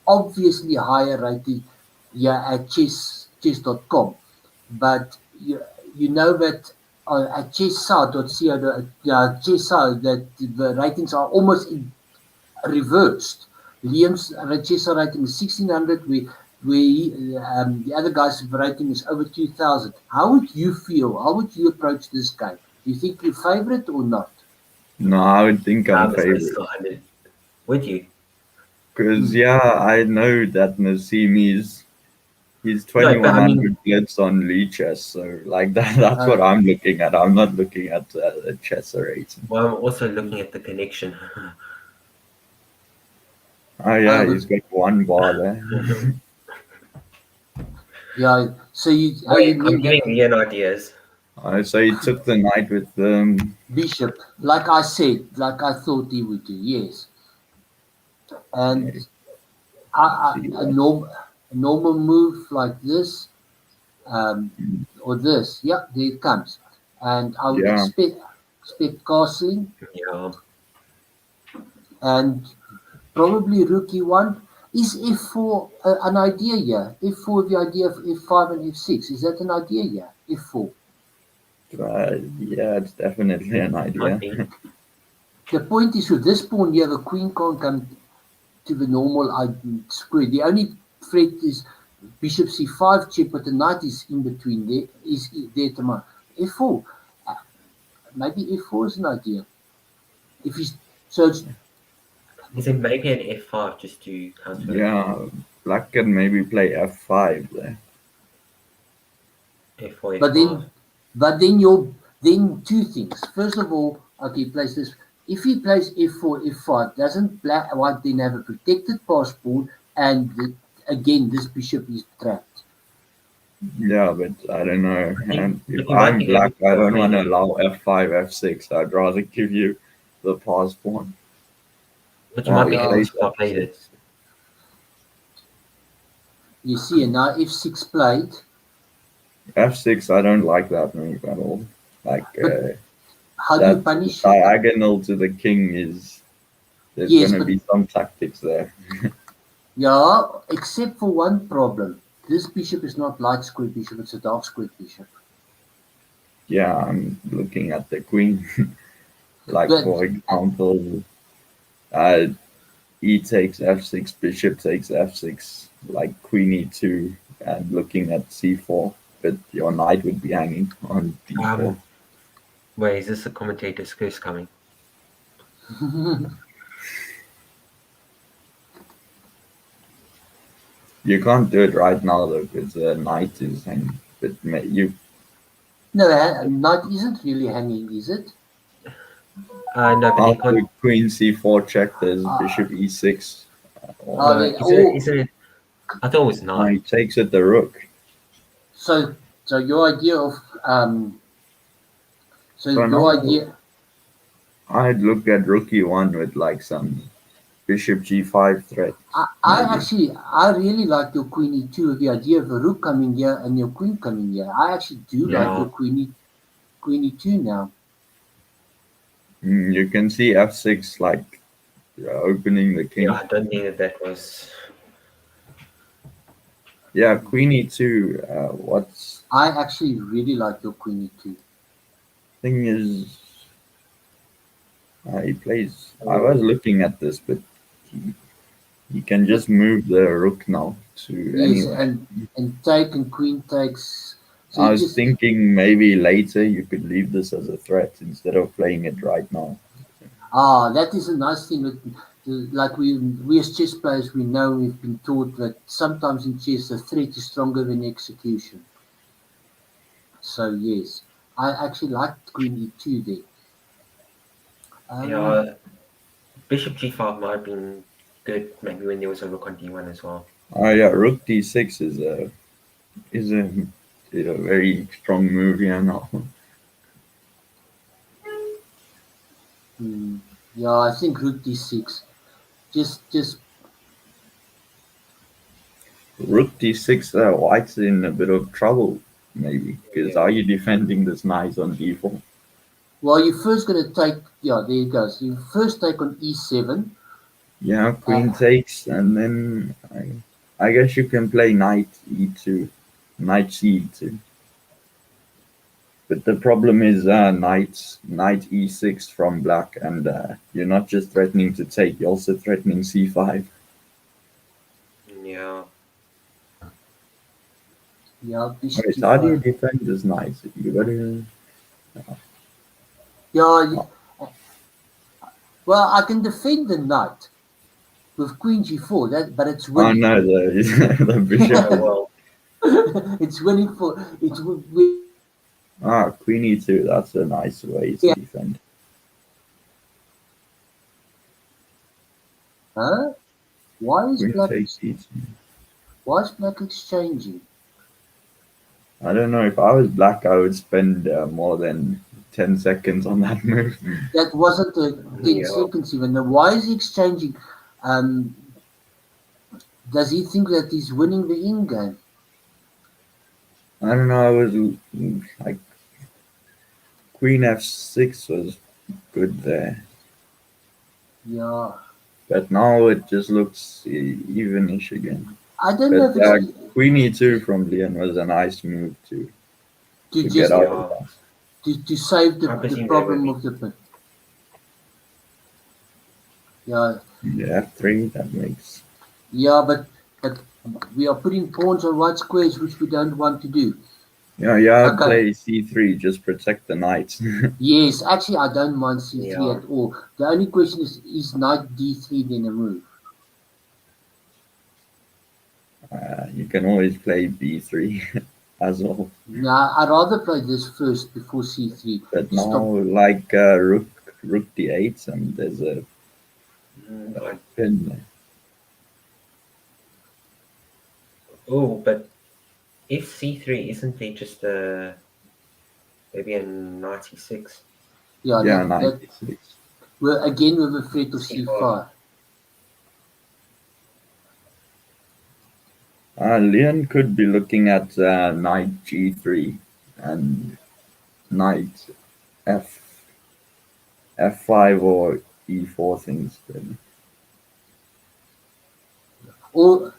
obviously higher rating yeah, at chess.com, but you know that at chess.co, yeah, chess.co, that the ratings are almost reversed. Liam's Chester rating is 1600, the other guy's rating is over 2000. How would you feel? How would you approach this game? Do you think you're favorite or not? No, I would think I I'm was supposed favorite. to 100. Would you? Because, yeah, I know that Nassim he's No, but I mean, 2100 blitz on Lee chess. So, like, that's what Uh, I'm looking at. I'm not looking at the chess rating. well, I'm also looking at the connection. Oh, I yeah, he's would, got one bar there. yeah. So you, how you Wait, I'm mean giving Ian ideas. So he took the knight with Bishop? Like I said, like I thought he would do. Yes, and let's I, see a what. norm, a normal move like this, or this. Yeah, there it comes. And I would Yeah, expect castling Yeah. and probably rookie one. Is F4 an idea here? F4, the idea of F5 and F6, is that an idea here? F4. yeah, it's definitely an Might idea. be. The point is with this pawn here, the queen can't come to the normal square. The only threat is bishop c5 check, but the knight is in between there, is there to mark. F4. Uh, maybe F4 is an idea. If he's so it's Is it maybe an F5 just to counter it? Yeah, black can maybe play f5 there. F4, but F5. then you're then two things. First of all, okay, he plays this. If he plays f4, f5, doesn't black white then have a protected passport? And again, this bishop is trapped. Yeah, but I don't know. And But if you might I'm be able black, to I go don't for want to any. allow f5, f6. I'd rather give you the pass pawn. But you Oh, might he be able Yeah, plays to play f6. this. you see, and now f6 played. f6, I don't like that move at all. Like But how do you that punish it? diagonal to the king is there's Yes, gonna but be some tactics there. yeah, except for one problem. This bishop is not light squared bishop; it's a dark squared bishop. Yeah, I'm looking at the queen. Like But for example, uh, e takes f6, bishop takes f6, like queen e2, and looking at c4, but your knight would be hanging on d4. Wait, is this a commentator's curse coming? You can't do it right now though, because the knight is hanging. But you no, knight isn't really hanging, is it? No, but they after can't. queen c4 check, there's Uh, bishop e6. Or are No, they all? isn't it? I thought it was he 9. takes it the rook. So, so your idea of so So your now idea. I'd look at rook e1 with like some bishop g5 threat, maybe. I really like your queen e2. The idea of a rook coming here and your queen coming here. I actually do like Yeah. your queen e2 now. You can see f6 like opening the Yeah, king. I don't think that was. Yeah, queen e2. What's I actually really like your queen e2. thing is, he plays. I was looking at this, but he, he can But just move the rook now to yes, anywhere. and take and queen takes. So I you was just thinking maybe later you could leave this as a threat instead of playing it right now. that is a nice thing. Like we as chess players, we know we've been taught that sometimes in chess the threat is stronger than execution. So yes, I actually liked queen e2 there. Um, Yeah, Bishop G5 might have been good maybe when there was a rook on D1 as well. Oh yeah, rook d6 is a very strong move here now. hmm, yeah, I think rook d6. Just Rook d6, white's in a bit of trouble, maybe. Because Yeah. are you defending this knight on d4? Well, you're first going to take, yeah, there it goes. You first take on e7. Yeah, queen takes, and then I guess you can play knight e2, knight c2. But the problem is knight e6 from black, and you're not just threatening to take, you're also threatening c5. Yeah. Yeah, bishop Wait, how do you g5. defend this knight? You gotta. Yeah, well, I can defend the knight with queen g4, but it's Oh winning. no, the bishop. Oh, well. It's winning for it's. Queen e2, that's a nice way to Yeah. defend. Huh? Why is Queen black? takes e2. Why is black exchanging? I don't know, if I was black, I would spend more than 10 seconds on that move. That wasn't a 10 Yeah. seconds even. Now, why is he exchanging? Does he think that he's winning the in game? I don't know, I was like, Queen f6 was good there. Yeah. But now it just looks evenish again. I don't know But if it's Queen e2 from Leon was a nice move to to get just out Yeah. of that. to save I the presume problem they of the pin. Yeah. Yeah, f3, that makes. Yeah, but we are putting pawns on white squares, which we don't want to do. Yeah, I'd Okay. play c3, just protect the knight. Yes, actually, I don't mind c3 Yeah. at all. The only question is knight d3 then a move? You can always play b3 as well. Now, I'd rather play this first before c3. But to now, stop. like rook d8, and there's a pin there. Oh, but if c3, isn't there just maybe a 96? Yeah, Yeah, that 96. we're again with a threat of C5. c5. Leon could be looking at knight g3 and knight f5 or e4 things. Then. Or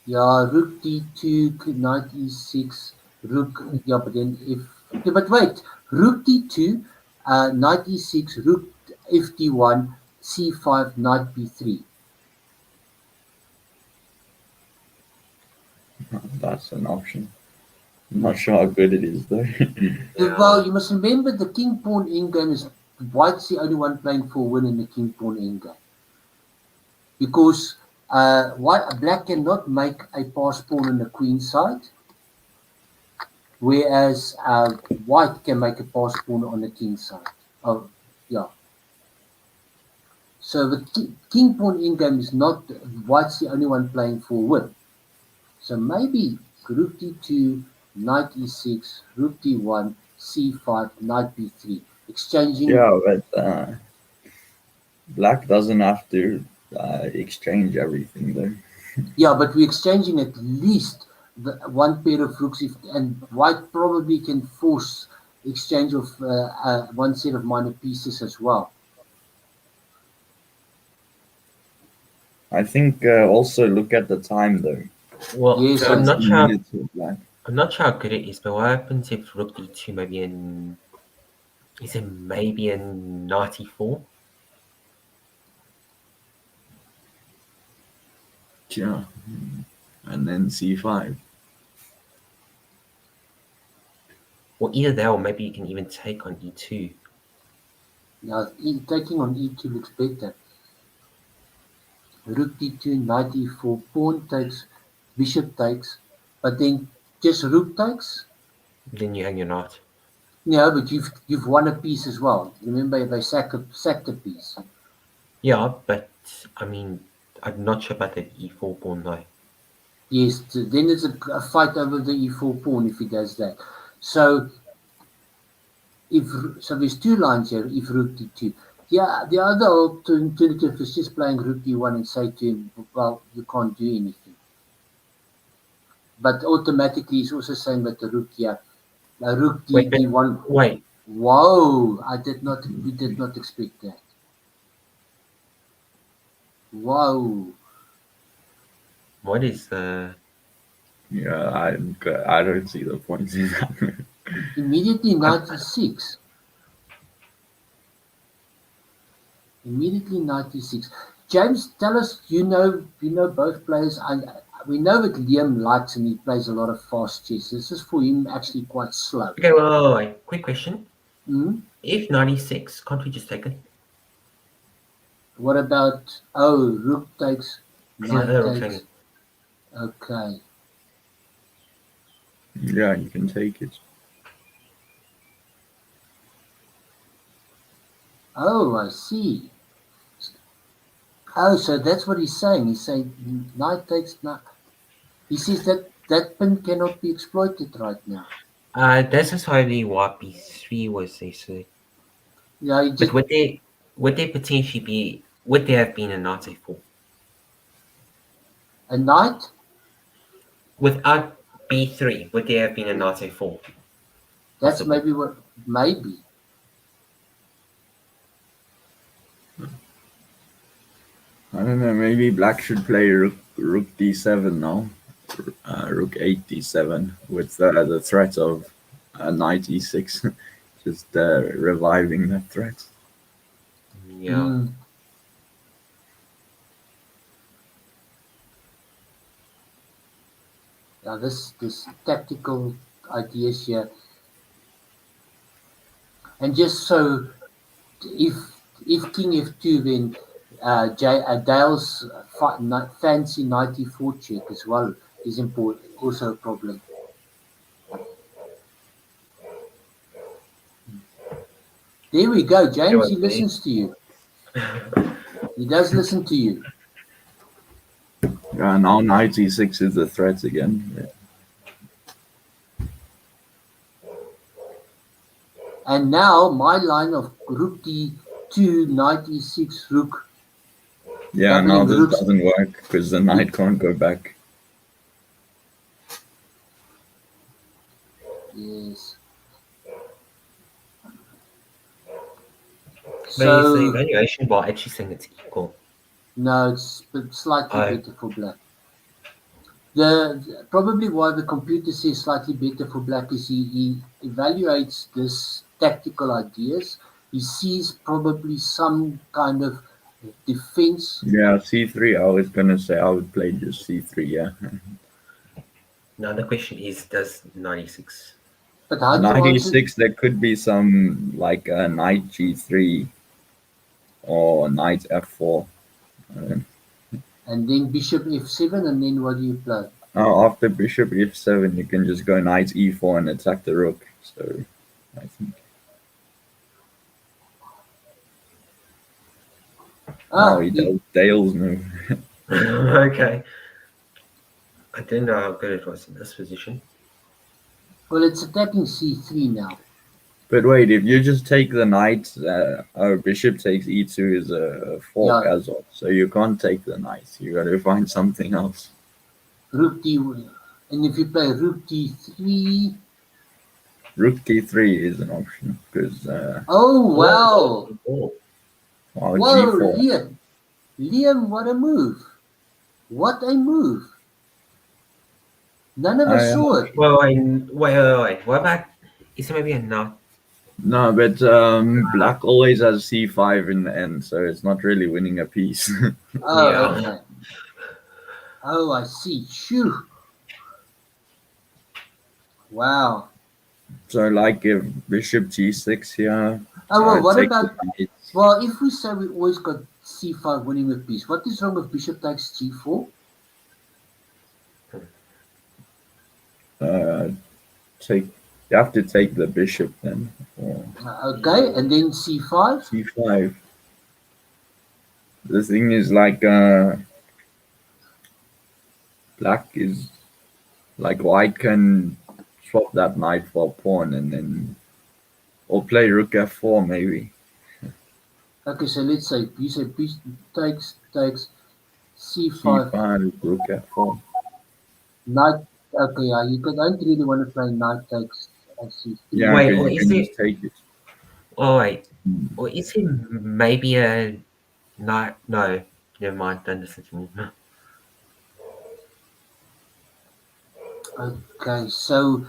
yeah, rook d2, knight e6, rook. Yeah, but then if okay, but wait, rook d2, knight e6, rook fd1, c5, knight b3. That's an option. I'm not sure how good it is though. Yeah. Well, you must remember the king pawn endgame is white's the only one playing for win in the king pawn endgame. Because black cannot make a pass pawn on the queen side, whereas white can make a pass pawn on the king side. Oh, yeah. So the king pawn endgame is not white's the only one playing for win. So maybe rook d2, knight e6, rook d1, c5, knight b3, exchanging. Yeah, but black doesn't have to exchange everything though. Yeah, but we're exchanging at least one pair of rooks, and white probably can force exchange of one set of minor pieces as well. I think also look at the time though. Well, Yes, I'm and not sure. Minutes with black. I'm not sure how good it is, but what happens if rook d2 maybe in? Is it maybe a 94? Yeah, and then c5. Or either that, or maybe you can even take on e2. now taking on e2 looks better. Rook d2, knight e4, pawn takes, bishop takes, but then just rook takes. Then you hang your knight. No, but you've won a piece as well. Remember, they sacked a piece. Yeah, but I mean, I'm not sure about that e4 pawn though. Yes, then it's a fight over the e4 pawn if he does that. So there's two lines here. If rook d2, yeah, the other alternative is just playing rook d1 and say to him, well, you can't do anything. but automatically he's also saying that the rook here, rook Wait, d1. wait. Whoa! We did not expect that. Whoa! What is the? Yeah, I don't see the point in that. Immediately knight e6. Immediately knight e6. James, tell us. You know both players. We know that Liam likes and he plays a lot of fast chess. This is for him actually quite slow. Okay, wait. Quick question. Hmm? If 96, can't we just take it? What about rook takes, knight Rook takes. taking. Okay. Yeah, you can take it. Oh, I see. Oh, so that's what he's saying. He's saying knight takes knight. He says that pin cannot be exploited right now. That's necessarily what B3 was they say. Yeah, he But just would there potentially be? Would there have been a knight A4 a knight. without B3? Would there have been a knight A4? That's Possibly. maybe what maybe. I don't know. Maybe black should play rook d7 now. Rook 8 d7 with the threat of knight e6. Just reviving that threat. Yeah. Mm. Yeah, this tactical ideas here, and just so if king f2, then Dale's fancy 94 check as well is important, also a problem. There we go, James. He listens to you. He does listen to you. Yeah, now knight e6 is the threat again. Yeah. And now my line of rook d2, knight e6, rook. Yeah, Doubling now this rooks. doesn't work because the knight can't go back. Yes. But is the So evaluation bar actually saying it's equal? no, it's slightly better for black. Probably why the computer says slightly better for black is he evaluates this tactical ideas. He sees probably some kind of defense. Yeah, c3. I was gonna say I would play just c3. Yeah, Now the question is, does 96? But how do you knight answer? e6. There could be some like knight g3 or knight f4. And then bishop f7, and then what do you play? After bishop f7, you can just go knight e4 and attack the rook. So I think. He does Dale's move. Okay. I didn't know how good it was in this position. Well, it's attacking c3 now. But wait, if you just take the knight, bishop takes e2 is a fork as well. So you can't take the knight. You got to find something else. Rook d1. And if you play rook d3. Rook d3 is an option because. Oh, wow. Wow, Whoa, g4. Liam, what a move. What a move. None of us saw it. Wait. What about, is it maybe a knight? No, but black always has c5 in the end, so it's not really winning a piece. Oh, Yeah. okay. Oh, I see. Shoo. Wow. So, like, if bishop g6 here. Oh, well, what take about... the knight. Well, if we say we always got c5 winning a piece, what is wrong with bishop takes g4? You have to take the bishop then. Okay, and then c5? c5. The thing is, like, black is like white can swap that knight for a pawn and then or play rook f4 maybe. Okay, so let's say you say piece takes c5, c5 rook f4. knight Okay, you don't really want to play knight takes c3. Yeah, Wait, because or you is can it? just take it. Oh wait, Hmm. or is it maybe a knight? No, never mind. Don't listen to me. Okay, so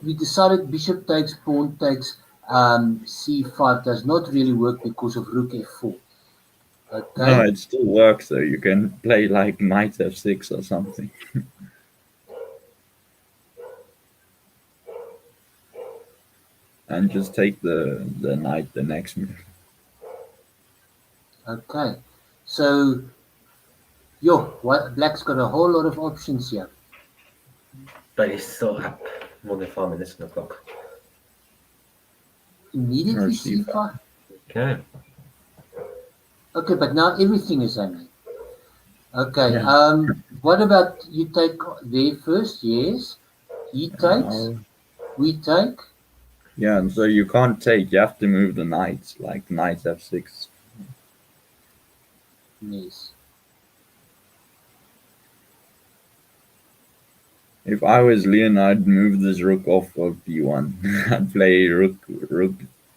we decided bishop takes, pawn takes, c5 does not really work because of rook f4. No, Okay, it still works though. You can play like knight f6 or something, and just take the knight the next move. okay. So black's got a whole lot of options here. But it's still up more than 5 minutes on the clock. Or Immediately c5. c5. Okay. Okay, but now everything is hanging. Okay, Yeah. what about you take there first? Yes, he takes, Now, we take. yeah, and so you can't take. You have to move the knights, like knight f6. Yes. If I was Leon, I'd move this rook off of d1. I'd play rook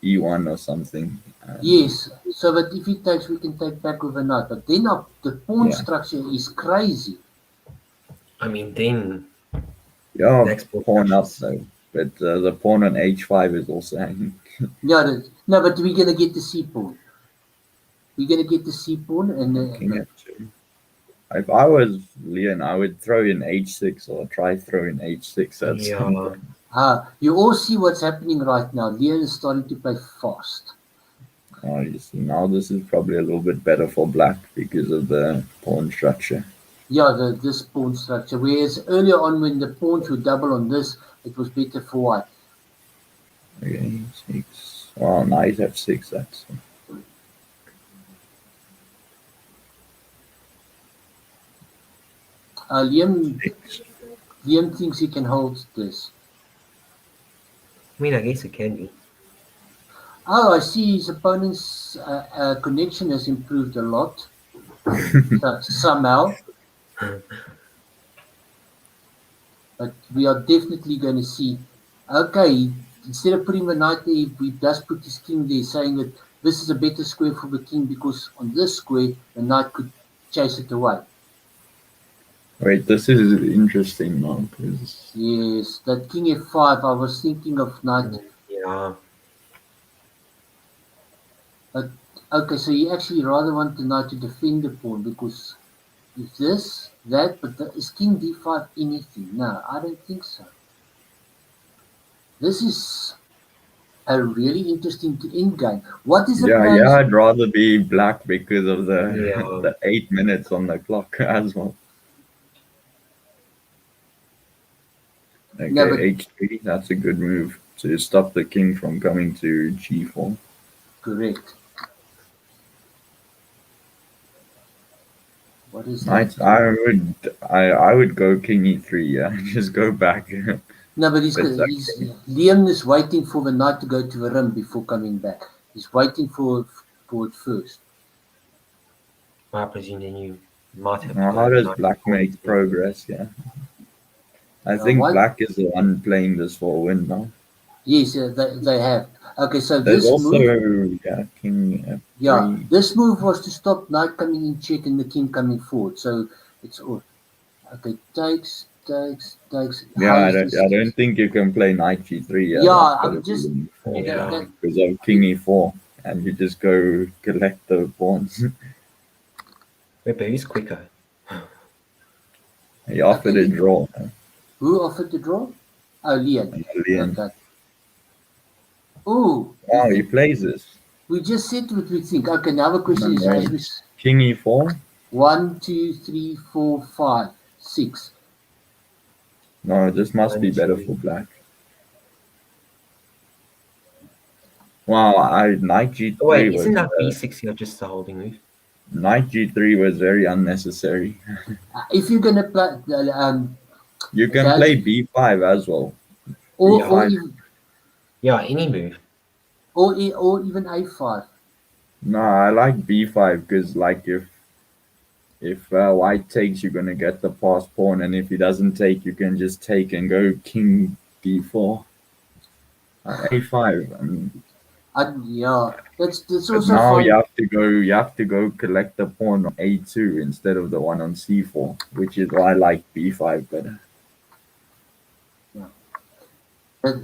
e1 or something. And Yes, so that if he takes, we can take back overnight. But then the pawn yeah, structure is crazy. I mean, then yeah, next ball pawn up structures. though. But the pawn on h5 is also hanging. Yeah, no, but we're gonna get the c pawn. We're gonna get the c pawn, and King f2. If I was Leon, I would throw in h6 or try throwing h6 at some Yeah. point. you all see what's happening right now. Leon is starting to play fast. Oh, you see, now this is probably a little bit better for black because of the pawn structure. Yeah, this pawn structure. Whereas earlier on, when the pawns were double on this, it was better for white. Okay, 6. Oh, knight f6. That's Liam 6. thinks he can hold this. I mean, I guess it can be. Oh, I see his opponent's connection has improved a lot. Somehow, but we are definitely going to see. Okay, instead of putting the knight there, we just put his king there, saying that this is a better square for the king because on this square the knight could chase it away. Wait, this is interesting now because Yes, that king f5. I was thinking of knight. Yeah. But okay, so you actually rather want the knight to defend the pawn because if this, that, but is king d5 anything? No, I don't think so. This is a really interesting end game. What is the yeah, plans? I'd rather be black because of the Yeah. the 8 minutes on the clock as well. No, Okay, but h3. That's a good move to stop the king from coming to g4. correct. What is that? Knight, I would go king e3. Yeah, just go back. No, but But he's Liam is waiting for the knight to go to the rim before coming back. He's waiting for it first. I presume then you might have to now, go how does knight black before make you. progress? Yeah, I Now, think what? black is the one playing this for a win now. Yes, they have. Okay, so There's this also move, king yeah, f3. this move was to stop knight coming in check and the king coming forward. So it's all okay. Takes. Yeah, How is I this? don't think you can play knight g3. Yeah, that's Yeah, got to I'm be just win 4 that, Yeah. that because of king e4, and you just go collect the pawns. Wait, but who's quicker? He offered a okay. draw. Who offered the draw? Oh, Leon. Leon. Okay. Oh, we Wow, he think plays this. we just said what we think. Okay, now the No, question is as wait. we King e4? 1, 2, 3, 4, 5, 6. No, this must One, be better two. for black. Wow, knight Oh, wait, g3 isn't was that b6 here just a holding move? knight g3 was very unnecessary. If you're gonna play You can judge play b5 as well. or Yeah. b5. even Yeah, any move. or even a5. No, I like b5 because like if If white takes, you're gonna get the passed pawn, and if he doesn't take, you can just take and go king d4, a5. Yeah, that's But also now fine. you have to go collect the pawn on a2 instead of the one on c4, which is why I like b5 better. But,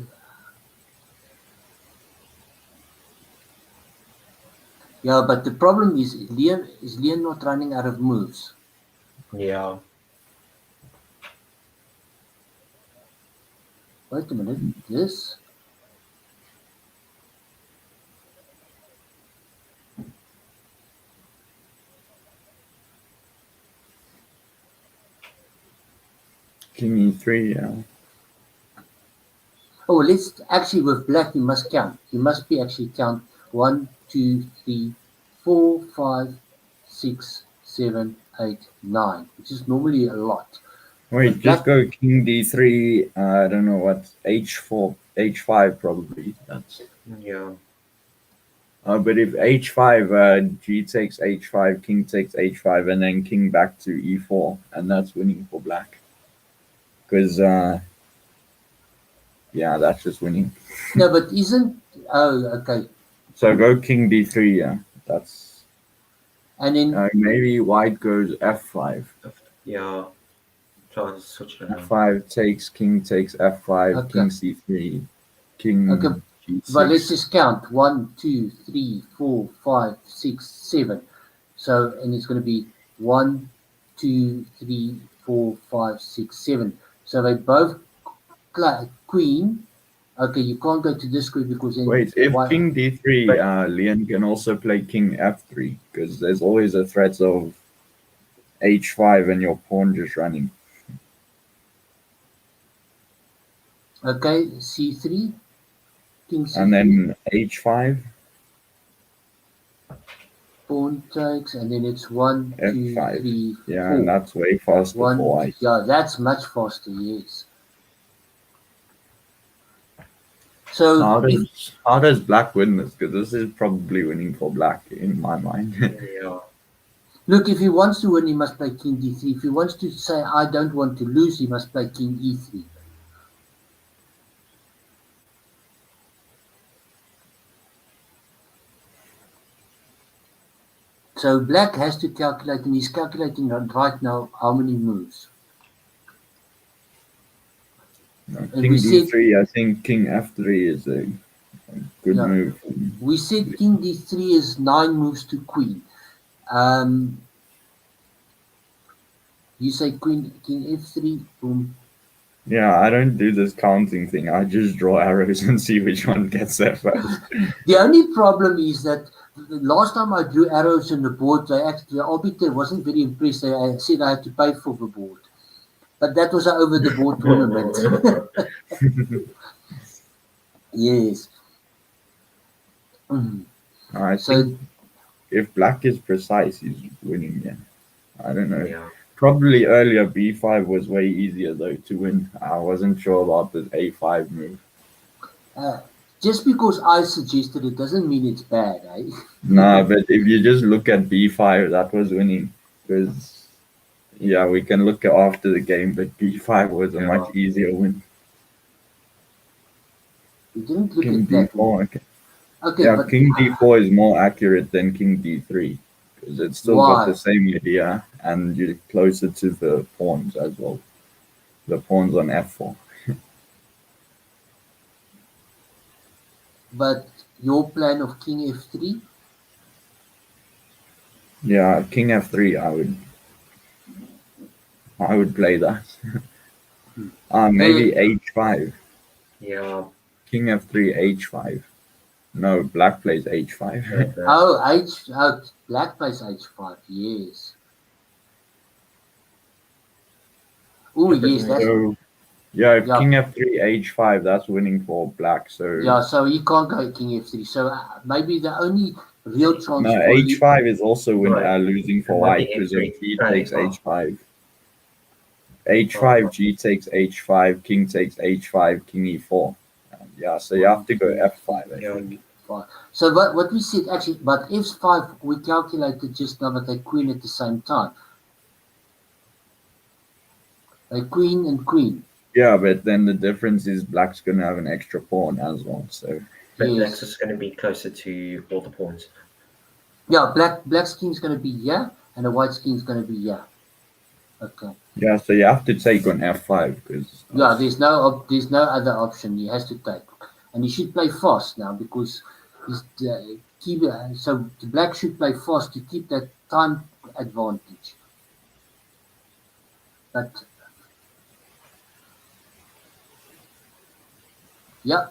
yeah, but the problem is Leon not running out of moves. Yeah. Wait a minute, this. King e3, yeah. Oh, let's actually with black. You must count. You must be actually count 1, 2, 3, 4, 5, 6, 7, 8, 9, which is normally a lot. Wait, With just black, go king d3. I don't know what h4, h5 probably. That's. Yeah. But if h5, g takes h5, king takes h5, and then king back to e4, and that's winning for black. Because yeah, that's just winning. no, but isn't okay? So go king d3. Yeah, that's. And then Maybe white goes f5. Yeah. Try to switch it around. f5 takes f5, okay, king c3, okay. king But let's g6. just count 1, 2, 3, 4, 5, 6, 7. So and it's going to be 1, 2, 3, 4, 5, 6, 7. So they both queen. Okay, you can't go to this queen because then Wait, if why? king d3, But Leon can also play king f3 because there's always a threat of h5 and your pawn just running. Okay, c3, king c3, And then h5, pawn takes, and then it's 1, 2, f5. 3, Yeah, and 4. that's way faster for white. Yeah, that's much faster. Yes. So How does black win this? Because this is probably winning for black in my mind. yeah. look, if he wants to win, he must play king d3. If he wants to say I don't want to lose, he must play king e3. So black has to calculate, and he's calculating right now how many moves. King we said, d3, I think king f3 is a good yeah, move. we said king d3 is 9 moves to queen. You say king f3, boom. Yeah, I don't do this counting thing. I just draw arrows and see which one gets there first. The only problem is that the last time I drew arrows on the board, the arbiter wasn't very impressed. They said I had to pay for the board. But that was an over the board tournament. Yes. I So think if black is precise, he's winning. Yeah, I don't know. Yeah. Probably earlier b5 was way easier though to win. I wasn't sure about the a5 move. just because I suggested it doesn't mean it's bad, eh? Nah, but if you just look at b5, that was winning. Because yeah, we can look at after the game, but b5 was a much easier win. We didn't look King at that. d4. Okay, Yeah, but king d4 is more accurate than king d3 because it's still got the same idea, and you're closer to the pawns as well. The pawns on f4. But your plan of king f3? Yeah, king f3. I would play that. Maybe h5. Yeah. King f3, h5. No, black plays h5. Oh, black plays h5, yes. Oh, yes, that's... So, yeah, if king f3, h5, that's winning for black. So yeah, so he can't go king f3. So maybe the only real chance no, for h5 is also losing for white because if g takes h5. h5, g takes h5, king takes h5, king e4. Yeah, so you have to go f5. I think. So what we said actually, but f5 we calculated just now that they queen at the same time. A queen and queen. Yeah, but then the difference is black's gonna have an extra pawn as well. So But Yes. black's just going to be closer to all the pawns. Yeah, black's king's gonna be here, and the white's king's gonna be here. Okay. yeah, so you have to take on f5 because Yeah, there's no other option. He has to take, and he should play fast now because he's so the black should play fast to keep that time advantage. But yeah,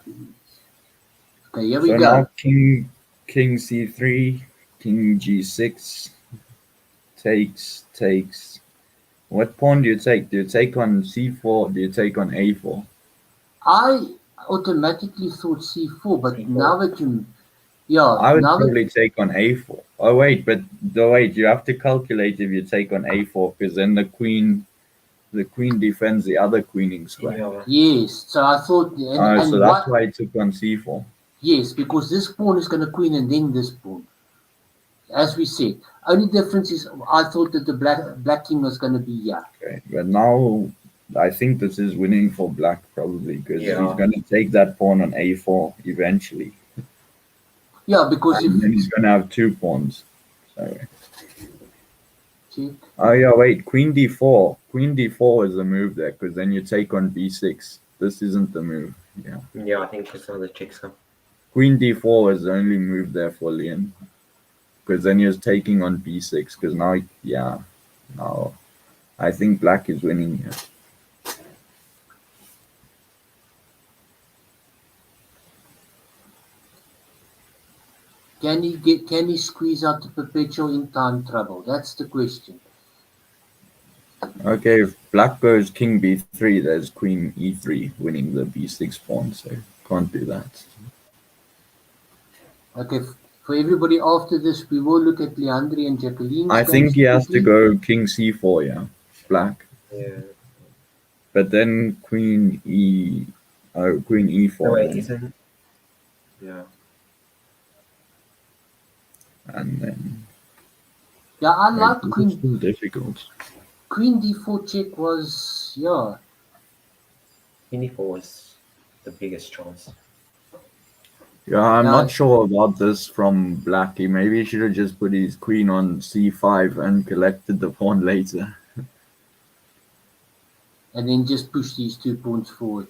okay, here we so go. now king c3, king g6, takes. What pawn do you take? Do you take on c4? Do you take on a4? I automatically thought c4, but C4. now that you, I would now that probably take on a4. Oh wait, but wait, you have to calculate if you take on a4 because then the queen defends the other queening square. Yeah. yes, so I thought, and So what? that's why I took on c4. Yes, because this pawn is going to queen and then this pawn. As we said, only difference is I thought that the black king was going to be here. Okay, but now I think this is winning for black probably because Yeah. he's going to take that pawn on a4 eventually, Yeah, because and if then he's going to have two pawns. So. check, Oh yeah, wait, queen d4. Queen d4 is the move there because then you take on b6. This isn't the move. Yeah. Yeah, I think it's another checks come. Queen d4 is the only move there for Leon. Because then you're taking on b6. Because now I think black is winning here. can he squeeze out the perpetual in time trouble? That's the question. Okay, if black goes king b3, there's queen e3 winning the b6 pawn. So can't do that. Okay, for everybody after this, we will look at Leandri and Jacqueline's I think games he has to quickly. go king c4, yeah, black. Yeah. But then queen e4. No, wait, then. isn't. Yeah. And then Yeah, I like this is queen. still difficult. Queen d4 check was Queen e4 was the biggest chance. Yeah, I'm Yeah. not sure about this from black. He maybe should have just put his queen on c5 and collected the pawn later. and then just push these 2 pawns forward.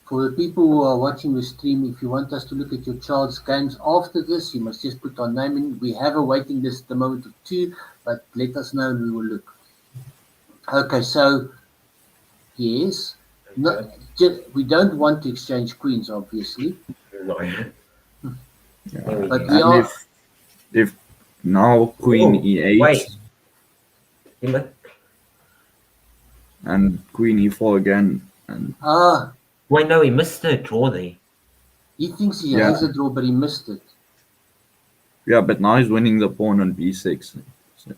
For the people who are watching the stream, if you want us to look at your child's games after this, you must just put our name in. We have a waiting list at the moment of 2, but let us know and we will look. Okay, so yes, no, we don't want to exchange queens, obviously. No. Yeah. But And are, if now queen Oh, e8 wait. He might- and queen e4 again, and Wait, no, he missed the draw there. he thinks he Yeah. has a draw, but he missed it. yeah, but now he's winning the pawn on b6. So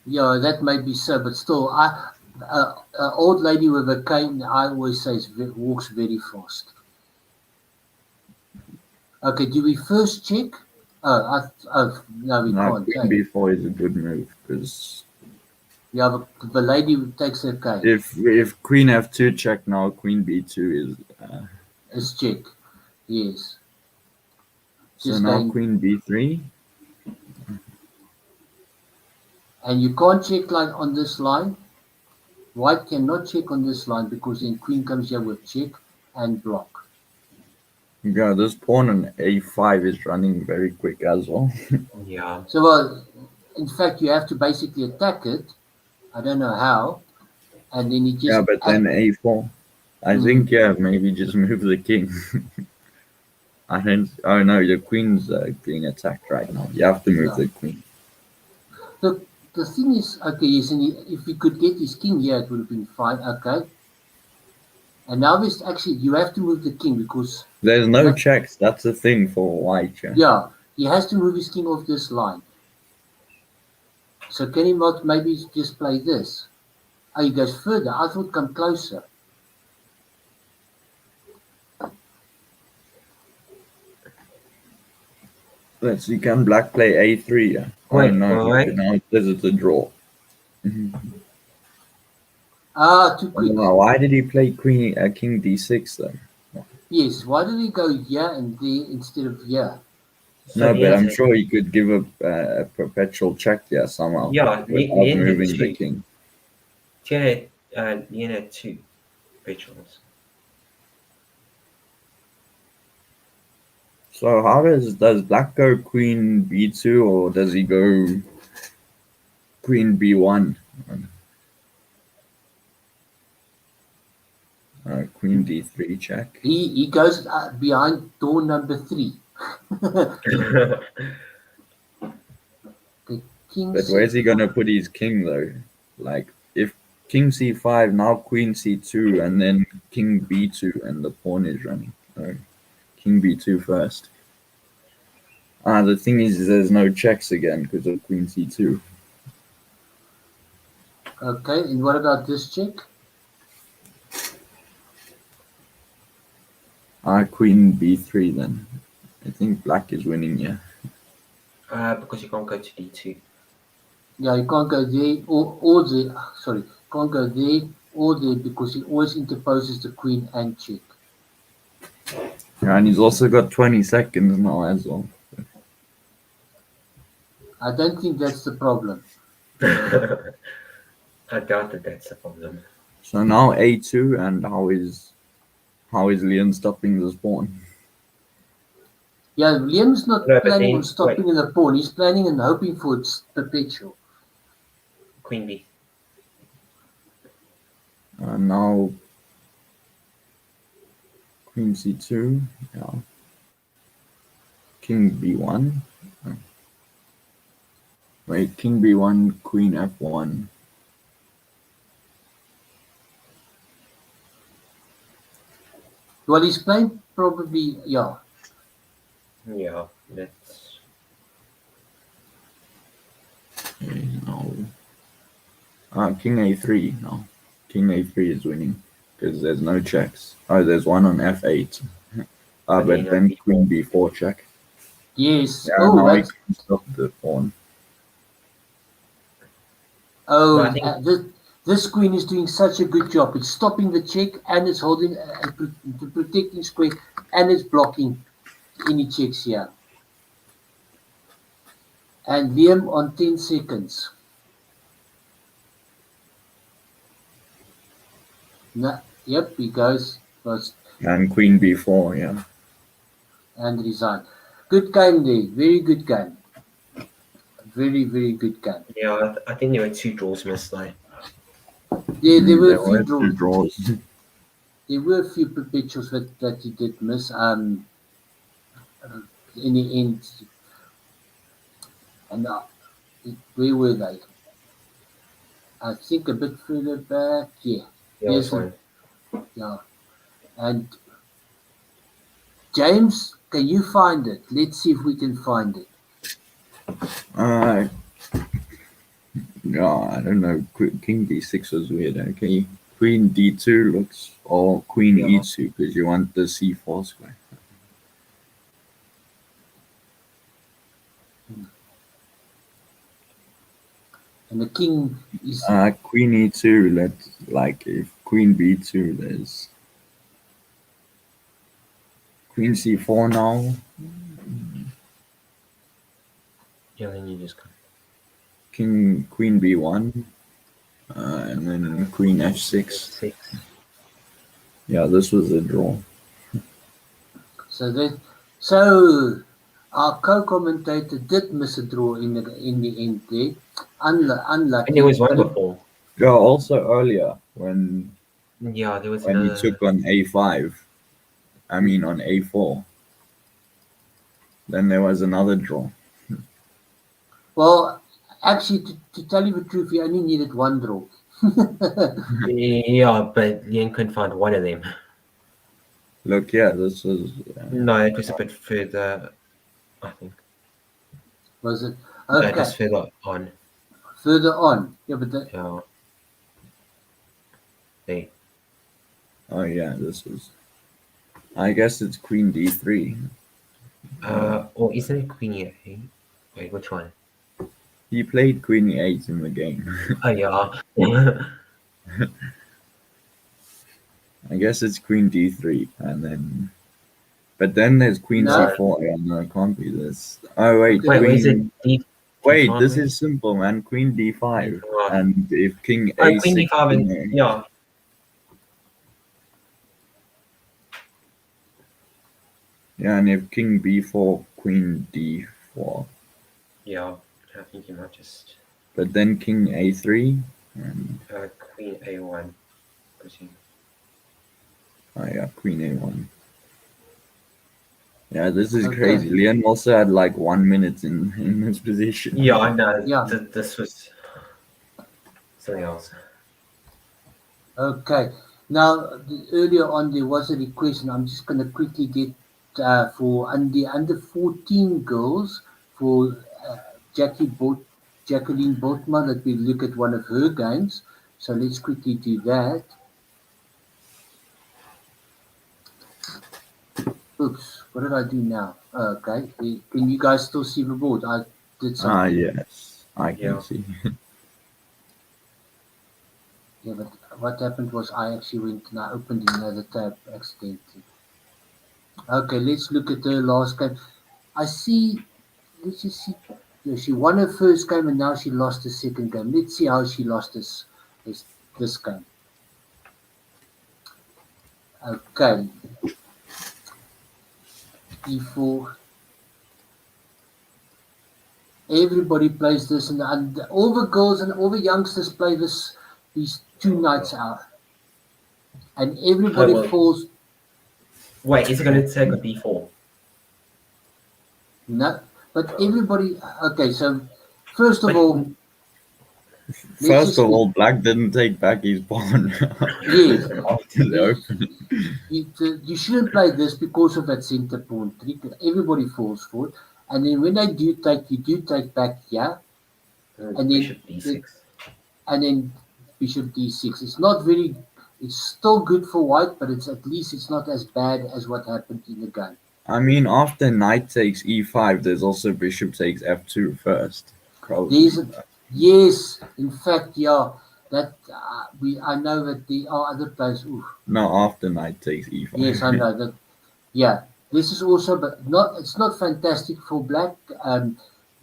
Yeah, that may be so, but still, an old lady with a cane, I always say, walks very fast. Okay, do we first check? No, we now can't. queen b4 is a good move because Yeah, but the lady takes her cane. if queen f2 check now, queen b2 is It's check. Yes. so Just now going, queen b3. and you can't check like on this line. White cannot check on this line because then queen comes here with check and block. Yeah, this pawn on a5 is running very quick as well. Yeah. So, well, in fact, you have to basically attack it. I don't know how. And then you just... Yeah, but then a4. I think, maybe just move the king. I don't. Oh no, your queen's being attacked right now. You have to move the queen. The thing is, okay, yes, and if we could get his king here, it would have been fine, okay. And now this actually, you have to move the king because... There's no checks. That's the thing for white. Yeah, he has to move his king off this line. So can he not maybe just play this? Oh, he goes further. I thought come closer. Let's see, can black play a3? Yeah. Wait, oh no, wait. now it's a draw. Too quick. Wow, why did he play king d6 then? Yes, why did he go here and there instead of here? So No, but I'm Leon's sure he could give a perpetual check there somehow. Yeah, without Leon had moving the two. king. Leon had two rituals. So how does black go queen b2 or does he go queen b1? Queen d3 check. He goes behind door number 3. The king. But where's he gonna put his king though? Like if king c5, now queen c2, and then king b2, and the pawn is running. No, king b2 first. The thing is, there's no checks again because of queen c2. Okay, and what about this check? Queen b3 then. I think black is winning here. Because you can't go to d2. Yeah, you can't go there or there. Sorry, can't go there or there because he always interposes the queen and check. Yeah, and he's also got 20 seconds now as well. I don't think that's the problem. I doubt that that's the problem. So now a2, and how is Leon stopping this pawn? Yeah, Liam's not No, but planning then- on stopping in the pawn. He's planning and hoping for its perpetual. Queen b. Now queen c2, yeah. King b1. Wait, king b1, queen f1. Well, he's playing probably, yeah. Yeah, that's No. King a3. No, king a3 is winning because there's no checks. Oh, there's one on f8. But then queen b4 check. Yes. Yeah, Oh, now he that's, can stop the pawn. oh, No, I think- this queen is doing such a good job. It's stopping the check and it's holding the protecting square and it's blocking any checks here. And Liam on 10 seconds. No, yep, he goes first And queen b4, yeah. and resign. Good game there. Very good game. Very, very good game. yeah. I think there were two draws missed though. Yeah, there were There a few were two draws. draws. There were a few perpetuals that he did miss. In the end, and where were they? I think a bit further back. Yeah, Yeah, Yes, one. yeah. And James, can you find it? Let's see if we can find it. Yeah, I don't know. King d6 was weird. Okay, queen d2 looks, or queen Yeah. e2 because you want the c4 square. And the king is Queen e2. Let's like if queen b2, there's queen c4 now. Yeah, then you just go. Queen b1, and then queen f6. 6. Yeah, this was a draw. so our co-commentator did miss a draw in the end there. Unlucky. And there was one before. Yeah, also earlier when Yeah, there was he another. took on a5. I mean on a4. Then there was another draw. Well, actually, to tell you the truth, he only needed one draw. Yeah, but Leon couldn't find one of them. Look, yeah, this was. No, it was a bit further, I think. Was it? No, it Okay, was further on. further on. Yeah, but Yeah. There. Oh yeah, this was. I guess it's queen d3. Or isn't it queen e8? Wait, which one? He played queen e8 in the game. Oh yeah. I guess it's queen d3, and then. But then there's queen No. c4. Yeah, no, it can't be this. Oh wait, Okay, Wait, wait, is it queen. D? Wait, D5, this maybe? is simple, man. Queen d5, D5. and if king Oh, a6, queen d5 king and a- yeah. yeah, and if king b4, queen d4, Yeah. I think you might just but then king a3, and queen a1. Presume. oh yeah, queen a1. Yeah, this is Okay. crazy. Leon also had like 1 minute in this position. Yeah, I know. Yeah. This was something else. Okay. Now, earlier on there was a request, and I'm just going to quickly get for under 14 girls for Jacqueline Botma that we look at one of her games. So let's quickly do that. Oops, what did I do now? Okay, can you guys still see the board? I did something. Ah, yes, I can Yeah. see. Yeah, but what happened was I actually went and I opened another tab accidentally. Okay, let's look at her last game. I see, let's just see. Yeah, she won her first game and now she lost the second game. Let's see how she lost this game. Okay. E4. Everybody plays this, and all the girls and all the youngsters play these 2 nights out. And everybody Oh, well. falls. Wait, is it going to take a d4? No, but everybody. Okay, so first of But- all, First of all, Black didn't take back his pawn yes, after the opening. you shouldn't play this because of that center pawn trick. Everybody falls for it, and then when they do take, you do take back, yeah, and then Bishop d6. and then bishop d6. It's not very. It's still good for white, but it's at least it's not as bad as what happened in the game. I mean, after knight takes e5, there's also bishop takes f2 first. Probably. Yes, in fact, yeah. That I know that there are other players. Oof, No, after knight takes e5. yes, I know that. Yeah, this is also, but not. It's not fantastic for black.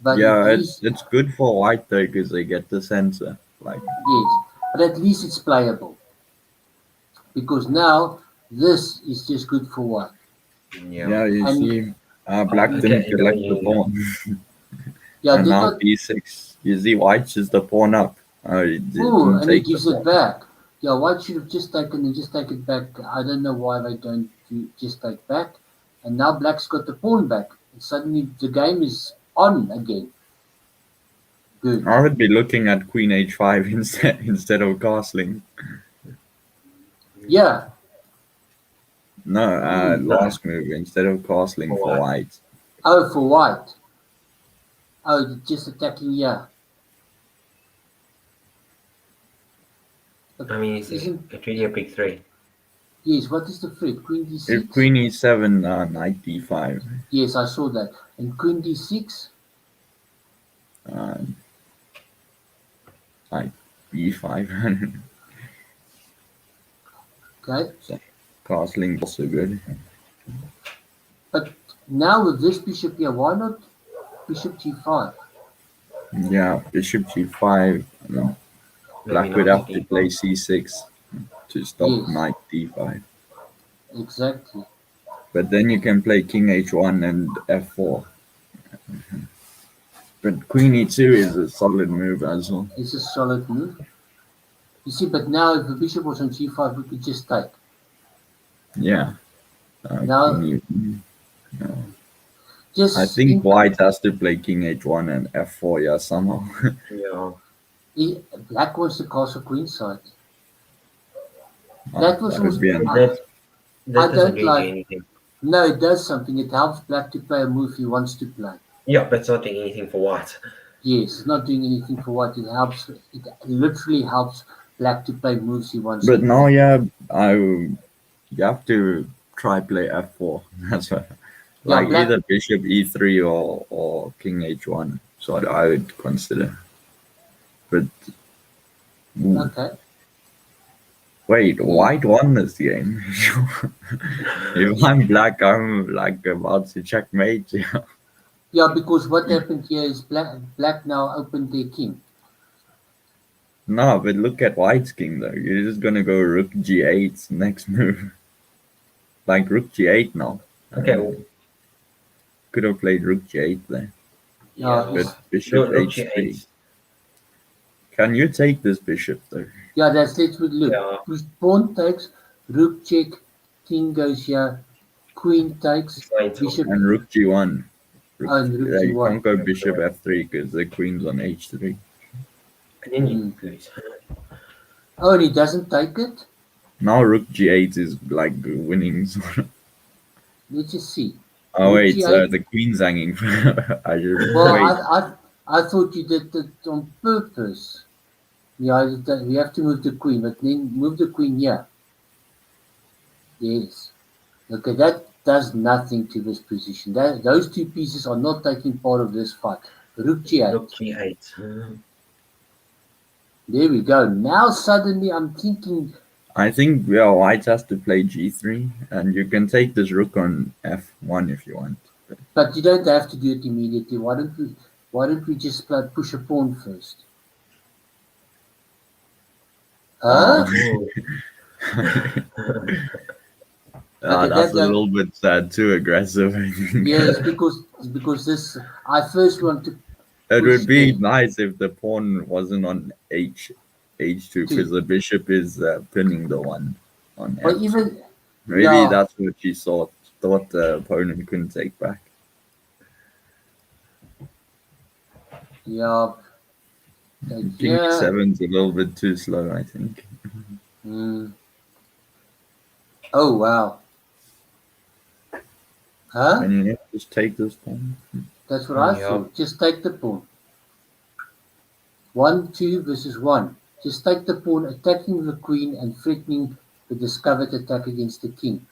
But Yeah, it is, it's good for white though because they get the center. Like yes, but at least it's playable because now this is just good for white. yeah, you And- see, black Okay, didn't collect yeah, the yeah. pawn, Yeah, and did now not. d6. You see, white's just the pawn up. It Ooh, didn't and he take gives the it pawn. back. Yeah, white should have just taken and just take it back. I don't know why they don't just take back. And now black's got the pawn back. And suddenly the game is on again. Good. I would be looking at queen h5 instead of castling. Yeah. No, No. last move instead of castling For for white. white. Oh, for white. Oh, just attacking. Yeah. I mean, it's really a big 3. Yes. What is the threat? Queen d6. If queen e7, knight d5. Yes, I saw that. And queen d6. Knight b5. Okay. Castling also good. But now with this bishop here, why not bishop g5? Yeah, bishop g5. No, black Maybe would not have to d4. play c6 to stop Yes. knight d5. Exactly. But then you can play king h1 and f4. But queen e2 is a solid move as well. It's a solid move. You see, but now if the bishop was on g5, we could just take. Yeah. Now- king e- Just I think white has to play king h1 and f4, yeah, somehow. Yeah. Black wants to castle queen side. Oh, That was would be an- But that I doesn't don't really like- do anything. No, it does something. It helps black to play a move he wants to play. Yeah, but it's not doing anything for white. Yes, it's not doing anything for white. It helps. It literally helps black to play moves he wants But to now, yeah, you have to try play f4. That's what. Yeah, Like black. either bishop e3 or king h1. So I would consider. But Okay. wait, white won this game. If I'm black, I'm like about to checkmate. Yeah, because what happened here is black now opened their king. No, but look at white's king though. You're just gonna go rook g8 next move. Like rook g8 now. Okay, well, Could have played rook g8 there. Yeah, yeah. But bishop Rook h3. G8. Can you take this bishop though? Yeah, that's it. Look, Yeah. pawn takes, rook check, king goes here, queen takes, It's fine too. bishop, And rook g1. and rook You g1. can't go bishop f3 because the queen's on h3. And then you lose. Oh, and he doesn't take it? Now rook g8 is like winning. Let's just see. Oh Rook wait, g8. the queen's hanging. I should Well, wait. I thought you did it on purpose. Yeah, we have to move the queen, but then move the queen here. Yes. Okay, that does nothing to this position. Those two pieces are not taking part of this fight. Rook g8. Rook G8. There we go. Now suddenly I'm thinking, I think white has to play g3, and you can take this rook on f1 if you want. but you don't have to do it immediately. Why don't we just push a pawn first? Huh? Okay, That's a little bit too aggressive. I think. Yes, because this I first want to It would be there. nice if the pawn wasn't on h2 because the bishop is pinning the one on but f2. even Maybe yeah, that's what she thought the opponent couldn't take back. yeah. King Yeah. e7's a little bit too slow, I think. Oh wow. Huh? Can you just take this pawn? That's what I Yeah. thought. Just take the pawn. 1, 2 versus 1. Just take the pawn, attacking the queen and threatening the discovered attack against the king.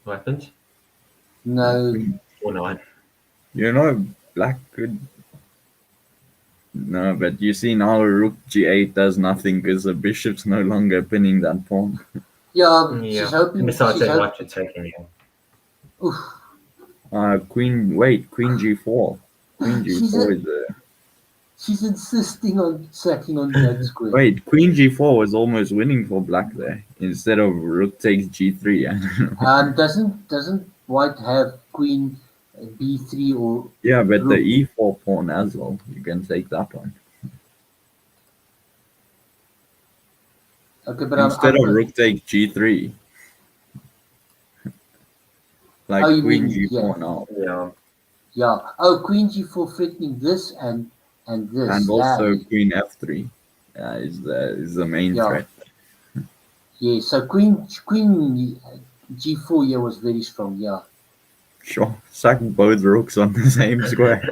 What happens? No. Queen. 4-9. You know, black could. No, but you see now rook g8 does nothing because the bishop's no longer pinning that pawn. Yeah, Yeah. she's hoping. Besides, She's they hoping. want to take anything. Oof. Queen g4. Queen g4 is the. She's insisting on sacking on that square. Wait, queen g4 was almost winning for black there instead of rook takes g3. I don't know. Doesn't white have queen b3 or Yeah, but the rook? e4 pawn as well. You can take that one Okay, but instead of rook takes g3. Like Oh, you queen mean, g4 now, Yeah. yeah. Oh, queen g4 threatening this and this. and also Yeah. queen f3 is the main Yeah. threat. Yeah, so queen g4 here was very strong. Yeah. Sure, sack both rooks on the same square.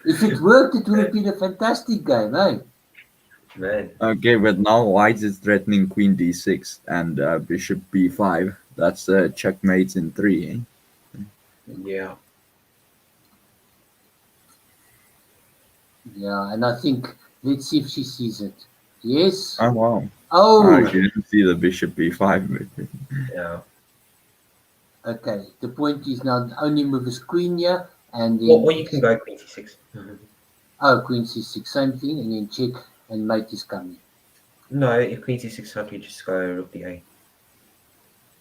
If it worked, it would have been a fantastic game, eh? Man. Okay, but now white is threatening queen d6 and bishop b5. That's checkmate in 3. Eh? Yeah. Yeah, and I think let's see if she sees it. Yes. Oh wow! Oh, She didn't see the bishop b5 movement. Yeah. okay. The point is now the only move is queen here, and then Or you can go Queen C6. oh, queen c6, same thing, and then check, and mate is coming. No, if Queen C6 up, you just go Rook D8.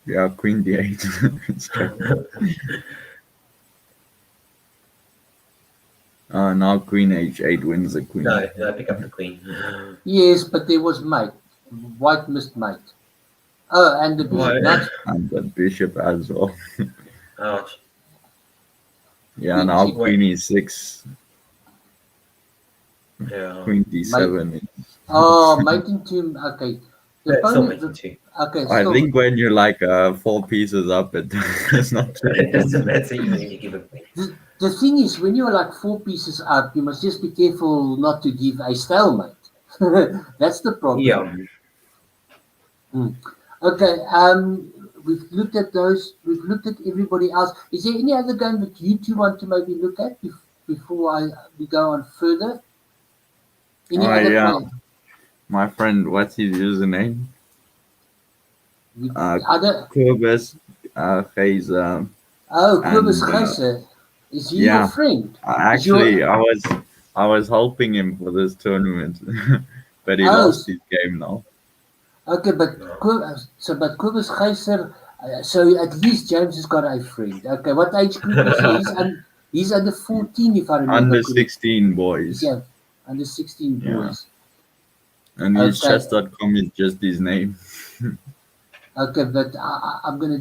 Yeah, queen d8. It's checkmate. Now queen h8 wins the queen. No, pick up the Queen. Yes, but there was mate. White missed mate. Oh, and the bishop. Right. That's And the bishop as well. Ouch. Yeah, Queen now g- queen e6, Yeah. queen d7. oh, mate into okay. The That's still opponent. making two. Okay, I so think when you're like 4 pieces up, it's not. It doesn't matter even if you give a Queen. the thing is, when you're like 4 pieces up, you must just be careful not to give a stalemate. That's the problem. Yeah. Okay. we've looked at those. We've looked at everybody else. Is there any other game that you two want to maybe look at before we go on further? Any other yeah. player? My friend, what's his username? Other? Kobus Geyse. Oh, Kobus and, Geyse. Is he yeah. your friend? Actually, I was helping him for this tournament, but he Oh, lost his game now. okay, but Kobus Geyse. So at least James has got a friend. Okay, what age group is he? He's under 14, if I remember Under correctly. 16 boys. Yeah, under 16 boys. And his Okay. chess.com is just his name. Okay, but I'm gonna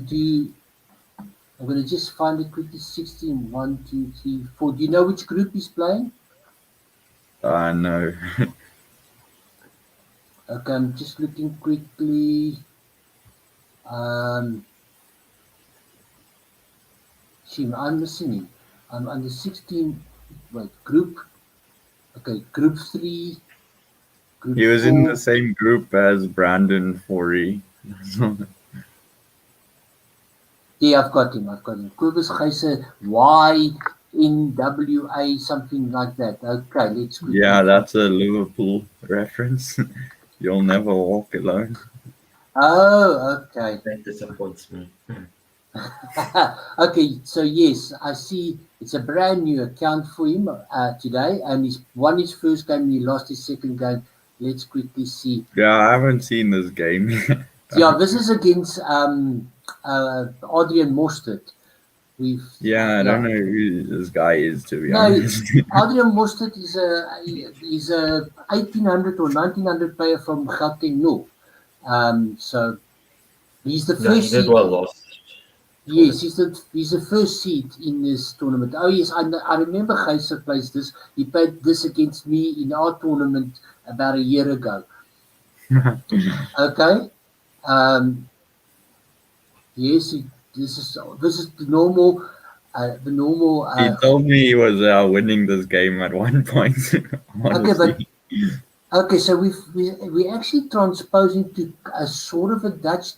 just find it quickly. 16, 1, 2, 3, 4. Do you know which group he's playing? No. Okay, I'm just looking quickly. I'm missing him. I'm under 16. Wait, group. Okay, group 3. Group He was 4. in the same group as Brandon Forey. Yeah, I've got him. Kobus Geyse, YNWA, something like that. Okay, let's quickly. Yeah, that's a Liverpool reference. You'll never walk alone. Oh, okay. That disappoints me. Okay, so yes, I see it's a brand new account for him today, and he's won his first game and he lost his second game. Let's quickly see. Yeah, I haven't seen this game. Yeah, this is against Adrian Mostert. I don't know who this guy is, to be No, honest. Adrian Mostert is a 1800 or 1900 player from Gauteng North. So he's the No, first he did seed. well last. Yes, he's the first seed in this tournament. Oh yes, I remember Geyse plays this. He played this against me in our tournament about a year ago. Okay. Yes, this is the normal. He told me he was winning this game at one point. Okay, so we actually transposing to a sort of a Dutch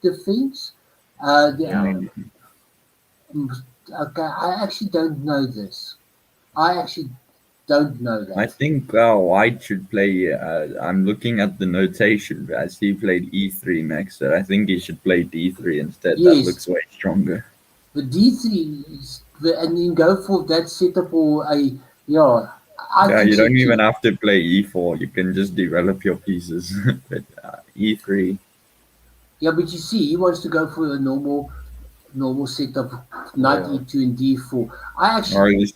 defense. Okay, I actually don't know this. I actually don't know that. I think White should play. I'm looking at the notation. I see he played E3 next, so I think he should play D3 instead. Yes. That looks way stronger. The D3 and then go for that setup or a you don't even have to play E4. You can just develop your pieces. But E3. Yeah, but you see, he wants to go for a normal setup, knight E2 and D4.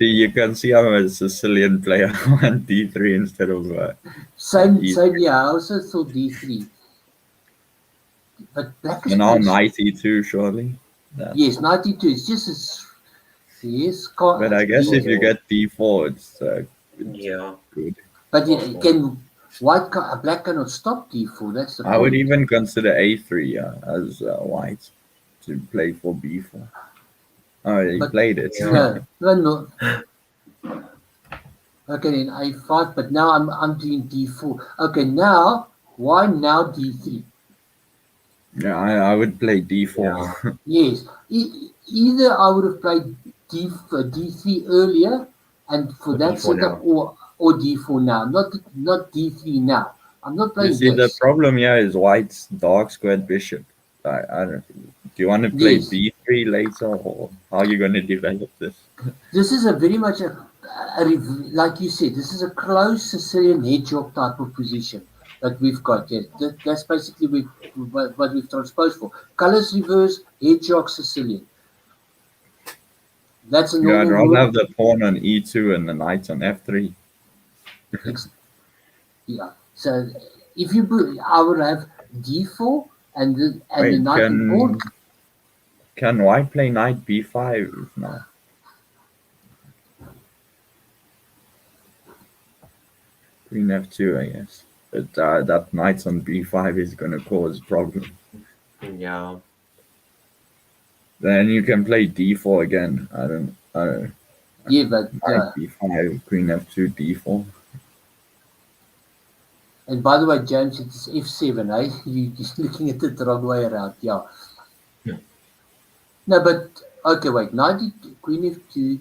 You can see I'm a Sicilian player on D3 instead of same. Yeah, I also thought D3. But black is now knight E2 surely. Yes, knight E2. It's just yes. But I guess if you get D4, it's good. But black cannot stop D4. That's the point. I would even consider A3 as white to play for B4. Oh, he played it. No. Okay, then A5. But now I'm doing D4. Okay, now why now D3? Yeah, I would play D4. Yes, either I would have played D3 earlier, and for that setup, or D4 now. Not D3 now. I'm not playing. You see, the problem here is White's dark squared bishop. I don't. Do you want to play B3 later, or how are you going to develop this? This is a very much like you said. This is a close Sicilian hedgehog type of position that we've got. Yes, that's basically what we've transposed for. Colors reverse, hedgehog Sicilian. That's a normal. I'd rather have the pawn on E2 and the knight on F3. Yeah. So if I would have D4 and the knight and pawn. Can White play knight B5 now? Queen F2, I guess. But that knight on B5 is going to cause problems. Yeah. Then you can play D4 again. I don't know. Yeah, but knight B5, Queen F2, D4. And by the way, James, it is F7, eh? You're looking at it the wrong way around. Yeah. No, but okay, wait. Knight queen f2,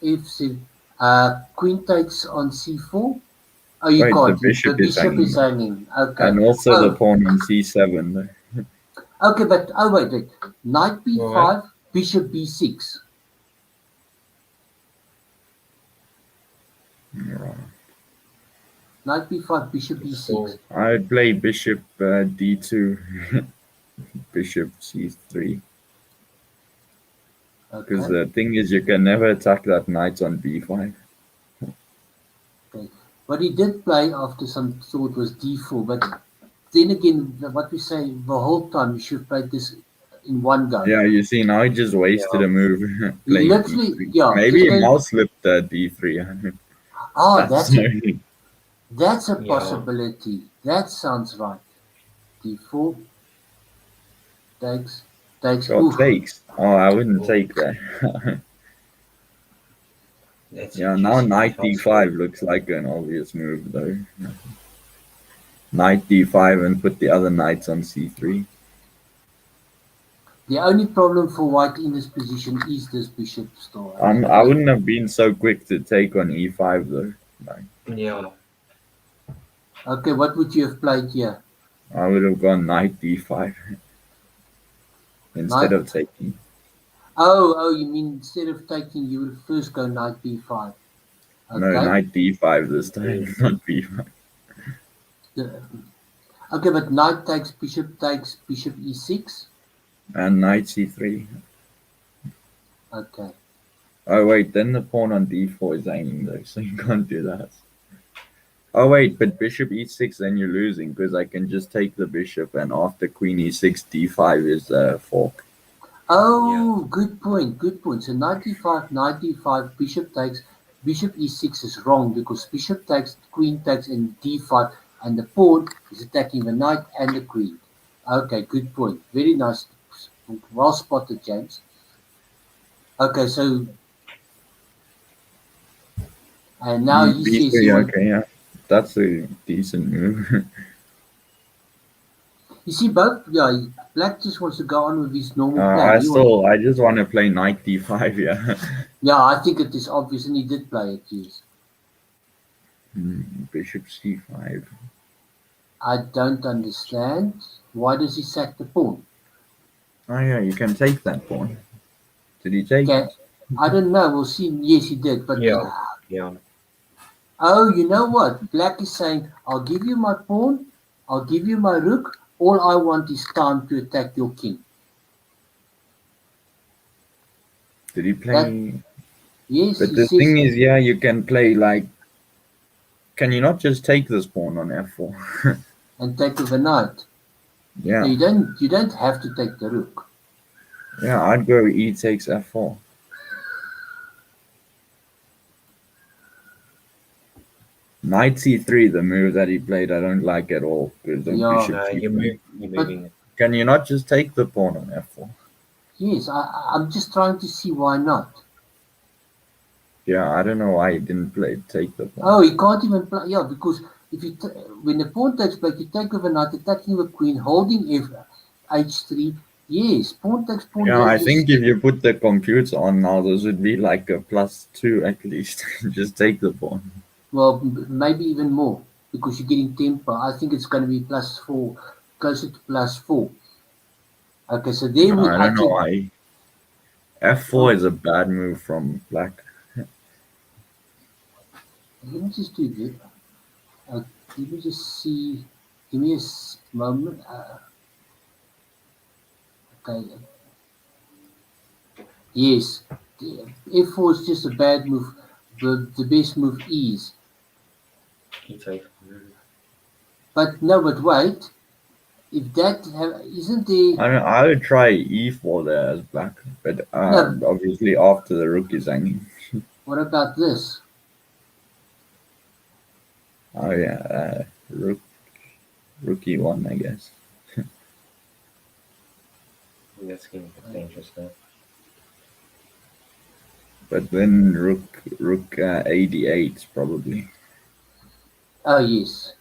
f7. Queen takes on c4. Oh, you Wait, the can't. The bishop is bishop hanging is there. hanging. Okay. And also the Oh, pawn on c7. okay, but oh wait. Knight Alright. b5, bishop b6. Right. Knight b5, bishop b6. So I would play bishop d2, bishop c3. Because Okay. the thing is, you can never attack that knight on b5. Okay. What he did play after some thought was d4, but then again, what we say the whole time, you should play this in one go. Yeah, you see, now I just wasted yeah, a move He playing literally, d3. yeah, Maybe just a going. mouse slipped d3. Oh, That's that's a yeah. possibility. That sounds right. D4 takes. short Oof. takes. Oh, I wouldn't Oh, take that. that's a Yeah, now juicy knight defense move. d5 looks like an obvious move, though. Knight d5 and put the other knights on c3. The only problem for white in this position is this bishop store. I wouldn't have been so quick to take on e5, though. Like, Yeah, Okay, what would you have played here? I would have gone knight d5 instead Knight. of taking. Oh, you mean instead of taking, you would first go knight b5. No, Okay. knight d5 this time, mm, not b5. The- okay, but knight takes, bishop e6. And knight c3. Okay. Oh, wait, then the pawn on d4 is hanging, though, so you can't do that. Oh, wait, but bishop e6, then you're losing, because I can just take the bishop, and after queen e6, d5 is fork. Oh, good point. Good point. So knight d5, bishop takes, bishop e6 is wrong because bishop takes, queen takes, and d5, and the pawn is attacking the knight and the queen. Okay, good point. Very nice. Well spotted, James. Okay, so and now he says he b3, want. okay, yeah. That's a decent move. You see, both. Yeah, black just wants to go on with his normal plan. I just want to play knight d5, yeah. Yeah, I think it is obvious, and he did play it. Yes. Bishop c5. I don't understand. Why does he sack the pawn? Oh, yeah, you can take that pawn. Did he take Okay, it? I don't know. We'll see. Yes, he did. But yeah, yeah. oh, you know what? Black is saying, "I'll give you my pawn. I'll give you my rook. All I want is time to attack your king." Did he That play? yes, But he the says, thing is, yeah, you can play like. Can you not just take this pawn on f4? and take with a knight. No, Yeah, you don't. You don't have to take the rook. yeah, I'd go e takes f4. Knight c3, the move that he played, I don't like at all. Because the Yeah. bishop No, c3. you're But moving it. Can you not just take the pawn on f4? yes, I'm just trying to see why not. Yeah, I don't know why he didn't play take the pawn. Oh, he can't even play. Yeah, because if you when the pawn takes back, you take with a knight, attacking the queen, holding h3. Yes, pawn takes pawn. Yeah, I Yes, think if you put the computer on now, this would be like a +2 at least. Just take the pawn. well, maybe even more because you're getting tempo. I think it's going to be +4, closer to +4. Okay, so there No, would I I don't know think. why. f4 is a bad move from black. Let me just do this. Let me just see. Give me a moment. Okay. Yes. F4 is just a bad move. The best move is. You take. But no, but wait. If that isn't there. I would try e4 there as black, but No, obviously after the rook is hanging. what about this? Oh yeah, rook e1, I guess. That's getting a bit dangerous now. But then rook ad8 probably. Oh, yes.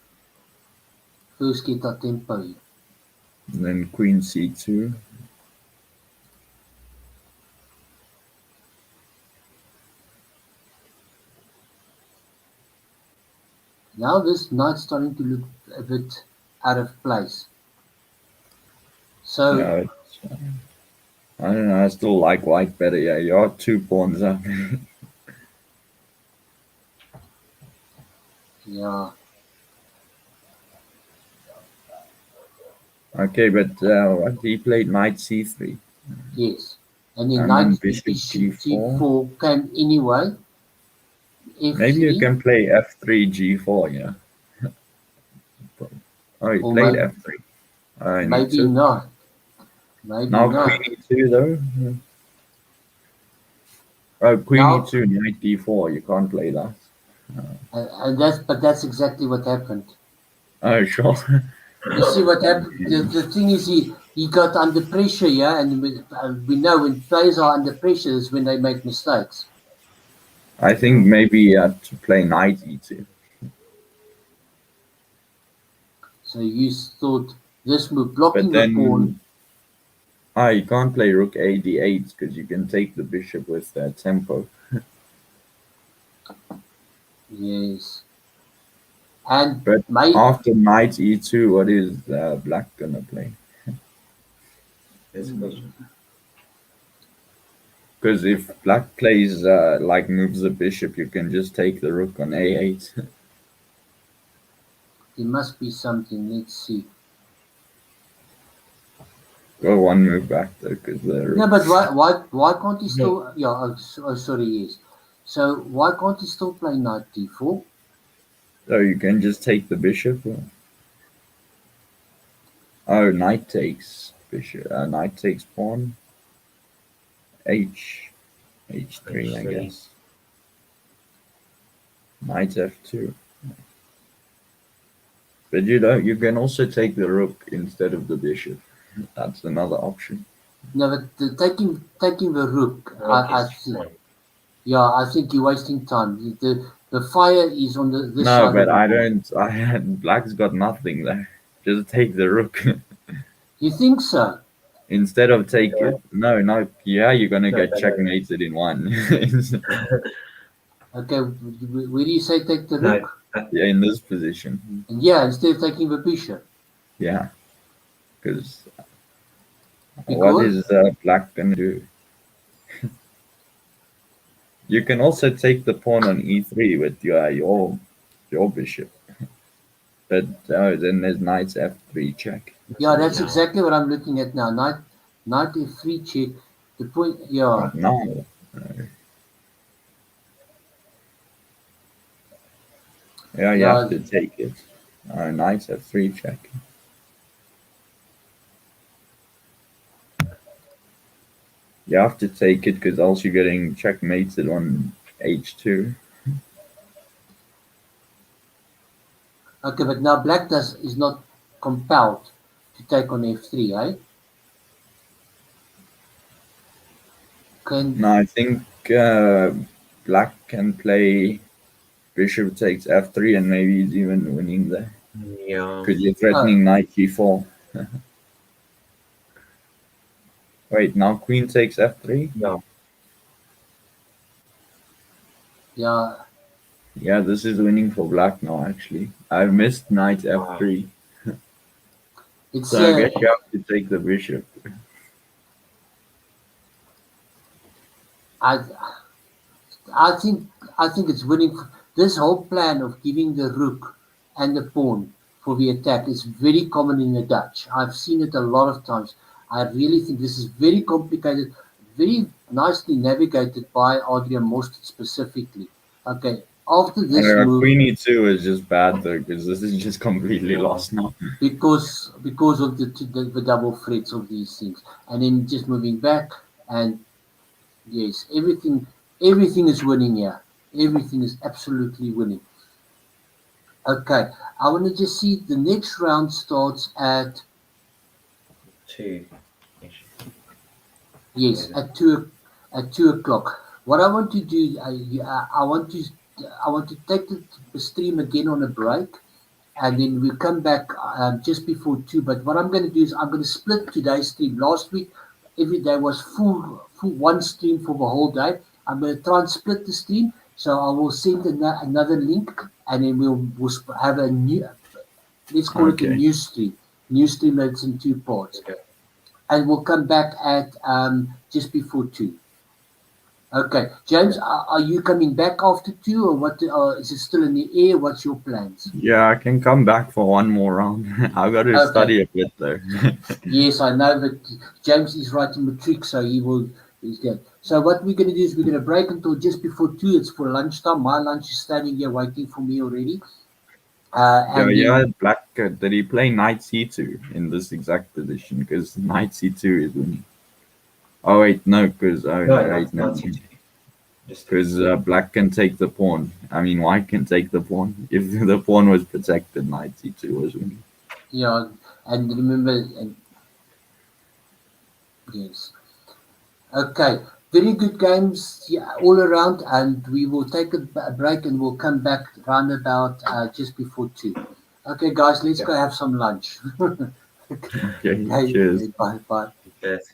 First get that tempo. And then queen c2. Now this knight's starting to look a bit out of place. So Yeah, I don't know. I still like white better. Yeah, you're 2 pawns up. yeah, Okay, but what he played knight c3 yes. And then and then knight bishop bishop g4. g4 came anyway. Maybe you f3 can play f3 g4. Yeah. Oh, he or played f3. I need maybe to. not. Maybe Now not. queen e2 though. Yeah. Oh, queen Now e2, knight d4. You can't play that. and that's exactly what happened. Oh, sure. You see what happened? The thing is, he got under pressure, yeah, and we know when players are under pressure is when they make mistakes. I think maybe you have to play knight e2. So you thought this move But blocking the pawn. then, you can't play rook a d8 because you can take the bishop with that tempo. Yes, and But my after knight e2, what is black gonna play? That's the question. Because if black plays like moves the bishop, you can just take the rook on a8. there must be something. Let's see. Go one move back though, because the No, rook. but why can't he still? Yeah, sorry, yes. So why can't he still play knight d4? So you can just take the bishop. Oh, knight takes bishop. Knight takes pawn. h3, I H3. guess. Knight f2. But you can also take the rook instead of the bishop. That's another option. No, but taking the rook, Rook I is think. fine. Yeah, I think you're wasting time. The fire is on this No, side of but the I board. don't. Black's got nothing there. Just take the rook You think so? instead of take No, it. No, no. Yeah, you're gonna no, get no, no, checkmated in one. Okay, where do you say take the no. rook? Yeah, in this position. And yeah, instead of taking the bishop. Yeah, because what Because, is Black gonna do? You can also take the pawn on e3 with your bishop, but then there's knight f3 check. yeah, that's No. exactly what I'm looking at now. Knight f3 check. The point, yeah, But now, yeah, you have yeah, to take it. Knight f3 check. You have to take it because else you're getting checkmated on h2. okay, but now black is not compelled to take on f3, eh? Can, No, I think Black can play bishop takes f3 and maybe he's even winning there Yeah. because you're threatening knight g4. Wait, now queen takes f3? Yeah. yeah, Yeah, this is winning for black now, actually. I've missed knight Wow. f3. it's, So I guess you have to take the bishop. I, I think I think it's winning. This whole plan of giving the rook and the pawn for the attack is very common in the Dutch. I've seen it a lot of times. I really think this is very complicated, very nicely navigated by Adrian Most specifically. Okay, after this move, Queen e2 is just bad though, because this is just completely Yeah. lost now. because of the double threats of these things, and then just moving back, and yes, everything is winning here. Everything is absolutely winning. Okay, I want to just see the next round starts at 2. yes at 2 o'clock. What I want to do, I want to take the stream again on a break, and then we come back just before 2. But what I'm going to do is I'm going to split today's stream. Last week, every day was full one stream for the whole day. I'm going to try and split the stream, so I will send another link and then we'll have a new, let's call it a Okay. news stream. News stream that's in 2 parts. Okay. And we'll come back at just before 2. Okay. James, are you coming back after 2 or what? Is it still in the air? What's your plans? Yeah, I can come back for one more round. I've got to Okay. study a bit though. Yes, I know, but James is writing matric, so he's good. So what we're going to do is we're going to break until just before 2. It's for lunchtime. My lunch is standing here waiting for me already. And Yeah, then, Black, did he play Knight C2 in this exact edition? Because Knight C2 is winning. Oh wait, no, because because Black can take the pawn. I mean, White can take the pawn. If the pawn was protected, Knight C2 was winning. yeah, and remember, and yes. Okay, very good games all around, and we will take a break and we'll come back round about just before 2. Okay, guys, let's go have some lunch. Okay, cheers. Bye. Yes.